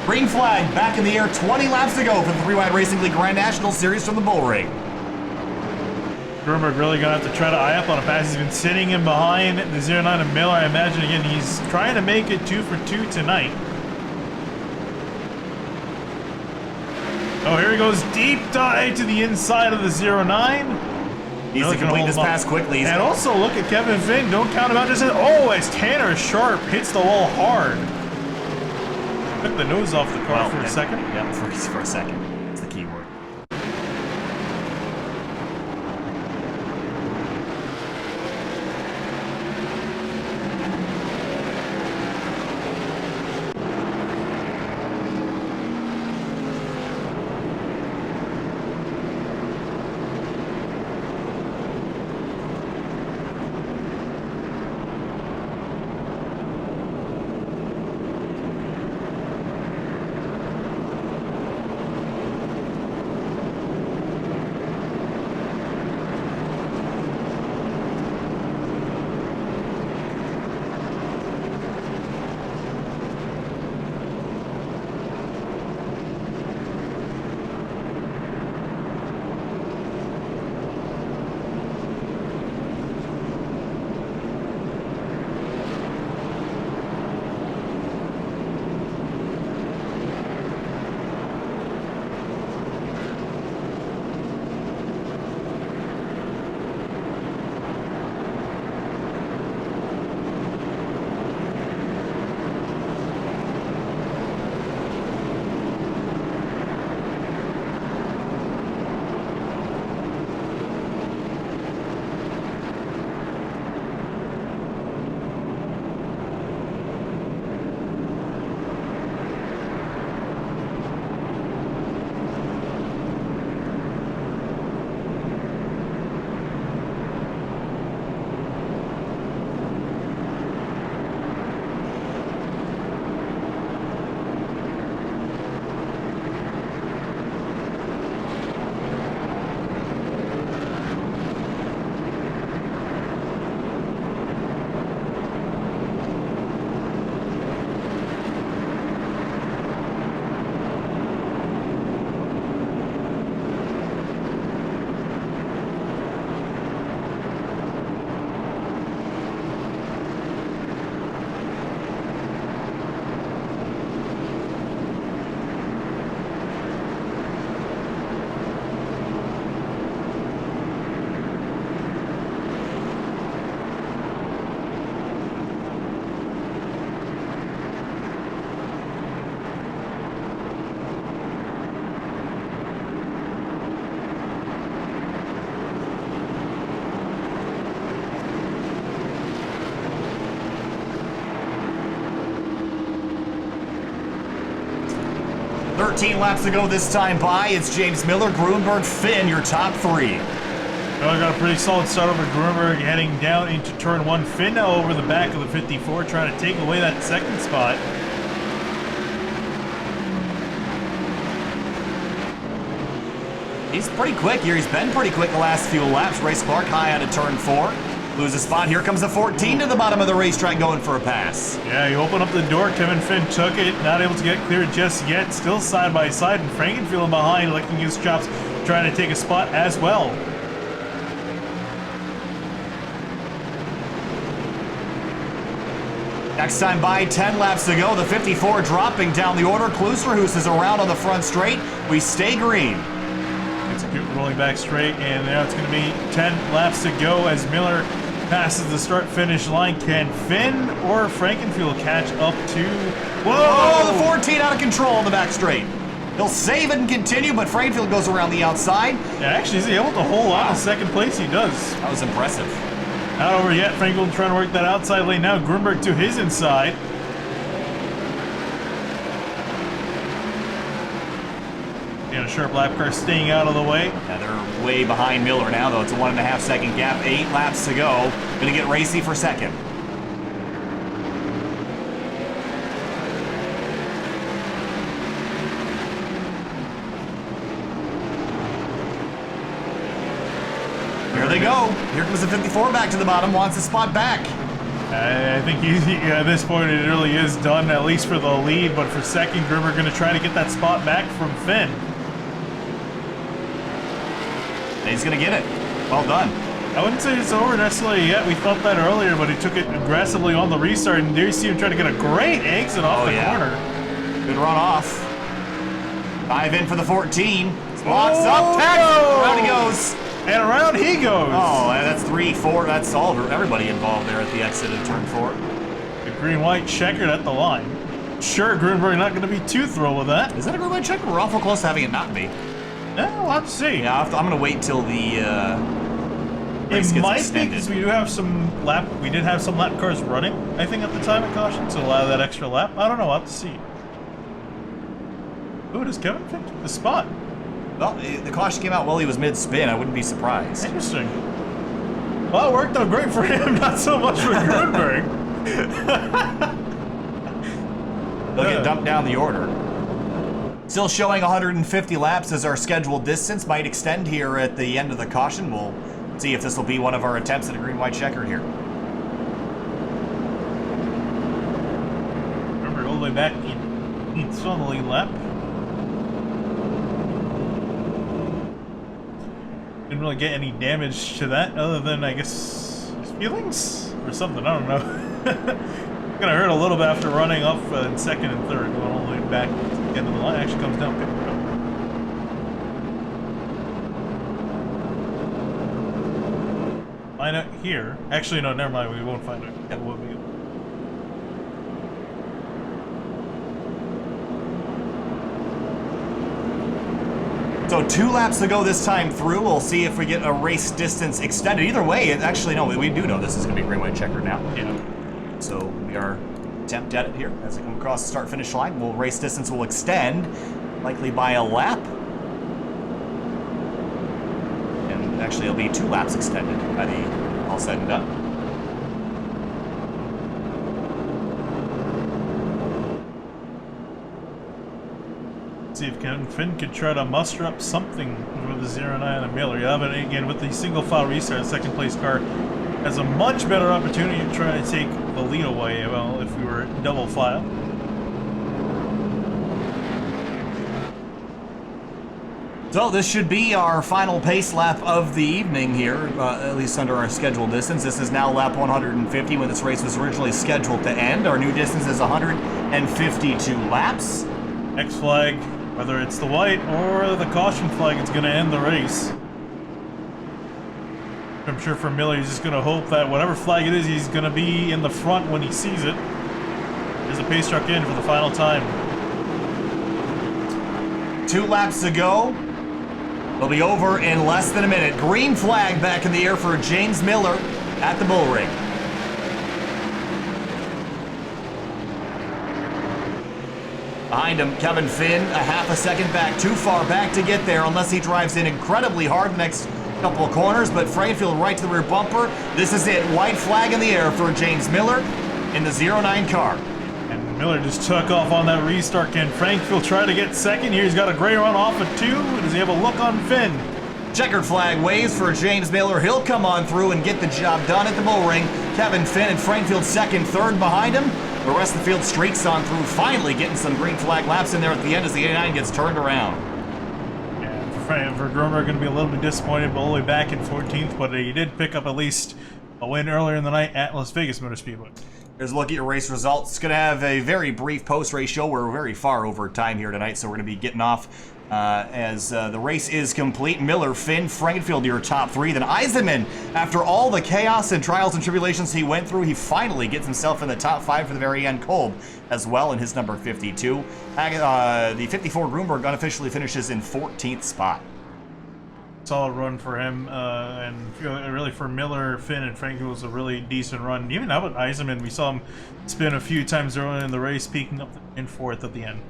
Green flag back in the air 20 laps to go for the 3-Wide Racing League Grand National Series from the Bull Ring. Grunberg really gonna have to try to eye up on a pass. He's been sitting in behind the 09 of Miller. I imagine again he's trying to make it 2 for 2 tonight. Oh, here he goes, deep dive to the inside of the 09. Needs to complete this pass quickly. And also look at Kevin Finn. Don't count him out. Just as Tanner Sharp hits the wall hard. Took the nose off the car for a second. Yeah, for a second. That's the key word. Thirteen laps to go this time by. It's James Miller, Grunberg, Finn, your top three. Well, got a pretty solid start over Grunberg heading down into turn 1. Finn now over the back of the 54, trying to take away that second spot. He's pretty quick here. He's been pretty quick the last few laps. Race Clark high out of turn 4. Lose a spot. Here comes the 14 to the bottom of the racetrack going for a pass. Yeah, you open up the door. Kevin Finn took it. Not able to get cleared just yet. Still side by side. And Frankenfield behind, licking his chops, trying to take a spot as well. Next time by, 10 laps to go. The 54 dropping down the order. Klusterhuis is around on the front straight. We stay green. Rolling back straight, and now it's going to be 10 laps to go as Miller passes the start-finish line. Can Finn or Frankenfield catch up to... Whoa! Oh, the 14 out of control on the back straight. He'll save it and continue, but Frankenfield goes around the outside. Yeah, actually, is he able to hold on to second place? He does. That was impressive. Not over yet. Frankenfield trying to work that outside lane now. Grunberg to his inside. And a sharp lap car staying out of the way. Yeah, they're way behind Miller now, though. It's a 1.5 second gap. 8 laps to go. Gonna get racy for second. Here they go. Here comes the 54 back to the bottom. Wants the spot back. I think at this point it really is done, at least for the lead, but for second, Grimmer going to try to get that spot back from Finn. He's going to get it. Well done. I wouldn't say it's over necessarily yet. We felt that earlier, but he took it aggressively on the restart, and there you see him trying to get a great exit off the corner. Good run off. Dive in for the 14. Locks up, tags. Around he goes. And around he goes. Oh, that's 3, 4. That's all everybody involved there at the exit of turn 4. The green-white checkered at the line. Sure, Grunberg not going to be too thrilled with that. Is that a green-white checker? We're awful close to having it not be. Yeah, we'll have to see. Yeah, I'm going to wait till the race it gets might extended. be because we did have some lap cars running, I think, at the time of caution, so allow that extra lap. I don't know, we'll have to see. Ooh, does Kevin pick the spot? Well, the caution came out while he was mid-spin. I wouldn't be surprised. Interesting. Well, it worked out great for him, not so much for Grunberg. They'll get dumped down the order. Still showing 150 laps as our scheduled distance. Might extend here at the end of the caution. We'll see if this will be one of our attempts at a green-white checker here. Grunberg all the way back in still on the lead lap. Didn't really get any damage to that other than, I guess, his feelings or something. I don't know. Gonna hurt a little bit after running off in second and third, going all the way back to the end of the line. Actually comes down, pick it up. Find out here. Actually, no, never mind. We won't find out. Yeah, we'll be. So 2 laps to go this time through. We'll see if we get a race distance extended. Either way, actually, no, we do know this is going to be green-white checker now. Yeah. So we are attempt at it here as we come across the start-finish line. Race distance will extend, likely by a lap. And actually, it'll be 2 laps extended by the all said and done. See if Kevin Finn could try to muster up something with the 0-9 and Miller. Yeah, but again, with the single file restart, the second place car has a much better opportunity to try to take the lead away. Well, if we were double file. So this should be our final pace lap of the evening here, at least under our scheduled distance. This is now lap 150 when this race was originally scheduled to end. Our new distance is 152 laps. X flag, whether it's the white or the caution flag, it's going to end the race. I'm sure for Miller, he's just going to hope that whatever flag it is, he's going to be in the front when he sees it. There's a pace truck in for the final time. 2 laps to go. They'll be over in less than a minute. Green flag back in the air for James Miller at the bull ring. Behind him, Kevin Finn, a half a second back, too far back to get there unless he drives in incredibly hard next couple of corners, but Frankfield right to the rear bumper. This is it, white flag in the air for James Miller in the 09 car. And Miller just took off on that restart. Can Frankfield try to get second here? He's got a great run off at 2. Does he have a look on Finn? Checkered flag waves for James Miller. He'll come on through and get the job done at the bull ring. Kevin Finn and Frankfield second, third behind him. The rest of the field streaks on through, finally getting some green flag laps in there at the end as the 89 gets turned around. Yeah, for Grunberg, going to be a little bit disappointed all the way back in 14th, but he did pick up at least a win earlier in the night at Las Vegas Motor Speedway. Here's a look at your race results. It's going to have a very brief post-race show. We're very far over time here tonight, so we're going to be getting off as the race is complete. Miller, Finn, Frankfield, your top 3. Then Eisenman, after all the chaos and trials and tribulations he went through, he finally gets himself in the top 5 for the very end. Kolb as well in his number 52. The 54 Grunberg unofficially finishes in 14th spot. Solid run for him, and really for Miller, Finn, and Frankfield was a really decent run. Even how about Eisenman? We saw him spin a few times early in the race, peaking up in 4th at the end.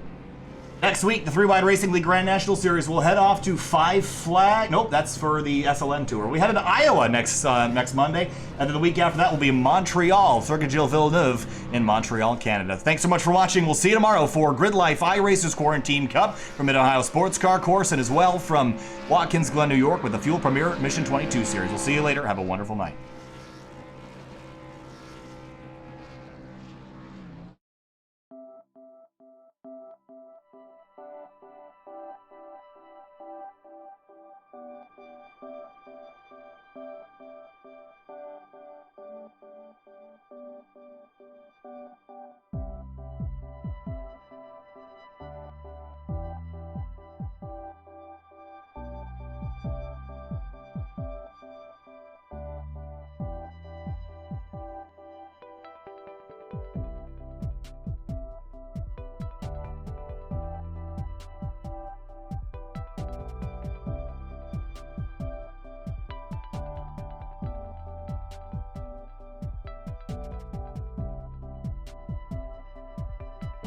Next week, the 3-Wide Racing League Grand National Series will head off to 5 Flag. Nope, that's for the SLM Tour. We head into Iowa next Monday, and then the week after that will be Montreal, Circuit Gilles Villeneuve in Montreal, Canada. Thanks so much for watching. We'll see you tomorrow for Grid Life iRacers Quarantine Cup from Mid-Ohio Sports Car Course, and as well from Watkins Glen, New York with the Fuel Premier Mission 22 Series. We'll see you later. Have a wonderful night.